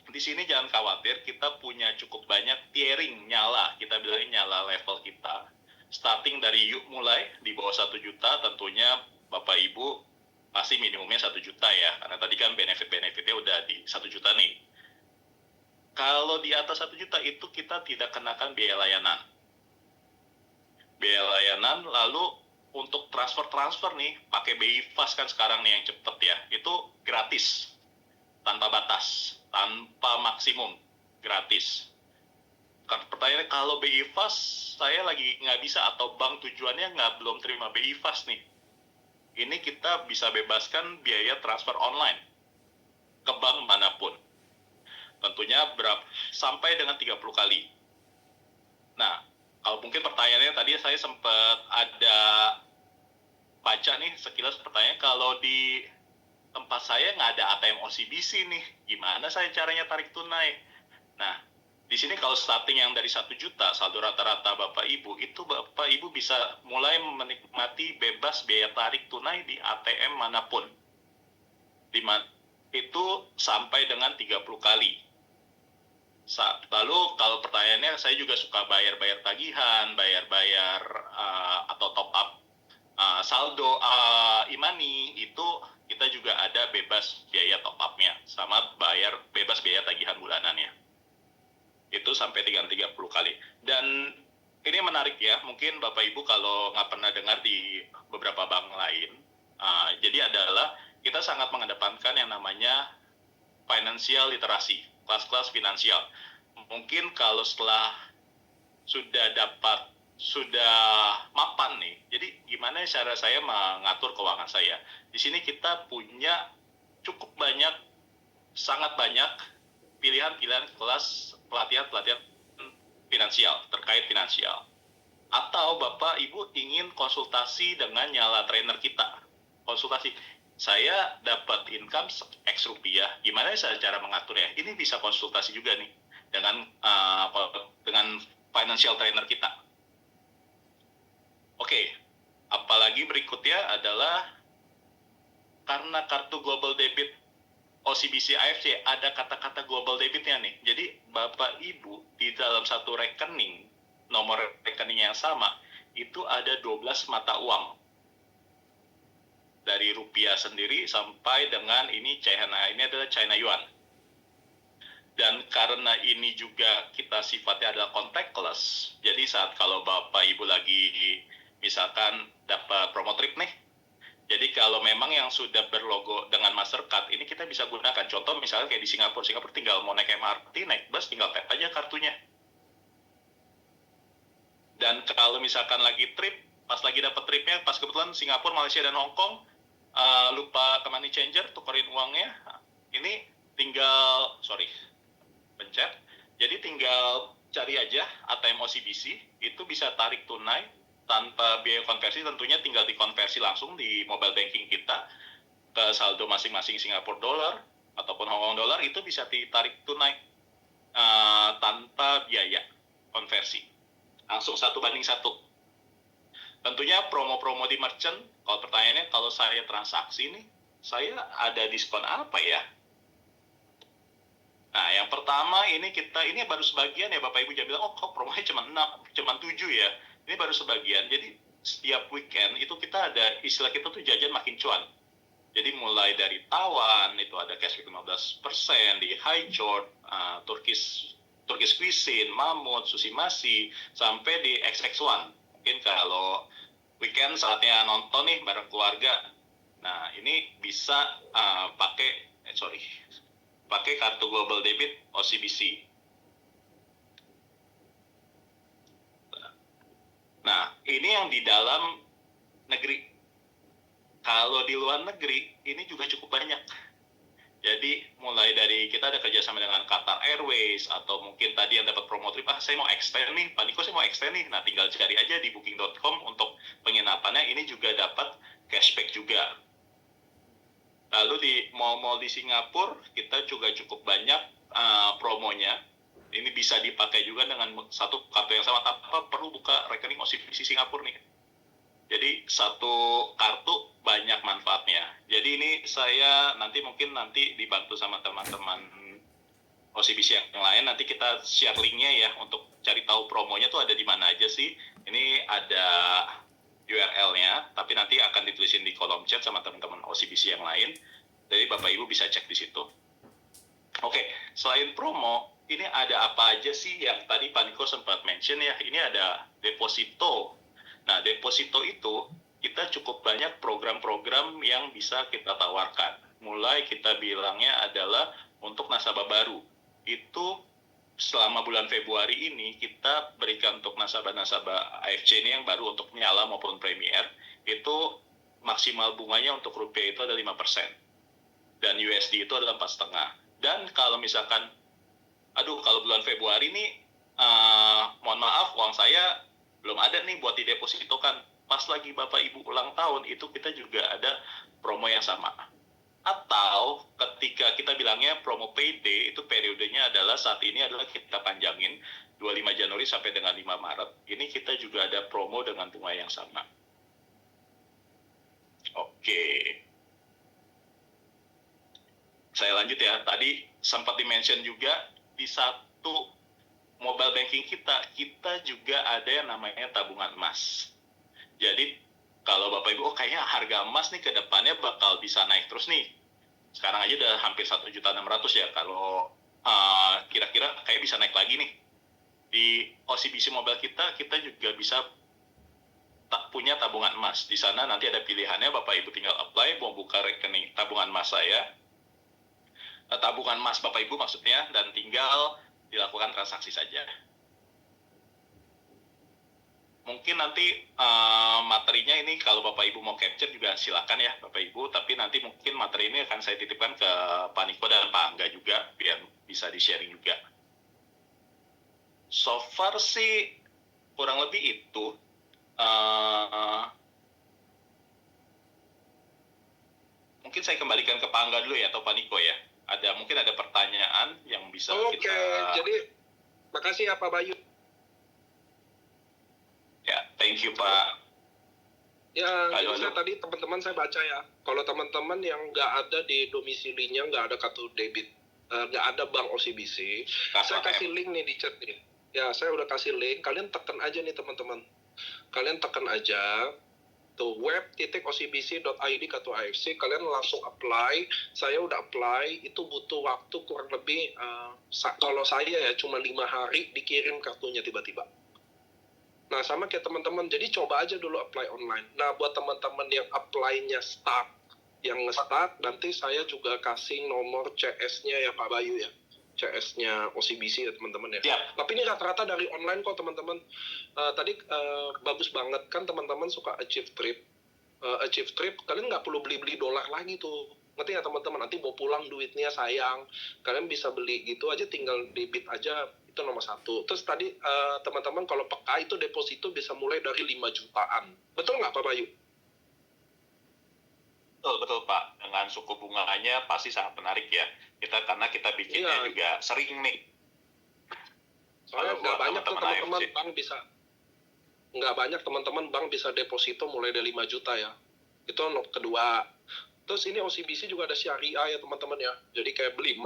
[SPEAKER 4] di sini jangan khawatir, kita punya cukup banyak tiering nyala, kita bilangnya nyala level kita. Starting dari mulai di bawah 1 juta, tentunya Bapak Ibu pasti minimumnya 1 juta ya, karena tadi kan benefit-benefitnya udah di 1 juta nih. Kalau di atas 1 juta itu kita tidak kenakan biaya layanan. Biaya layanan, lalu untuk transfer nih, pakai BI Fast kan sekarang nih yang cepet ya, itu gratis, tanpa batas, tanpa maksimum, gratis. Pertanyaannya, kalau BI Fast saya lagi nggak bisa atau bank tujuannya belum terima BI Fast nih, ini kita bisa bebaskan biaya transfer online ke bank manapun. Tentunya sampai dengan 30 kali. Nah, kalau mungkin pertanyaannya tadi saya sempat ada baca nih sekilas pertanyaan, kalau di tempat saya nggak ada ATM OCBC nih, gimana saya caranya tarik tunai? Nah, di sini kalau starting yang dari 1 juta, saldo rata-rata Bapak Ibu, itu Bapak Ibu bisa mulai menikmati bebas biaya tarik tunai di ATM manapun. Itu sampai dengan 30 kali. Lalu kalau pertanyaannya, saya juga suka bayar-bayar tagihan, bayar-bayar atau top up saldo e-money, itu kita juga ada bebas biaya top up-nya, sama bebas biaya tagihan bulanannya. Itu sampai 30 kali. Dan ini menarik ya, mungkin Bapak Ibu kalau nggak pernah dengar di beberapa bank lain, jadi adalah kita sangat mengedepankan yang namanya financial literasi, kelas-kelas finansial. Mungkin kalau setelah sudah mapan nih, jadi gimana cara saya mengatur keuangan saya? Di sini kita punya cukup banyak, sangat banyak pilihan-pilihan kelas pelatihan finansial, terkait finansial. Atau Bapak Ibu ingin konsultasi dengan nyala trainer kita, konsultasi, saya dapat income X rupiah, gimana cara mengaturnya? Ini bisa konsultasi juga nih dengan financial trainer kita. Oke, apalagi berikutnya adalah karena kartu Global Debit OCBC AFC ada kata-kata Global Debitnya nih. Jadi Bapak Ibu di dalam satu rekening, nomor rekening yang sama, itu ada 12 mata uang. Dari rupiah sendiri sampai dengan ini adalah China Yuan. Dan karena ini juga kita sifatnya adalah contactless, jadi saat kalau Bapak Ibu lagi misalkan dapat promo trip nih, jadi kalau memang yang sudah berlogo dengan Mastercard, ini kita bisa gunakan. Contoh misalnya kayak di Singapura tinggal mau naik MRT, naik bus, tinggal tap aja kartunya. Dan kalau misalkan lagi trip, pas lagi dapat tripnya, pas kebetulan Singapura, Malaysia, dan Hong Kong, lupa ke money changer, tukerin uangnya, ini tinggal, pencet. Jadi tinggal cari aja ATM OCBC, itu bisa tarik tunai tanpa biaya konversi, tentunya tinggal dikonversi langsung di mobile banking kita ke saldo masing-masing Singapura dollar ataupun Hong Kong dollar, itu bisa ditarik tunai tanpa biaya konversi. Langsung 1:1. Tentunya promo-promo di merchant, kalau pertanyaannya kalau saya transaksi nih, saya ada diskon apa ya? Nah, yang pertama ini baru sebagian ya, Bapak Ibu jangan bilang, kok promonya cuma 7 ya. Ini baru sebagian. Jadi setiap weekend itu kita ada, istilah kita tuh jajan makin cuan. Jadi mulai dari Tawan, itu ada cashback 15%, di High Chord, Turkish Cuisine, Mamut, Sushi Masi, sampai di XX1. Mungkin kalau weekend saatnya nonton nih bareng keluarga, nah ini bisa pakai kartu Global Debit OCBC. Nah, ini yang di dalam negeri. Kalau di luar negeri, ini juga cukup banyak. Jadi, mulai dari kita ada kerjasama dengan Qatar Airways, atau mungkin tadi yang dapat promo trip, saya mau extend nih, Pak Niko saya mau extend nih. Nah, tinggal cari aja di booking.com untuk penginapannya, ini juga dapat cashback juga. Lalu di mall-mall di Singapura, kita juga cukup banyak promonya. Ini bisa dipakai juga dengan satu kartu yang sama, tanpa perlu buka rekening OCBC Singapura nih. Jadi satu kartu banyak manfaatnya. Jadi ini saya nanti dibantu sama teman-teman OCBC yang lain. Nanti kita share linknya ya untuk cari tahu promonya tuh ada di mana aja sih. Ini ada URL-nya, tapi nanti akan ditulisin di kolom chat sama teman-teman OCBC yang lain. Jadi Bapak Ibu bisa cek di situ. Oke, selain promo, ini ada apa aja sih yang tadi Pak Niko sempat mention ya? Ini ada deposito. Nah, deposito itu kita cukup banyak program-program yang bisa kita tawarkan. Mulai kita bilangnya adalah untuk nasabah baru. Itu selama bulan Februari ini kita berikan untuk nasabah-nasabah AFC ini yang baru untuk Nyala maupun Premier, itu maksimal bunganya untuk rupiah itu ada 5%. Dan USD itu adalah 4,5. Dan kalau misalkan, kalau bulan Februari ini, mohon maaf, uang saya belum ada nih buat didepositokan. Pas lagi Bapak Ibu ulang tahun, itu kita juga ada promo yang sama. Atau ketika kita bilangnya promo payday, itu periodenya adalah saat ini adalah kita panjangin 25 Januari sampai dengan 5 Maret. Ini kita juga ada promo dengan bunga yang sama. Oke. Saya lanjut ya. Tadi sempat di-mention juga di satu mobile banking kita juga ada yang namanya tabungan emas. Jadi kalau Bapak Ibu, kayaknya harga emas nih ke depannya bakal bisa naik terus nih. Sekarang aja udah hampir 1.600.000 ya. Kalau kira-kira kayak bisa naik lagi nih. Di OCBC Mobile kita juga bisa punya tabungan emas. Di sana nanti ada pilihannya, Bapak Ibu tinggal apply, mau buka rekening tabungan emas saya. Tabungan emas Bapak Ibu maksudnya, dan tinggal dilakukan transaksi saja. Mungkin nanti materinya ini kalau Bapak Ibu mau capture juga silakan ya Bapak Ibu, tapi nanti mungkin materi ini akan saya titipkan ke Pak Niko dan Pak Angga juga biar bisa di-sharing juga. So far sih kurang lebih itu. Mungkin saya kembalikan ke Pak Angga dulu ya, atau Pak Niko ya. Mungkin ada pertanyaan yang bisa kita...
[SPEAKER 1] Oke, jadi makasih ya Pak Bayu.
[SPEAKER 4] Ya, thank you Pak.
[SPEAKER 1] Ya, jadi tadi teman-teman saya baca ya. Kalau teman-teman yang nggak ada di domisilinya, nggak ada kartu debit, nggak ada bank OCBC, saya kasih link nih di chat nih. Ya, saya udah kasih link. Kalian tekan aja nih teman-teman. Kalian tekan aja. Tuh, web.ocbc.id kartu AFC, kalian langsung apply. Saya udah apply, itu butuh waktu kurang lebih, kalau saya ya cuma 5 hari dikirim kartunya tiba-tiba. Nah, sama kayak teman-teman, jadi coba aja dulu apply online. Nah, buat teman-teman yang apply-nya stuck, yang nge-stuck, nanti saya juga kasih nomor CS-nya ya Pak Bayu ya. CS-nya OCBC ya teman-teman ya.
[SPEAKER 4] Siap.
[SPEAKER 1] Tapi ini rata-rata dari online kok teman-teman. Tadi bagus banget kan teman-teman suka achieve trip. Achieve trip, kalian nggak perlu beli-beli dolar lagi tuh. Ngerti ya teman-teman, nanti mau pulang duitnya sayang. Kalian bisa beli gitu aja, tinggal debit aja, itu nomor 1. Terus tadi teman-teman kalau peka itu deposito bisa mulai dari 5 jutaan. Betul nggak Pak Bayu?
[SPEAKER 4] Betul Pak, dengan suku bunganya pasti sangat menarik ya. Karena kita bikinnya juga sering nih.
[SPEAKER 1] Soalnya
[SPEAKER 4] Kalau
[SPEAKER 1] nggak
[SPEAKER 4] buat
[SPEAKER 1] banyak tuh
[SPEAKER 4] teman-teman
[SPEAKER 1] teman-teman
[SPEAKER 4] AFC.
[SPEAKER 1] bank bisa, nggak banyak teman-teman bank bisa deposito mulai dari 5 juta ya. Itu kedua. Terus ini OCBC juga ada syariah ya teman-teman ya. Jadi kayak beli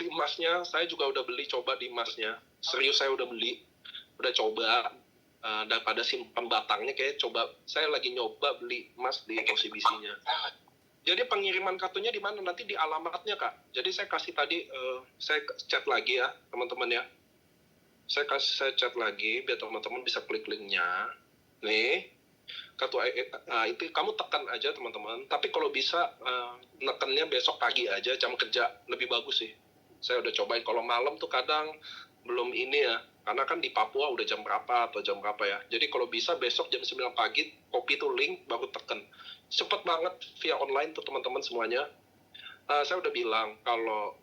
[SPEAKER 1] emasnya, saya juga udah beli coba di emasnya. Serius saya udah beli, udah coba. Daripada simpan batangnya kayak coba, saya lagi nyoba beli emas di OCBC-nya. Jadi pengiriman kartunya di mana? Nanti di alamatnya Kak. Jadi saya kasih tadi, saya chat lagi ya teman-teman ya. Saya chat lagi biar teman-teman bisa klik linknya. Nih, kartu itu kamu tekan aja teman-teman. Tapi kalau bisa nekennya besok pagi aja, jam kerja lebih bagus sih. Saya udah cobain. Kalau malam tuh kadang belum ini ya, karena kan di Papua udah jam berapa atau jam berapa ya. Jadi kalau bisa besok jam 9 pagi, copy tuh link baru tekan. Cepet banget via online tuh teman-teman semuanya. Saya udah bilang kalau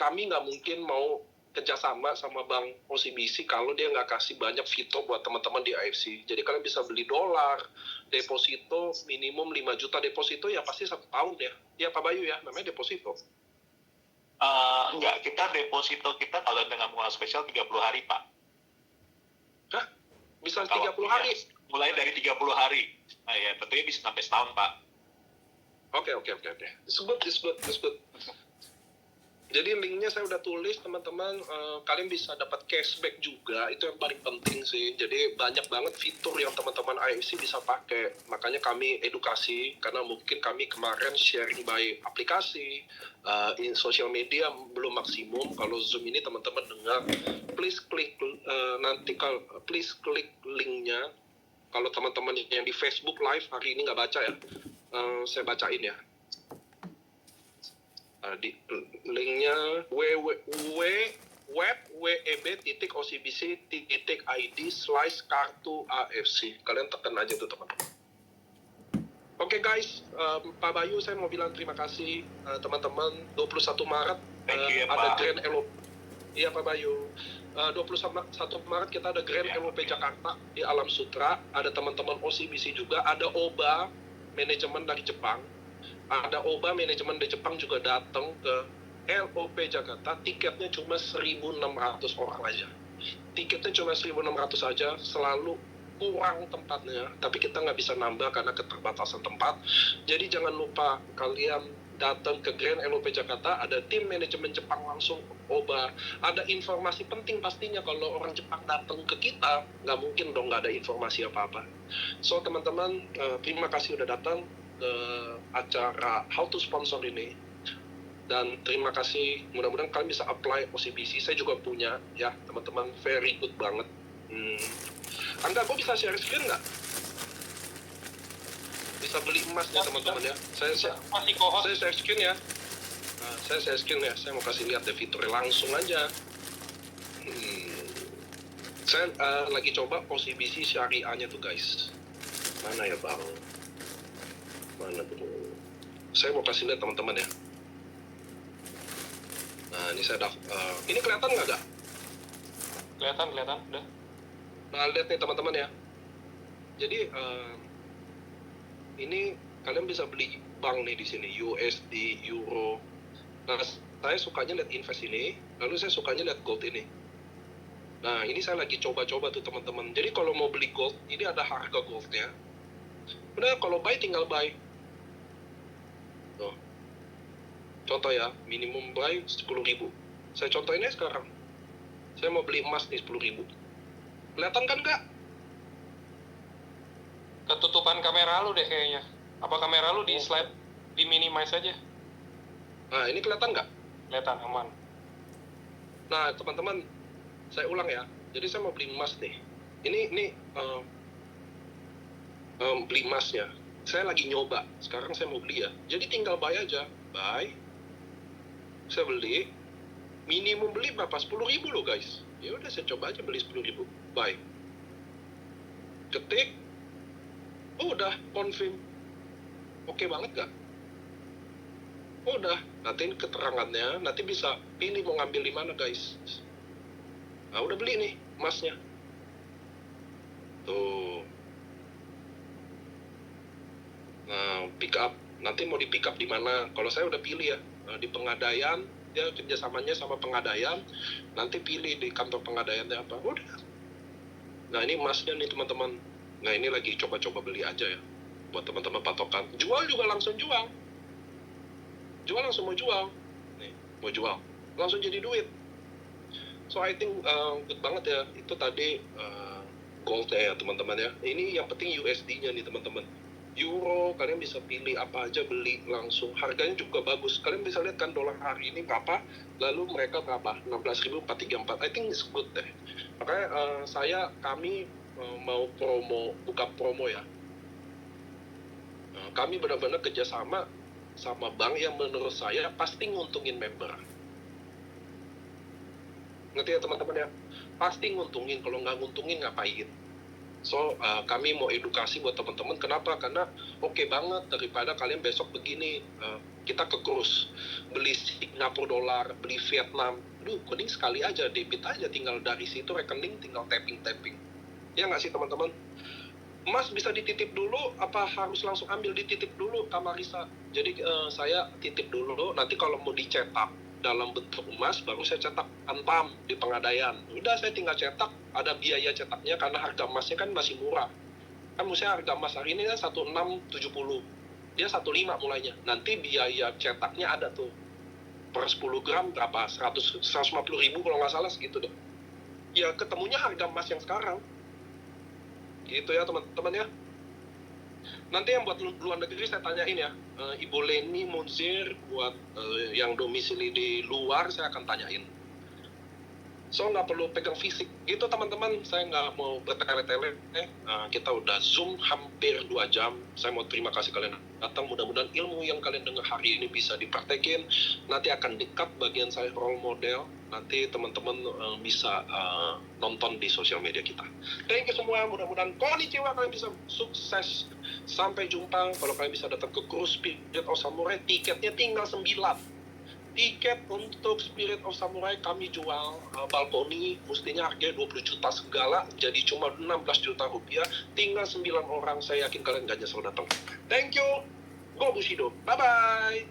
[SPEAKER 1] kami nggak mungkin mau kerjasama sama Bank OCBC kalau dia nggak kasih banyak fitur buat teman-teman di AFC. Jadi kalian bisa beli dolar, deposito minimum 5 juta deposito ya pasti 1 tahun ya. Ya Pak Bayu ya, namanya deposito.
[SPEAKER 4] Enggak, kita deposito kita kalau dengan bunga spesial 30 hari Pak.
[SPEAKER 1] Hah? Bisa
[SPEAKER 4] Kalau
[SPEAKER 1] 30 hari?
[SPEAKER 4] ya, mulai dari 30 hari. Nah ya, tentunya bisa sampai setahun Pak.
[SPEAKER 1] Oke. It's good. Jadi linknya saya udah tulis teman-teman, kalian bisa dapat cashback juga, itu yang paling penting sih. Jadi banyak banget fitur yang teman-teman AFC bisa pakai. Makanya kami edukasi, karena mungkin kami kemarin sharing by aplikasi, in social media belum maksimum. Kalau Zoom ini teman-teman dengar, please klik please klik linknya. Kalau teman-teman yang di Facebook Live hari ini nggak baca ya, saya bacain ya. Di linknya web.ocbc.id/kartu AFC. Kalian tekan aja tuh teman-teman. Oke guys, Pak Bayu saya mau bilang terima kasih teman-teman. 21 Maret
[SPEAKER 4] Thank you ya,
[SPEAKER 1] ada
[SPEAKER 4] Pak.
[SPEAKER 1] Grand LOP. Iya Pak Bayu. 21 Maret kita ada Grand LOP Jakarta di Alam Sutra. Ada teman-teman OCBC juga. Ada OBA manajemen dari Jepang. Ada OBA manajemen di Jepang juga datang ke LOP Jakarta. Tiketnya cuma 1.600 orang aja. Tiketnya cuma 1.600 aja, selalu kurang tempatnya. Tapi kita nggak bisa nambah karena keterbatasan tempat. Jadi jangan lupa kalian datang ke Grand LOP Jakarta, ada tim manajemen Jepang langsung OBA. Ada informasi penting pastinya, kalau orang Jepang datang ke kita, nggak mungkin dong nggak ada informasi apa-apa. So teman-teman, terima kasih udah datang ke acara How to Sponsor ini, dan terima kasih, mudah-mudahan kalian bisa apply OCBC. Saya juga punya ya teman-teman, very good banget. Anda, gue bisa share screen nggak? Bisa beli emas ya teman-teman ya. Saya share screen ya. Nah, saya share screen ya. Saya mau kasih lihat deh fiturnya langsung aja. Saya lagi coba OCBC syariahnya tuh guys. Mana ya bang? Mana tuh? Saya mau kasih lihat teman-teman ya. Nah ini saya ini kelihatan nggak gak?
[SPEAKER 2] Kelihatan, udah.
[SPEAKER 1] Nah lihat nih teman-teman ya. Jadi ini kalian bisa beli bank nih di sini, USD, Euro. Nah saya sukanya lihat invest ini, lalu saya sukanya lihat gold ini. Nah ini saya lagi coba-coba tuh teman-teman. Jadi kalau mau beli gold, ini ada harga goldnya. Udah kalau buy tinggal buy. Tuh. Contoh ya, minimum buy 10.000. Saya contohin aja sekarang. Saya mau beli emas nih 10.000. Kelihatan kan nggak?
[SPEAKER 2] ketutupan kamera lu deh kayaknya. Apa kamera lu di slide, di minimize aja?
[SPEAKER 1] Nah, ini kelihatan nggak?
[SPEAKER 2] Kelihatan aman.
[SPEAKER 1] Nah, teman-teman, saya ulang ya. Jadi saya mau beli emas nih. Ini beli emasnya. Saya lagi nyoba. Sekarang saya mau beli ya. Jadi tinggal buy aja. Buy. Saya beli. Minimum beli berapa? 10.000 loh guys. Ya udah saya coba aja beli 10.000. Buy. Ketik. Oh, udah confirm. Oke banget gak? Oh, udah. Nanti keterangannya. Nanti bisa pilih mau ngambil di mana guys. Nah, udah beli nih emasnya. Tuh. Nah, pick up. Nanti mau di pick up di mana? Kalau saya udah pilih ya. Di Pengadaian. Dia kerjasamanya sama Pengadaian. Nanti pilih di kantor Pengadaiannya apa. Udah. Nah, ini emasnya nih teman-teman. Nah, ini lagi coba-coba beli aja ya. Buat teman-teman patokan. Jual juga langsung jual. Jual langsung mau jual. Nih, mau jual. Langsung jadi duit. So, I think good banget ya. Itu tadi goldnya ya teman-teman ya. Ini yang penting USD-nya nih teman-teman. Euro, kalian bisa pilih apa aja beli langsung. Harganya juga bagus. Kalian bisa lihat kan dolar hari ini berapa, lalu mereka berapa? 16.434. I think it's good deh. Makanya kami mau buka promo ya. Kami benar-benar kerjasama sama bank yang menurut saya pasti nguntungin member. Ngerti ya teman-teman ya? Pasti nguntungin. Kalau nggak nguntungin ngapain? So, kami mau edukasi buat teman-teman. Kenapa? Karena oke banget daripada kalian besok begini, kita ke cruise, beli Singapura dolar, beli Vietnam. Aduh, mending sekali aja, debit aja, tinggal dari situ rekening, tinggal tapping. Ya nggak sih teman-teman? Emas bisa dititip dulu, apa harus langsung ambil dititip dulu, Kamarisa? Jadi saya titip dulu, nanti kalau mau dicetak dalam bentuk emas, baru saya cetak antam di Pengadaian. Udah, saya tinggal cetak, ada biaya cetaknya karena harga emasnya kan masih murah. Kan misalnya harga emas hari ini kan 1670, dia 15 mulainya. Nanti biaya cetaknya ada tuh, per 10 gram berapa? 150 ribu kalau nggak salah segitu deh. Ya ketemunya harga emas yang sekarang. Gitu ya teman-teman ya. Nanti yang buat luar negeri saya tanyain ya, Ibu Leni Munzir buat yang domisili di luar saya akan tanyain. So nggak perlu pegang fisik gitu teman-teman, saya nggak mau bertele-tele. Kita udah zoom hampir 2 jam. Saya mau terima kasih kalian datang, mudah-mudahan ilmu yang kalian dengar hari ini bisa dipraktekin. Nanti akan dekat bagian saya role model, nanti teman-teman bisa nonton di sosial media kita. Thank you semua, mudah-mudahan konnichiwa, kalian bisa sukses. Sampai jumpa. Kalau kalian bisa datang ke cruise Spirit of Samurai, tiketnya tinggal 9. Tiket untuk Spirit of Samurai kami jual balkoni, mestinya harganya 20 juta segala, jadi cuma 16 juta rupiah, tinggal 9 orang, saya yakin kalian gak nyesel datang. Thank you, go Bushido, bye-bye!